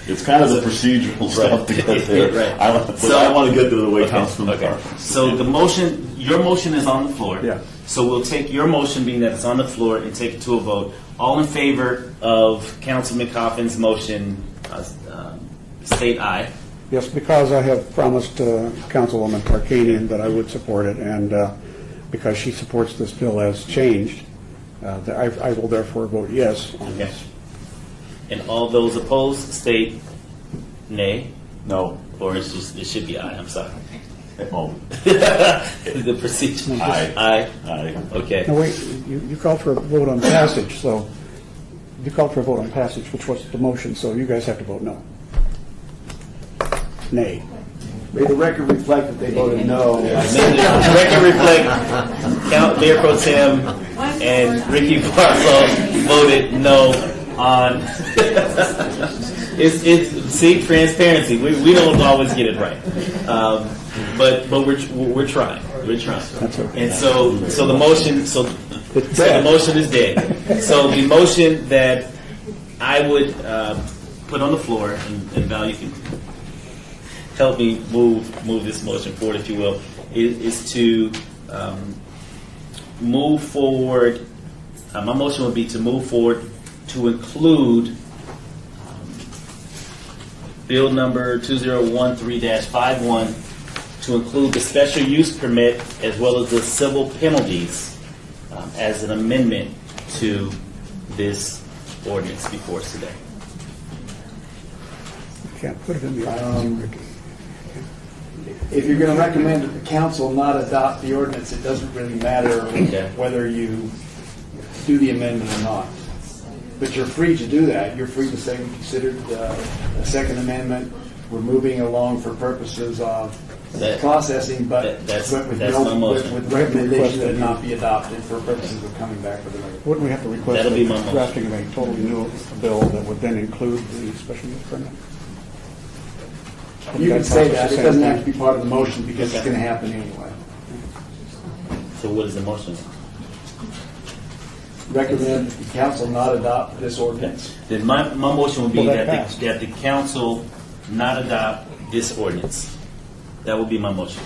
It's kind of the procedural stuff to get there. Right. I want to get to the way Councilman. Okay. So the motion, your motion is on the floor. Yeah. So we'll take your motion, being that it's on the floor, and take it to a vote. All in favor of Councilman Coffin's motion, state aye. Yes, because I have promised Councilwoman Tarkanian that I would support it, and because she supports this bill as changed, I will therefore vote yes on Okay. this. And all those opposed, state nay. No. Or it's just, it should be aye, I'm sorry. Oh. The procedure. Aye. Aye. Okay. Now, wait, you called for a vote on passage, so you called for a vote on passage, which was the motion, so you guys have to vote no. Nay. May the record reflect that they voted no. Record reflect, Count Mayor Pro Tem and Ricky Barlow voted no on. See, transparency. We don't always get it right, but we're trying. We're trying. And so the motion the motion is dead. So the motion that I would put on the floor, and Val, you can help me move this motion forward, if you will, is to move forward. My motion would be to move forward to include Bill number 2013-51, to include the special use permit as well as the civil penalties as an amendment to this ordinance before us today. You can't put it in the ordinance, Ricky. If you're going to recommend that the council not adopt the ordinance, it doesn't really matter whether you do the amendment or not. But you're free to do that. You're free to say we considered a second amendment. We're moving along for purposes of processing, but with recommendation that it not be adopted for purposes of coming back with a Wouldn't we have to request That'll be my motion. drafting of a totally new bill that would then include the special use permit? You can say that. It doesn't have to be part of the motion because it's going to happen anyway. So what is the motion? Recommend that the council not adopt this ordinance. Then my motion would be Well, that that the council not adopt this ordinance. That would be my motion.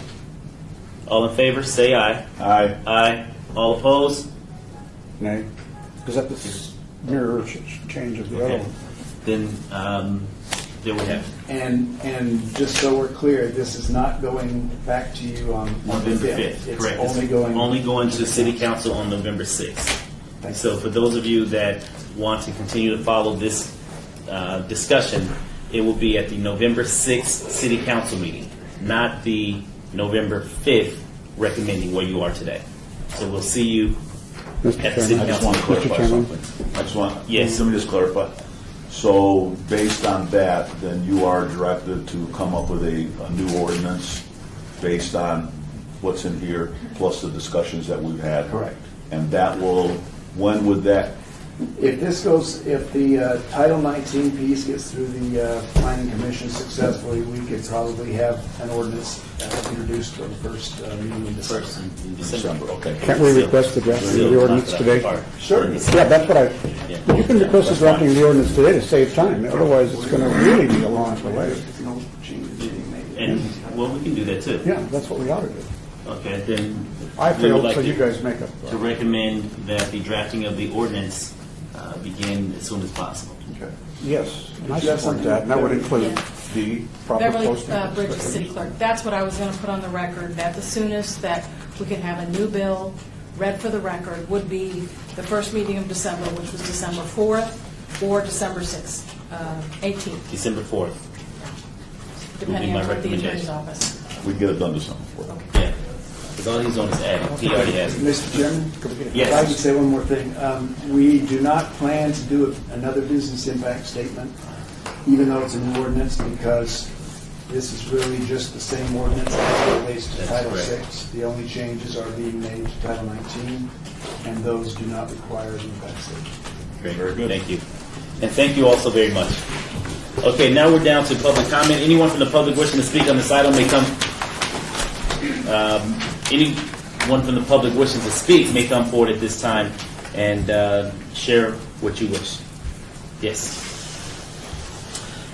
All in favor, say aye. Aye. Aye. All opposed? Nay. Because that is mirror change of the other one. Then there we have it. And just so we're clear, this is not going back to you on November 5th. 5th. It's Correct. only going to City Council on November 6th. So for those of you that want to continue to follow this discussion, it will be at the November 6th City Council meeting, not the November 5th recommending where you are today. So we'll see you at the City I just Council. want to clarify something. Yes. Let me just clarify. So based on that, then you are directed to come up with a new ordinance based on what's in here, plus the discussions that we've had. Correct. And that will, when would that? If the Title 19 piece gets through the Planning Commission successfully, we could probably have an ordinance introduced for the first meeting in December. Okay. Can't we request the drafting of the ordinance today? Sure. Yeah, that's what you can request the drafting of the ordinance today to save time. Otherwise, it's going to really be a long delay. And well, we can do that too. Yeah, that's what we ought to do. Okay, then. I we would failed, like so to- you guys make up. To recommend that the drafting of the ordinance begin as soon as possible. Yes, and I support that, and that would include the proper Beverly posting. Bridges City Clerk, that's what I was going to put on the record, that the soonest that we could have a new bill read for the record would be the first meeting of December, which was December 4th or December 6th, 18th, December 4th. depending my on what the attorney's recommendation. office. We can get it done December 4th. Yeah, because all he's on is adding. He already has it. Mr. Chairman? Yes. If I could say one more thing. We do not plan to do another business impact statement, even though it's a new ordinance, because this is really just the same ordinance as it relates to That's Title correct. VI. The only changes are being made to Title 19, and those do not require the impact statement. Great, very good. Thank you. And thank you also very much. Okay, now we're down to public comment. Anyone from the public wishing to speak on this item may come. Anyone from the public wishing to speak may come forward at this time and share what you wish. Yes.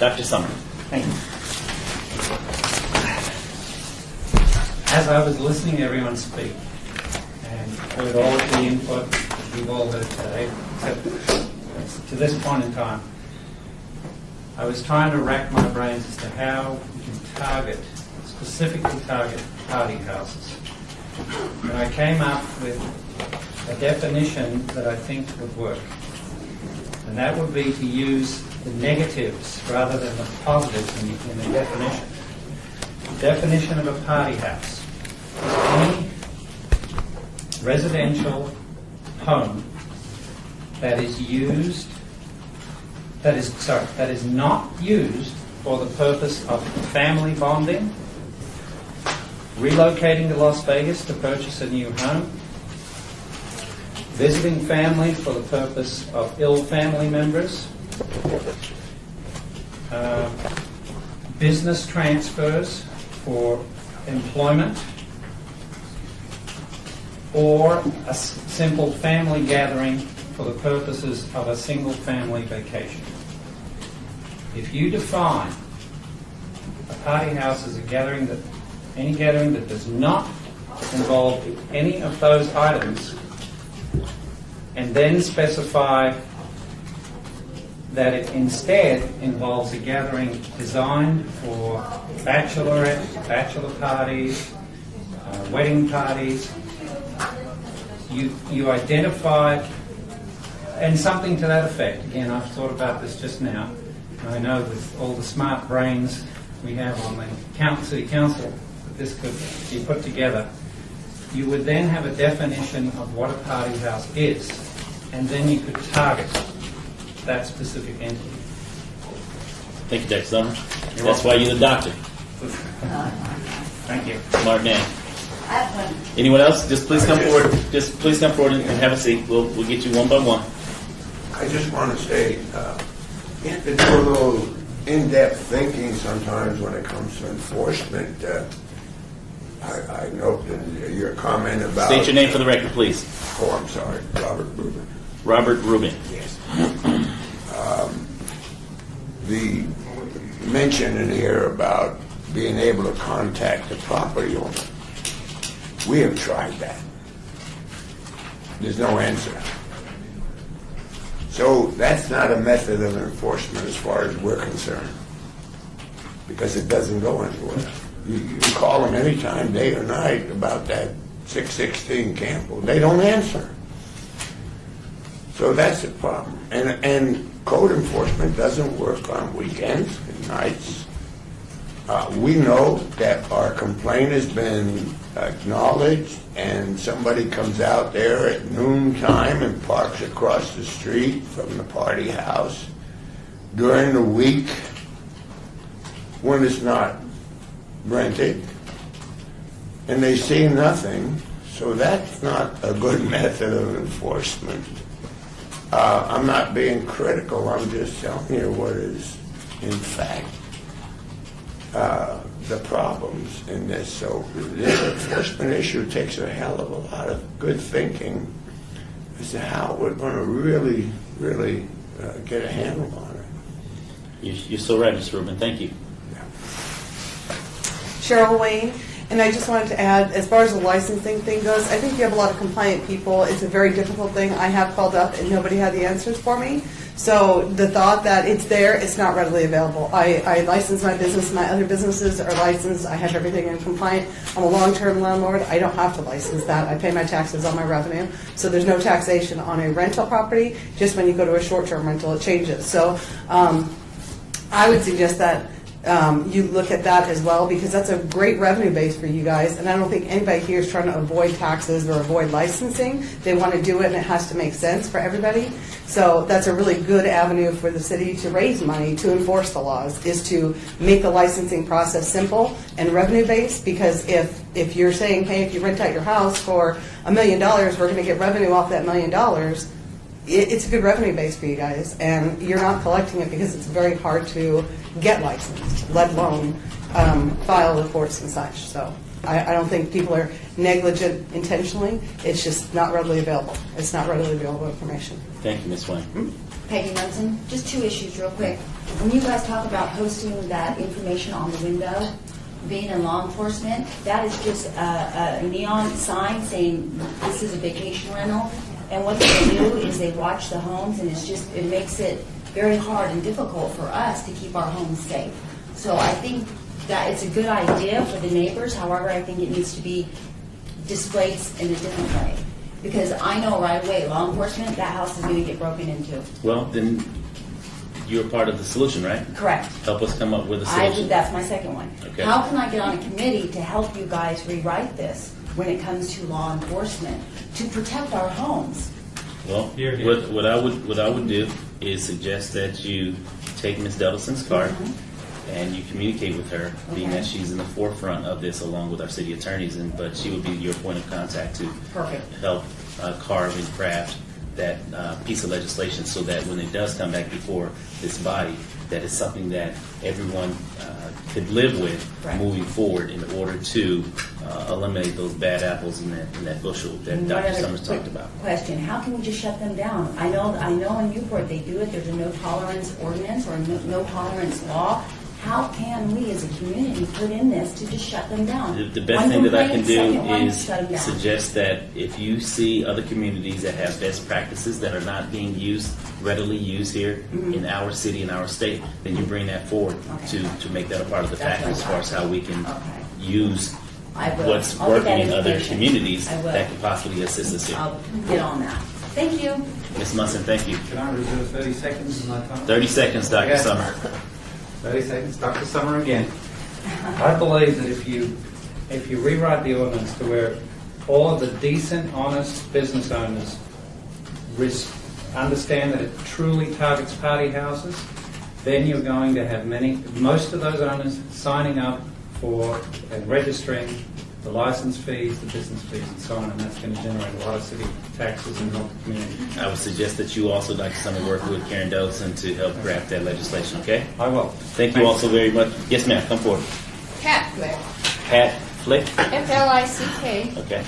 Dr. Summer. Thank you. As I was listening to everyone speak and heard all of the input we've all heard today, except to this point in time, I was trying to rack my brains as to how we can specifically target party houses. And I came up with a definition that I think would work. And that would be to use the negatives rather than the positives in the definition. The definition of a party house is any residential home that is not used for the purpose of family bonding, relocating to Las Vegas to purchase a new home, visiting family for the purpose of ill family members, business transfers for employment, or a simple family gathering for the purposes of a single family vacation. If you define a party house as any gathering that does not involve any of those items, and then specify that it instead involves a gathering designed for bachelorette, bachelor parties, wedding parties, you identify, and something to that effect. Again, I've thought about this just now. I know with all the smart brains we have on the City Council that this could be put together. You would then have a definition of what a party house is, and then you could target that specific entity. Thank you, Dr. Summer. That's why you're the doctor. Thank you. Smart man. Anyone else? Just please come forward. Just please come forward and have a seat. We'll get you one by one. I just want to say, it's a little in-depth thinking sometimes when it comes to enforcement. I note your comment about... State your name for the record, please. Oh, I'm sorry. Robert Rubin. Robert Rubin. Yes. The mention in here about being able to contact the property owner. We have tried that. There's no answer. So that's not a method of enforcement as far as we're concerned, because it doesn't go anywhere. You call them anytime, day or night, about that 616 Campbell. They don't answer. So that's the problem. And code enforcement doesn't work on weekends and nights. We know that our complaint has been acknowledged, and somebody comes out there at noontime and parks across the street from the party house during the week when it's not rented, and they see nothing. So that's not a good method of enforcement. I'm not being critical. I'm just telling you what is, in fact, the problems in this. So this enforcement issue takes a hell of a lot of good thinking as to how we're going to really get a handle on it. You're so right, Mr. Rubin. Thank you. Cheryl Wayne, And I just wanted to add, as far as the licensing thing goes, I think you have a lot of compliant people. It's a very difficult thing. I have called up and nobody had the answers for me. So the thought that it's there, it's not readily available. I license my business. My other businesses are licensed. I have everything in compliant. I'm a long-term landlord. I don't have to license that. I pay my taxes on my revenue. So there's no taxation on a rental property. Just when you go to a short-term rental, it changes. So I would suggest that you look at that as well, because that's a great revenue base for you guys. And I don't think anybody here is trying to avoid taxes or avoid licensing. They want to do it, and it has to make sense for everybody. So that's a really good avenue for the city to raise money to enforce the laws, is to make the licensing process simple and revenue based. Because if you're saying, hey, if you rent out your house for $1 million, we're going to get revenue off that $1 million. It's a good revenue base for you guys, and you're not collecting it because it's very hard to get licensed, let alone file reports and such. So I don't think people are negligent intentionally. It's just not readily available. It's not readily available information. Thank you, Ms. Wayne. Peggy Munson, just 2 issues real quick. When you guys talk about posting that information on the window, being in law enforcement, that is just a neon sign saying this is a vacation rental. And what they do is they watch the homes, and it makes it very hard and difficult for us to keep our homes safe. So I think that it's a good idea for the neighbors. However, I think it needs to be displayed in a different way. Because I know right away, law enforcement, that house is going to get broken into. Well, then you're part of the solution, right? Correct. Help us come up with a I solution. think that's my second one. Okay. How can I get on a committee to help you guys rewrite this when it comes to law enforcement to protect our homes? Well, what I would do is suggest that you take Ms. Delison's card and you communicate with her, being that she's in the forefront of this along with our city attorneys, but she would be your point of contact to help carve and craft that piece of legislation, so that when it does come back before this body, that it's something that everyone could live with moving forward in order to eliminate those bad apples in that bushel that Dr. Summers talked about. Question: how can we just shut them down? I know in Newport they do it. There's a no tolerance ordinance or no tolerance law. How can we as a community put in this to just shut them down? The best thing that I can do is suggest that if you see other communities that have best practices that are not being readily used here in our city and our state, then you bring that forward to make that a part of the package as far as how we can use what's working in other communities that could possibly assist us here. I'll get on that. Thank you. Ms. Munson, thank you. Can I reserve 30 seconds of my time? 30 seconds, Dr. Okay. Summer. 30 seconds, Dr. Summer again. I believe that if you rewrite the ordinance to where all of the decent, honest business owners understand that it truly targets party houses, then you're going to have most of those owners signing up for and registering the license fees, the business fees, and so on, and that's going to generate a lot of city taxes and help the community. I would suggest that you also, Dr. Summer, work with Karen Dellison to help craft that legislation, okay? I will. Thank you all so very much. Yes, ma'am, come forward. Pat Flick, Pat Flick? F-L-I-C-K. Okay.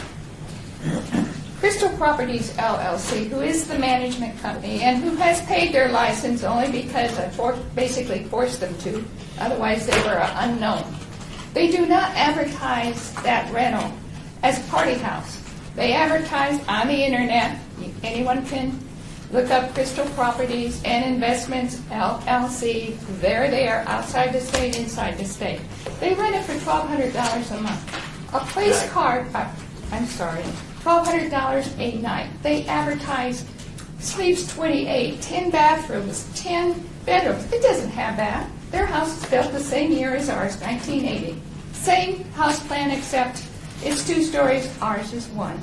Crystal Properties LLC, who is the management company and who has paid their license only because I basically forced them to. Otherwise, they were unknown. They do not advertise that rental as a party house. They advertise on the internet. Anyone can look up Crystal Properties and Investments LLC. There they are, outside the state, inside the state. They rent it for $1,200 a month. A place card, $1,200 a night. They advertise sleeps 28, 10 bathrooms, 10 bedrooms. It doesn't have that. Their house is built the same year as ours, 1980. Same house plan, except it's 2 stories, ours is 1.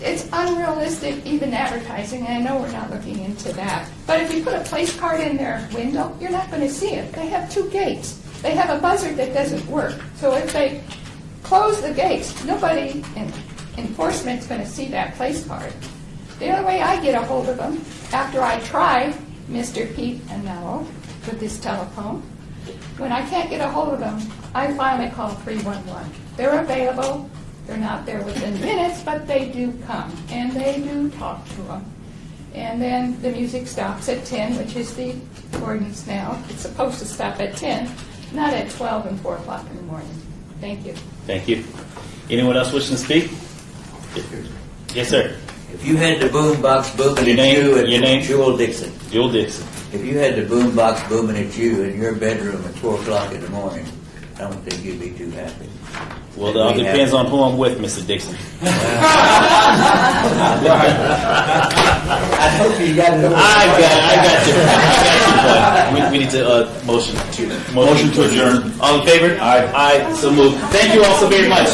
It's unrealistic, even advertising, and I know we're not looking into that. But if you put a place card in their window, you're not going to see it. They have 2 gates. They have a buzzer that doesn't work. So if they close the gates, nobody in enforcement's going to see that place card. The only way I get a hold of them, after I try Mr. Pete Anello with this telephone, when I can't get a hold of them, I finally call 311. They're available. They're not there within minutes, but they do come, and they do talk to them. And then the music stops at 10, which is the ordinance now. It's supposed to stop at 10, not at 12 and 4 o'clock in the morning. Thank you. Thank you. Anyone else wishing to speak? Yes, sir. If you had the boom box booming Your at name? you, Your name? Jewel Dixon. Joel Dixon. If you had the boom box booming at you in your bedroom at 4 o'clock in the morning, I don't think you'd be too happy. Well, it all depends on who I'm with, Mr. Dixon. I hope you got it. I got you. We need to motion to adjourn. All in favor? Aye. So moved. Thank you all so very much.